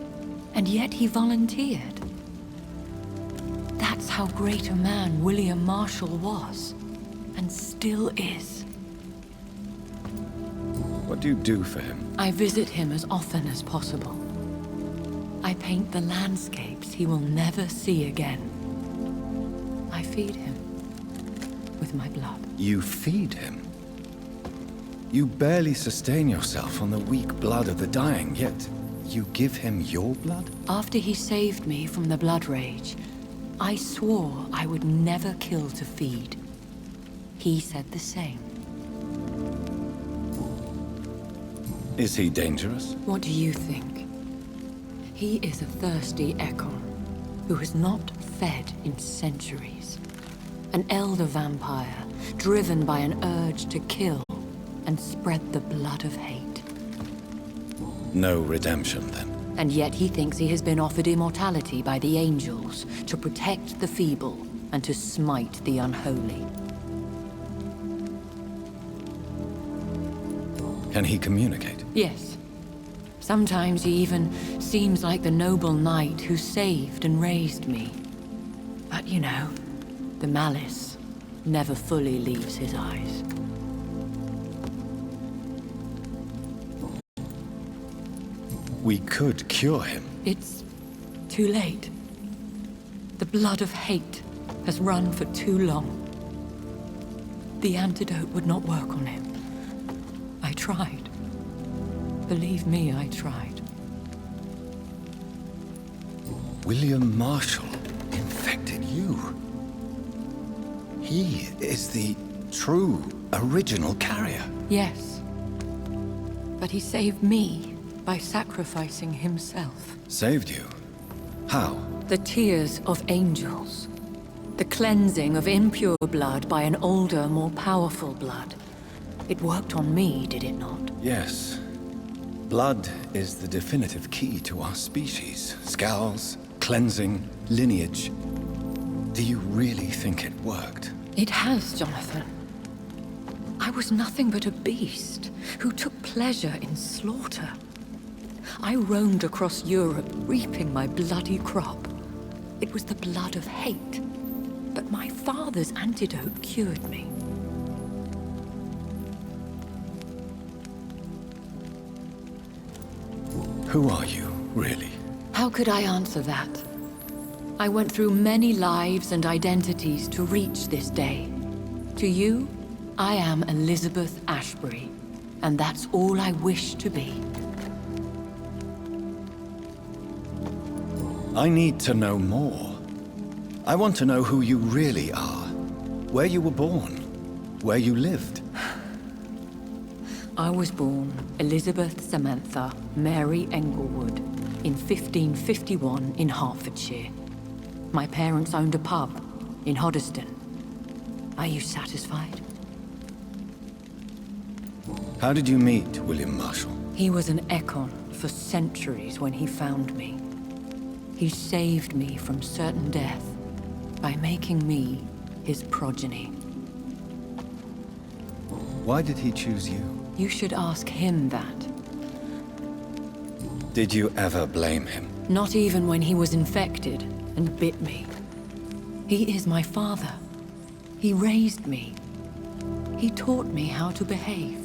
And yet he volunteered. That's how great a man William Marshall was. and still is. What do you do for him? I visit him as often as possible. I paint the landscapes he will never see again. I feed him with my blood. You feed him? You barely sustain yourself on the weak blood of the dying, yet you give him your blood? After he saved me from the blood rage, I swore I would never kill to feed. He said the same. Is he dangerous? What do you think? He is a thirsty Ekon who has not fed in centuries. An elder vampire, driven by an urge to kill and spread the blood of hate. No redemption, then? And yet he thinks he has been offered immortality by the angels to protect the feeble and to smite the unholy. Can he communicate? Yes. Sometimes he even seems like the noble knight who saved and raised me. But you know, the malice never fully leaves his eyes. We could cure him. It's too late. The blood of hate has run for too long. The antidote would not work on him. I tried. Believe me, I tried. William Marshall infected you. He is the true, original carrier. Yes. But he saved me by sacrificing himself. Saved you? How? The tears of angels. The cleansing of impure blood by an older, more powerful blood. It worked on me, did it not? Yes. Blood is the definitive key to our species. Scowls, cleansing, lineage. Do you really think it worked? It has, Jonathan. I was nothing but a beast who took pleasure in slaughter. I roamed across Europe, reaping my bloody crop. It was the blood of hate. But my father's antidote cured me. Who are you, really? How could I answer that? I went through many lives and identities to reach this day. To you, I am Elizabeth Ashbury, and that's all I wish to be. I need to know more. I want to know who you really are. Where you were born. Where you lived. I was born Elizabeth Samantha Mary Englewood in 1551 in Hertfordshire. My parents owned a pub in Hoddesdon. Are you satisfied? How did you meet William Marshall? He was an Ekon for centuries when he found me. He saved me from certain death by making me his progeny. Why did he choose you? You should ask him that. Did you ever blame him? Not even when he was infected and bit me. He is my father. He raised me. He taught me how to behave.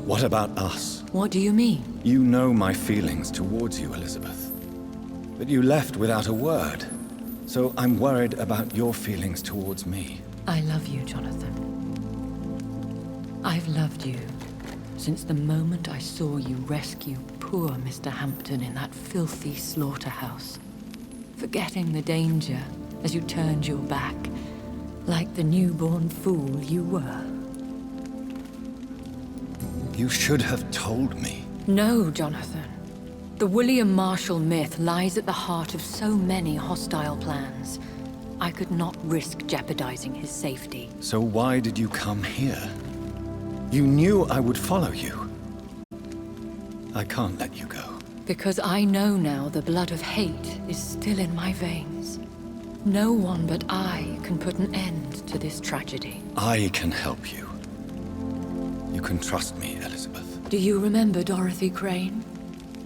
What about us? What do you mean? You know my feelings towards you, Elizabeth. But you left without a word. So I'm worried about your feelings towards me. I love you, Jonathan. I've loved you since the moment I saw you rescue poor Mr. Hampton in that filthy slaughterhouse, forgetting the danger as you turned your back, like the newborn fool you were. You should have told me. No, Jonathan. The William Marshall myth lies at the heart of so many hostile plans. I could not risk jeopardizing his safety. So why did you come here? You knew I would follow you. I can't let you go. Because I know now the blood of hate is still in my veins. No one but I can put an end to this tragedy. I can help you. You can trust me, Elizabeth. Do you remember Dorothy Crane?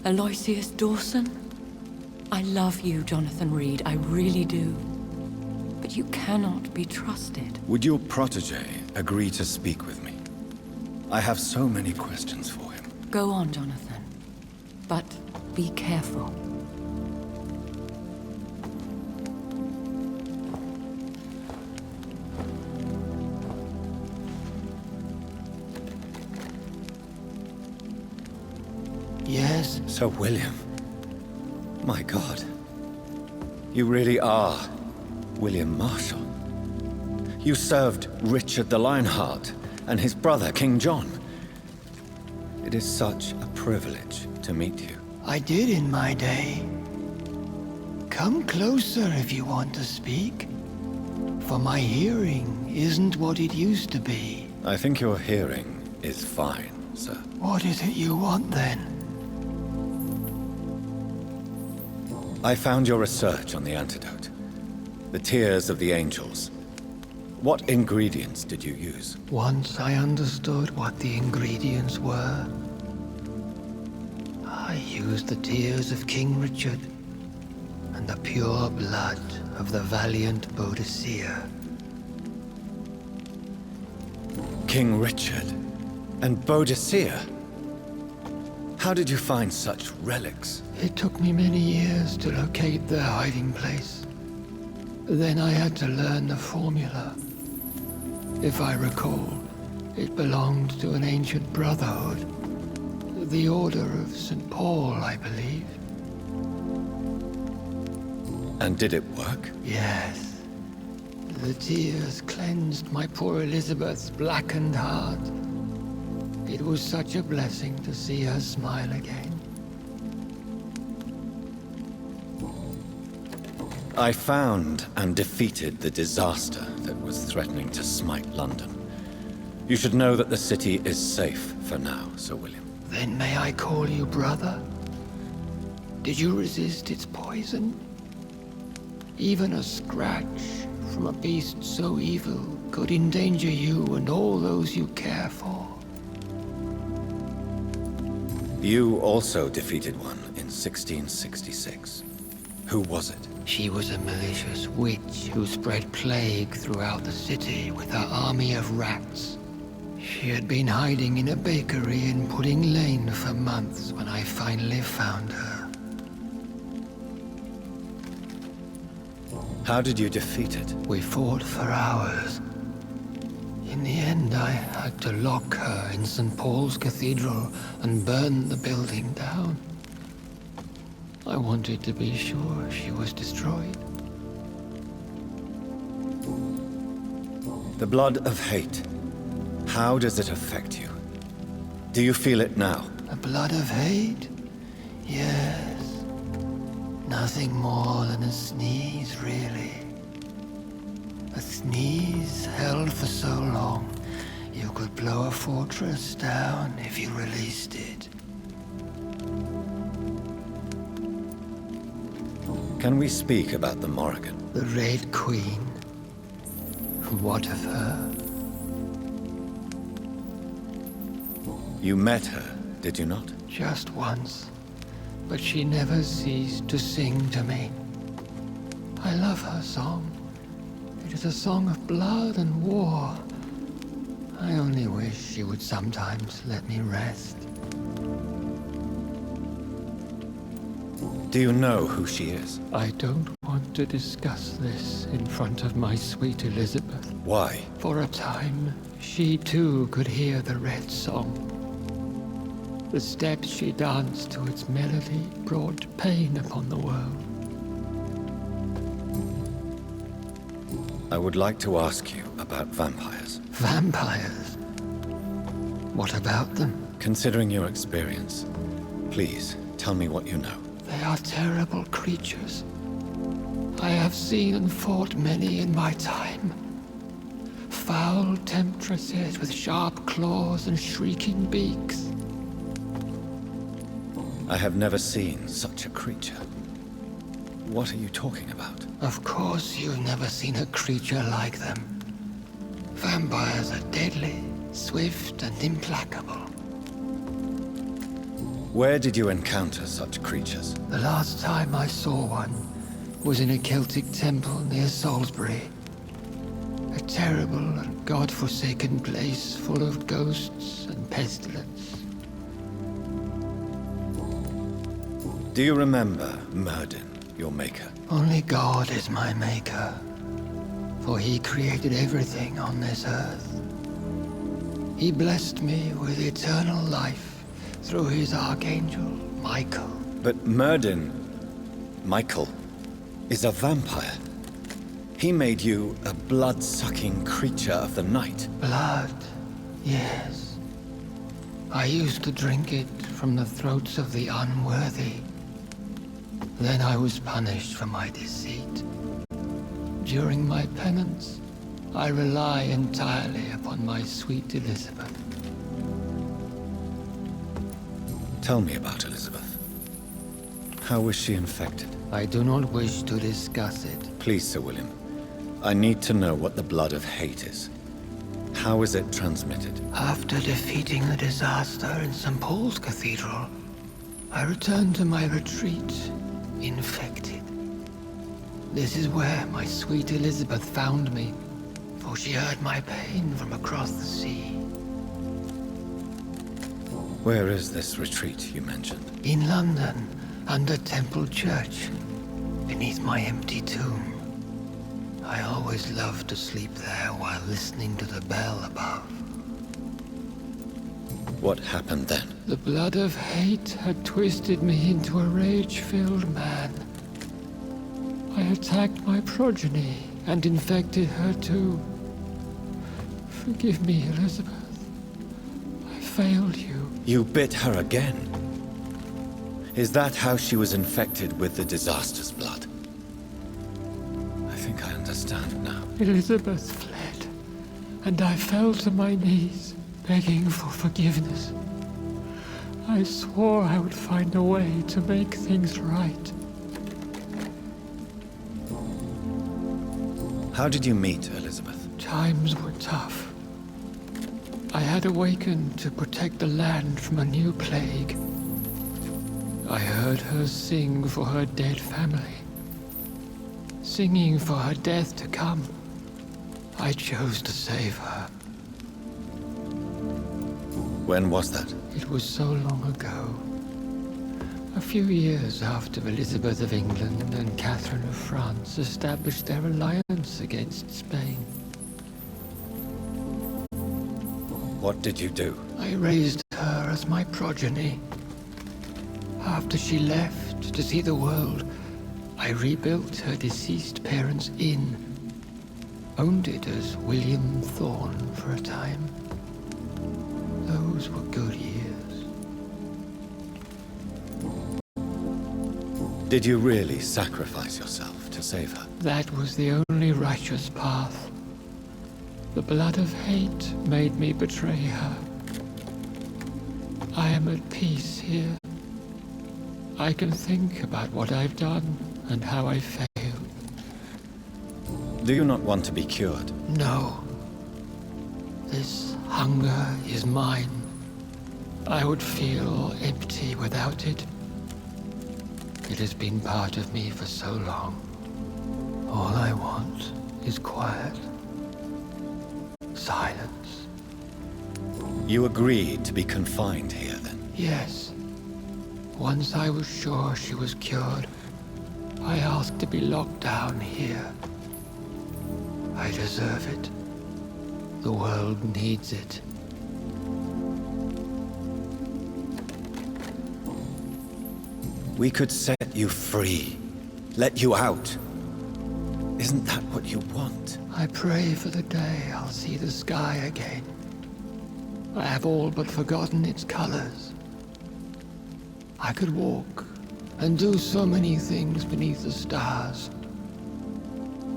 Aloysius Dawson? I love you, Jonathan Reed, I really do. But You cannot be trusted. Would your protege agree to speak with me? I have so many questions for him. Go on, Jonathan. But be careful. Yes? Sir William. My God. You really are William Marshall. You served Richard the Lionheart and his brother, King John. It is such a privilege to meet you. I did in my day. Come closer if you want to speak. For my hearing isn't what it used to be. I think your hearing is fine, sir. What is it you want then? I found your research on the antidote. The tears of the angels. What ingredients did you use? Once I understood what the ingredients were, I used the tears of King Richard and the pure blood of the valiant Boadicea. King Richard and Boadicea? How did you find such relics? It took me many years to locate their hiding place. Then I had to learn the formula. If I recall, it belonged to an ancient brotherhood. The Order of St. Paul, I believe. And did it work? Yes. The tears cleansed my poor Elizabeth's blackened heart. It was such a blessing to see her smile again. I found and defeated the disaster that was threatening to smite London. You should know that the city is safe for now, Sir William. Then may I call you brother? Did you resist its poison? Even a scratch from a beast so evil could endanger you and all those you care for. You also defeated one in 1666. Who was it? She was a malicious witch who spread plague throughout the city with her army of rats. She had been hiding in a bakery in Pudding Lane for months when I finally found her. How did you defeat it? We fought for hours. In the end, I had to lock her in St. Paul's Cathedral and burn the building down. I wanted to be sure she was destroyed. The blood of hate. How does it affect you? Do you feel it now? The blood of hate? Yes. Nothing more than a sneeze, really. A sneeze held for so long, you could blow a fortress down if you released it. Can we speak about the Morrigan? The Red Queen. What of her? You met her, did you not? Just once. But she never ceased to sing to me. I love her song. It is a song of blood and war. I only wish she would sometimes let me rest. Do you know who she is? I don't want to discuss this in front of my sweet Elizabeth. Why? For a time, she too could hear the Red Song. The steps she danced to its melody brought pain upon the world. I would like to ask you about vampires. Vampires? What about them? Considering your experience, please tell me what you know. They are terrible creatures. I have seen and fought many in my time. Foul temptresses with sharp claws and shrieking beaks. I have never seen such a creature. What are you talking about? Of course you've never seen a creature like them. Vampires are deadly, swift and implacable. Where did you encounter such creatures? The last time I saw one was in a Celtic temple near Salisbury. terrible and god-forsaken place full of ghosts and pestilence. Do you remember Myrddin, your maker? Only God is my maker, for he created everything on this earth. He blessed me with eternal life through his archangel, Michael. But Myrddin, Michael, is a vampire. He made you a blood-sucking creature of the night. Blood, yes. I used to drink it from the throats of the unworthy. Then I was punished for my deceit. During my penance, I rely entirely upon my sweet Elizabeth. Tell me about Elizabeth. How was she infected? I do not wish to discuss it. Please, Sir William. I need to know what the blood of hate is. How is it transmitted? After defeating the disaster in St. Paul's Cathedral, I returned to my retreat, infected. This is where my sweet Elizabeth found me, for she heard my pain from across the sea. Where is this retreat you mentioned? In London, under Temple Church, beneath my empty tomb. I always loved to sleep there while listening to the bell above. What happened then? The blood of hate had twisted me into a rage-filled man. I attacked my progeny and infected her too. Forgive me, Elizabeth. I failed you. You bit her again? Is that how she was infected with the disaster's blood? I think I understand now. Elizabeth fled, and I fell to my knees, begging for forgiveness. I swore I would find a way to make things right. How did you meet Elizabeth? Times were tough. I had awakened to protect the land from a new plague. I heard her sing for her dead family. Singing for her death to come. I chose to save her. When was that? It was so long ago. A few years after Elizabeth of England and Catherine of France established their alliance against Spain. What did you do? I raised her as my progeny. After she left to see the world, I rebuilt her deceased parents' inn. Owned it as William Thorne for a time. Those were good years. Did you really sacrifice yourself to save her? That was the only righteous path. The blood of hate made me betray her. I am at peace here. I can think about what I've done and how I failed. Do you not want to be cured? No. This hunger is mine. I would feel empty without it. It has been part of me for so long. All I want is quiet. Silence. You agreed to be confined here, then? Yes. Once I was sure she was cured, I asked to be locked down here. I deserve it. The world needs it. We could set you free. Let you out. Isn't that what you want? I pray for the day I'll see the sky again. I have all but forgotten its colors. I could walk and do so many things beneath the stars.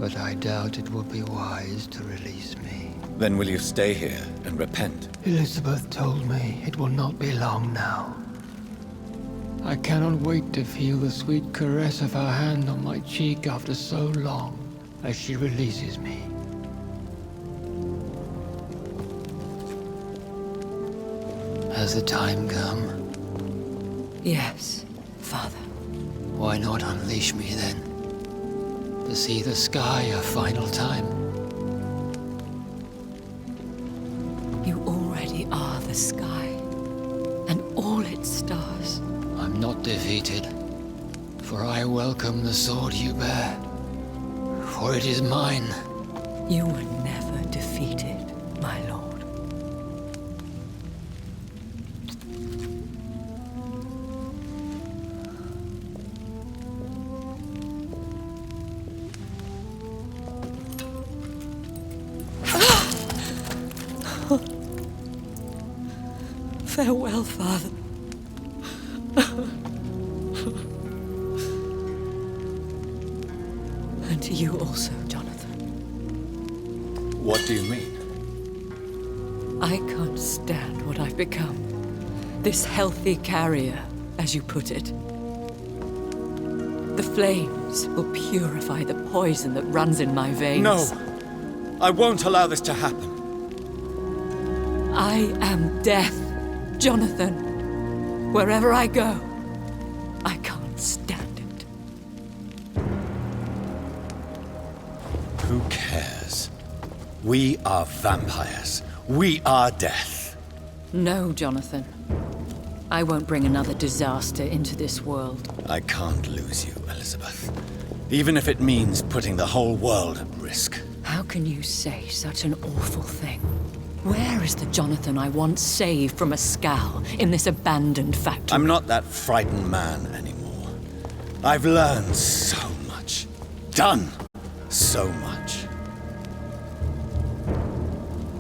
But I doubt it would be wise to release me. Then will you stay here and repent? Elizabeth told me it will not be long now. I cannot wait to feel the sweet caress of her hand on my cheek after so long, as she releases me. Has the time come? Yes, Father. Why not unleash me then? To see the sky a final time? are the sky and all its stars. I'm not defeated, for I welcome the sword you bear, for it is mine. You were never defeated, my lord. Farewell, Father. And to you also, Jonathan. What do you mean? I can't stand what I've become. This healthy carrier, as you put it. The flames will purify the poison that runs in my veins. No! I won't allow this to happen. I am death, Jonathan. Wherever I go, I can't stand it. Who cares? We are vampires. We are death. No, Jonathan. I won't bring another disaster into this world. I can't lose you, Elizabeth. Even if it means putting the whole world at risk. How can you say such an awful thing? Where is the Jonathan I once saved from a scowl in this abandoned factory? I'm not that frightened man anymore. I've learned so much. Done so much.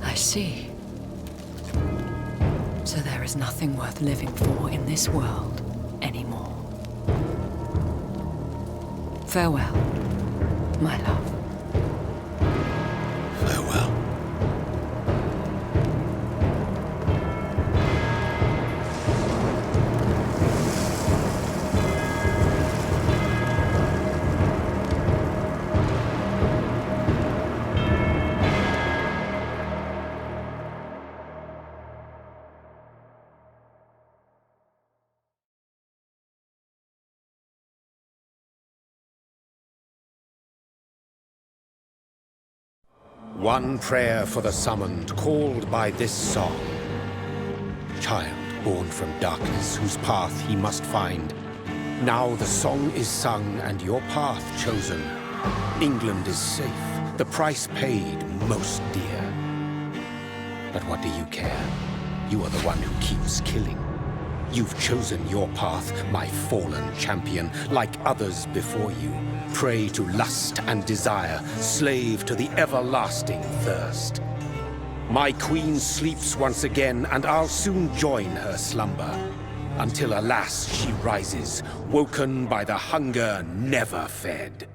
I see. So there is nothing worth living for in this world anymore. Farewell, my love. Farewell. One prayer for the summoned, called by this song. Child born from darkness, whose path he must find. Now the song is sung and your path chosen. England is safe, the price paid most dear. But what do you care? You are the one who keeps killing. You've chosen your path, my fallen champion, like others before you. Prey to lust and desire, slave to the everlasting thirst. My queen sleeps once again, and I'll soon join her slumber. Until alas, she rises, woken by the hunger never fed.